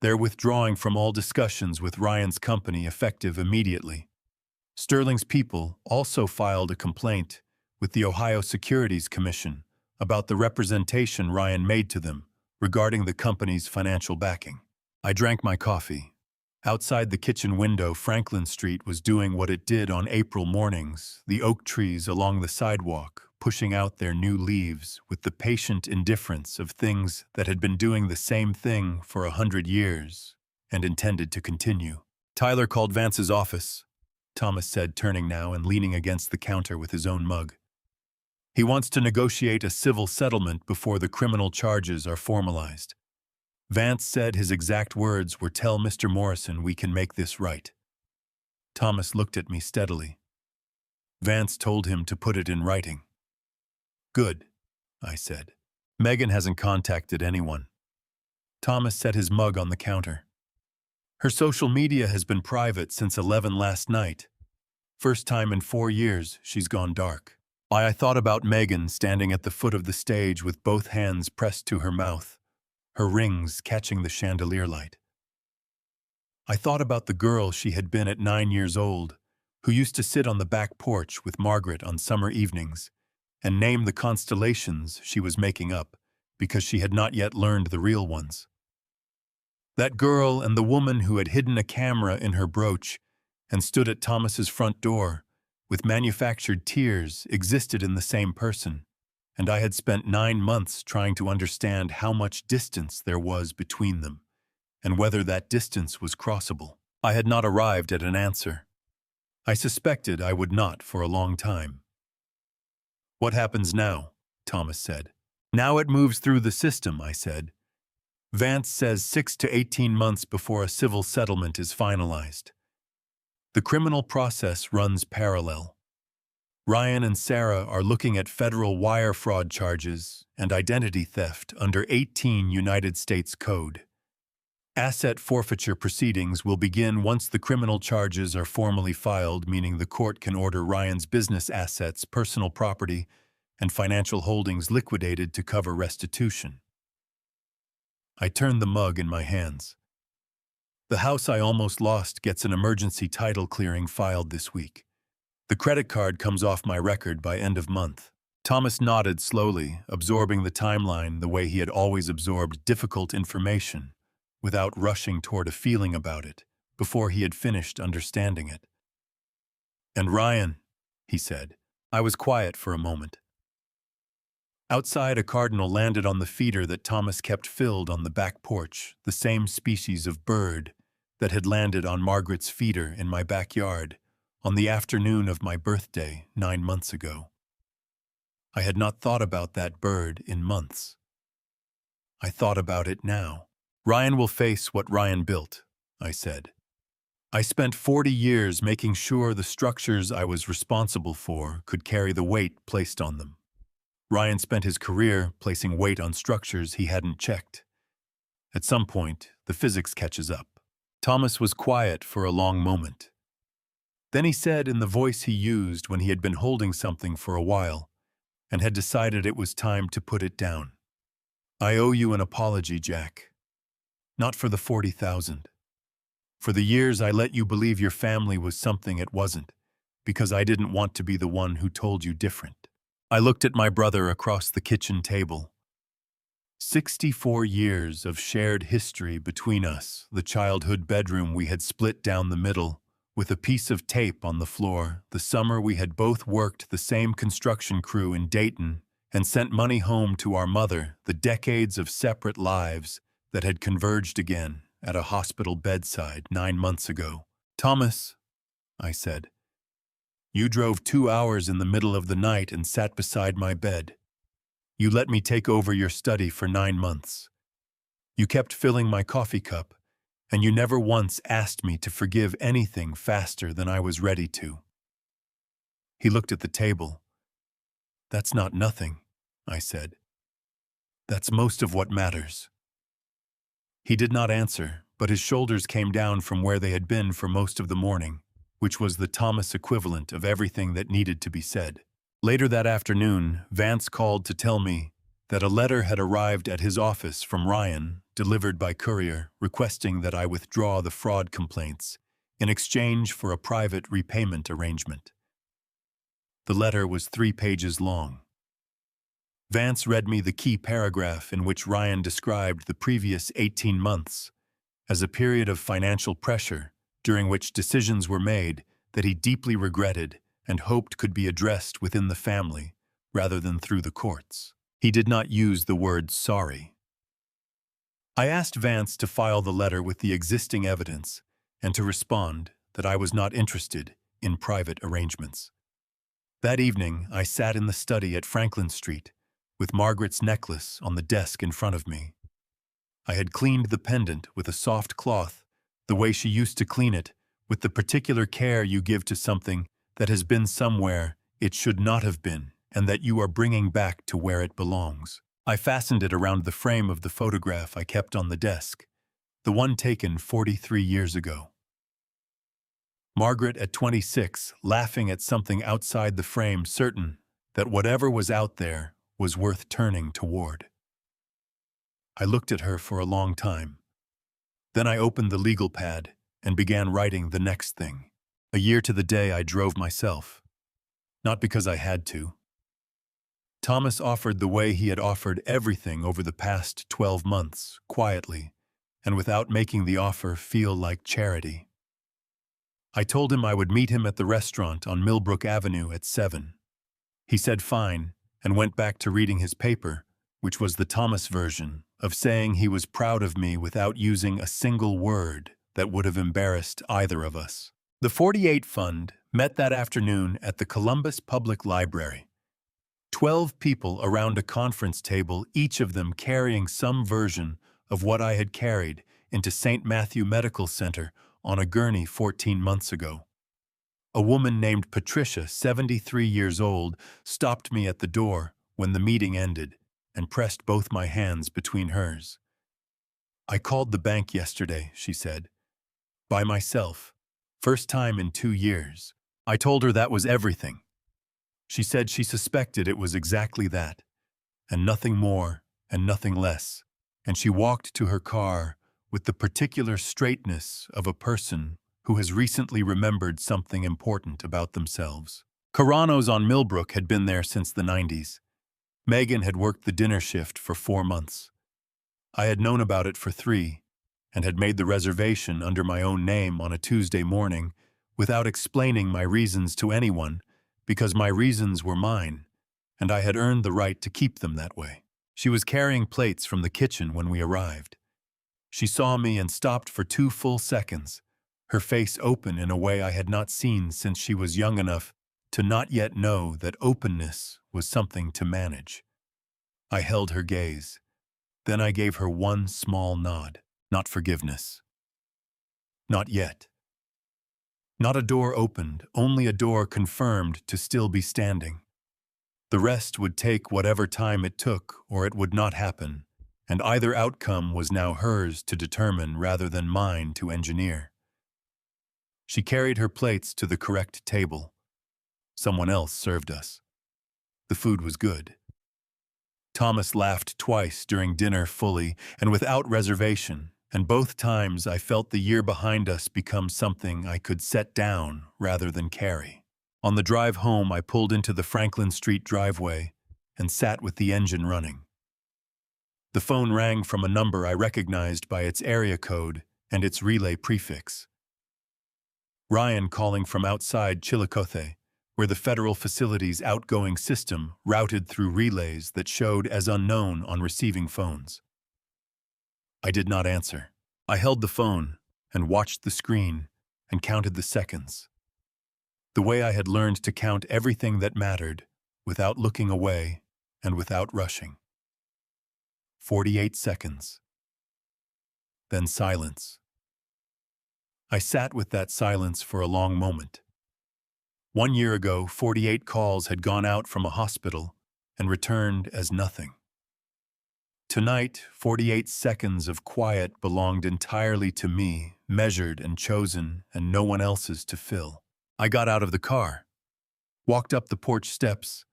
They're withdrawing from all discussions with Ryan's company effective immediately. Sterling's people also filed a complaint with the Ohio Securities Commission about the representation Ryan made to them regarding the company's financial backing. I drank my coffee. Outside the kitchen window, Franklin Street was doing what it did on April mornings, the oak trees along the sidewalk pushing out their new leaves with the patient indifference of things that had been doing the same thing for 100 years and intended to continue. Tyler called Vance's office, Thomas said, turning now and leaning against the counter with his own mug. He wants to negotiate a civil settlement before the criminal charges are formalized. Vance said his exact words were, "Tell Mr. Morrison we can make this right." Thomas looked at me steadily. Vance told him to put it in writing. Good, I said. Megan hasn't contacted anyone. Thomas set his mug on the counter. Her social media has been private since 11 last night. First time in 4 years she's gone dark. I thought about Megan standing at the foot of the stage with both hands pressed to her mouth, her rings catching the chandelier light. I thought about the girl she had been at 9 years old, who used to sit on the back porch with Margaret on summer evenings and name the constellations she was making up because she had not yet learned the real ones. That girl and the woman who had hidden a camera in her brooch and stood at Thomas's front door with manufactured tears existed in the same person, and I had spent 9 months trying to understand how much distance there was between them and whether that distance was crossable. I had not arrived at an answer. I suspected I would not for a long time. What happens now? Thomas said. Now it moves through the system, I said. Vance says 6 to 18 months before a civil settlement is finalized. The criminal process runs parallel. Ryan and Sarah are looking at federal wire fraud charges and identity theft under 18 United States Code. Asset forfeiture proceedings will begin once the criminal charges are formally filed, meaning the court can order Ryan's business assets, personal property, and financial holdings liquidated to cover restitution. I turned the mug in my hands. The house I almost lost gets an emergency title clearing filed this week. The credit card comes off my record by end of month. Thomas nodded slowly, absorbing the timeline the way he had always absorbed difficult information, without rushing toward a feeling about it, before he had finished understanding it. And Ryan, he said. I was quiet for a moment. Outside, a cardinal landed on the feeder that Thomas kept filled on the back porch, the same species of bird that had landed on Margaret's feeder in my backyard on the afternoon of my birthday 9 months ago. I had not thought about that bird in months. I thought about it now. Ryan will face what Ryan built, I said. I spent 40 years making sure the structures I was responsible for could carry the weight placed on them. Ryan spent his career placing weight on structures he hadn't checked. At some point, the physics catches up. Thomas was quiet for a long moment. Then he said in the voice he used when he had been holding something for a while and had decided it was time to put it down. I owe you an apology, Jack. Not for the 40,000. For the years I let you believe your family was something it wasn't, because I didn't want to be the one who told you different. I looked at my brother across the kitchen table. 64 years of shared history between us, the childhood bedroom we had split down the middle, with a piece of tape on the floor, the summer we had both worked the same construction crew in Dayton and sent money home to our mother, the decades of separate lives that had converged again at a hospital bedside 9 months ago. Thomas, I said, you drove 2 hours in the middle of the night and sat beside my bed. You let me take over your study for 9 months. You kept filling my coffee cup, and you never once asked me to forgive anything faster than I was ready to. He looked at the table. That's not nothing. I said. That's most of what matters. He did not answer, but his shoulders came down from where they had been for most of the morning, which was the Thomas equivalent of everything that needed to be said. Later that afternoon, Vance called to tell me that a letter had arrived at his office from Ryan, delivered by courier, requesting that I withdraw the fraud complaints in exchange for a private repayment arrangement. The letter was 3 pages long. Vance read me the key paragraph in which Ryan described the previous 18 months as a period of financial pressure during which decisions were made that he deeply regretted and hoped could be addressed within the family rather than through the courts. He did not use the word sorry. I asked Vance to file the letter with the existing evidence and to respond that I was not interested in private arrangements. That evening, I sat in the study at Franklin Street with Margaret's necklace on the desk in front of me. I had cleaned the pendant with a soft cloth, the way she used to clean it, with the particular care you give to something that has been somewhere it should not have been, and that you are bringing back to where it belongs. I fastened it around the frame of the photograph I kept on the desk, the one taken 43 years ago. Margaret at 26, laughing at something outside the frame, certain that whatever was out there was worth turning toward. I looked at her for a long time. Then I opened the legal pad and began writing the next thing. A year to the day I drove myself. Not because I had to. Thomas offered the way he had offered everything over the past 12 months, quietly, and without making the offer feel like charity. I told him I would meet him at the restaurant on Millbrook Avenue at 7. He said fine, and went back to reading his paper, which was the Thomas version of saying he was proud of me without using a single word that would have embarrassed either of us. The 48 Fund met that afternoon at the Columbus Public Library. 12 people around a conference table, each of them carrying some version of what I had carried into St. Matthew Medical Center on a gurney 14 months ago. A woman named Patricia, 73 years old, stopped me at the door when the meeting ended and pressed both my hands between hers. I called the bank yesterday, she said. By myself. First time in 2 years. I told her that was everything. She said she suspected it was exactly that, and nothing more and nothing less, and she walked to her car with the particular straightness of a person who has recently remembered something important about themselves. Carano's on Millbrook had been there since the 90s. Megan had worked the dinner shift for 4 months. I had known about it for 3, and had made the reservation under my own name on a Tuesday morning without explaining my reasons to anyone, because my reasons were mine, and I had earned the right to keep them that way. She was carrying plates from the kitchen when we arrived. She saw me and stopped for 2 full seconds, her face open in a way I had not seen since she was young enough to not yet know that openness was something to manage. I held her gaze. Then I gave her one small nod. Not forgiveness. Not yet. Not a door opened, only a door confirmed to still be standing. The rest would take whatever time it took, or it would not happen, and either outcome was now hers to determine rather than mine to engineer. She carried her plates to the correct table. Someone else served us. The food was good. Thomas laughed twice during dinner fully and without reservation, and both times I felt the year behind us become something I could set down rather than carry. On the drive home, I pulled into the Franklin Street driveway and sat with the engine running. The phone rang from a number I recognized by its area code and its relay prefix. Ryan calling from outside Chillicothe, where the federal facility's outgoing system routed through relays that showed as unknown on receiving phones. I did not answer. I held the phone and watched the screen and counted the seconds. The way I had learned to count everything that mattered, without looking away and without rushing. 48 seconds. Then silence. I sat with that silence for a long moment. 1 year ago, 48 calls had gone out from a hospital, and returned as nothing. Tonight, 48 seconds of quiet belonged entirely to me, measured and chosen, and no one else's to fill. I got out of the car, walked up the porch steps,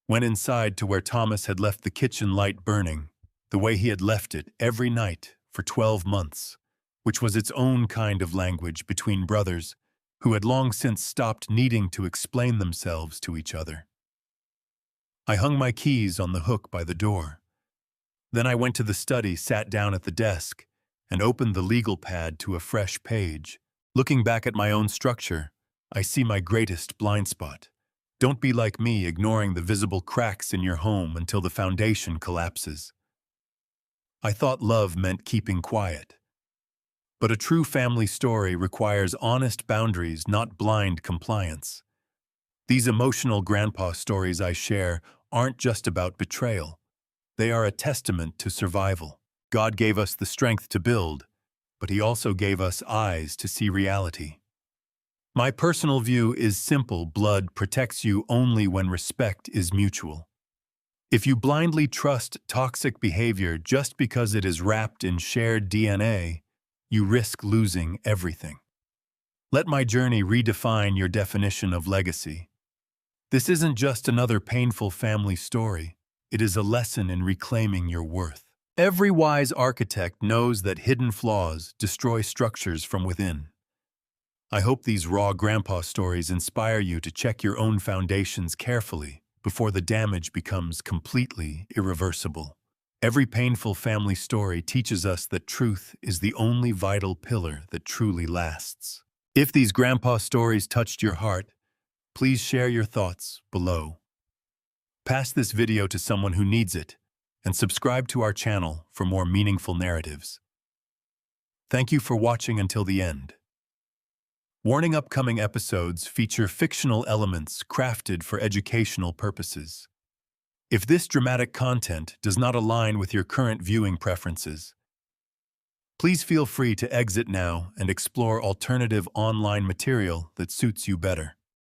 went inside to where Thomas had left the kitchen light burning, the way he had left it every night for 12 months, which was its own kind of language between brothers who had long since stopped needing to explain themselves to each other. I hung my keys on the hook by the door. Then I went to the study, sat down at the desk, and opened the legal pad to a fresh page. Looking back at my own structure, I see my greatest blind spot. Don't be like me, ignoring the visible cracks in your home until the foundation collapses. I thought love meant keeping quiet. But a true family story requires honest boundaries, not blind compliance. These emotional grandpa stories I share aren't just about betrayal. They are a testament to survival. God gave us the strength to build, but He also gave us eyes to see reality. My personal view is simple: blood protects you only when respect is mutual. If you blindly trust toxic behavior just because it is wrapped in shared DNA, you risk losing everything. Let my journey redefine your definition of legacy. This isn't just another painful family story. It is a lesson in reclaiming your worth. Every wise architect knows that hidden flaws destroy structures from within. I hope these raw grandpa stories inspire you to check your own foundations carefully before the damage becomes completely irreversible. Every painful family story teaches us that truth is the only vital pillar that truly lasts. If these grandpa stories touched your heart, please share your thoughts below. Pass this video to someone who needs it, and subscribe to our channel for more meaningful narratives. Thank you for watching until the end. Warning: upcoming episodes feature fictional elements crafted for educational purposes. If this dramatic content does not align with your current viewing preferences, please feel free to exit now and explore alternative online material that suits you better.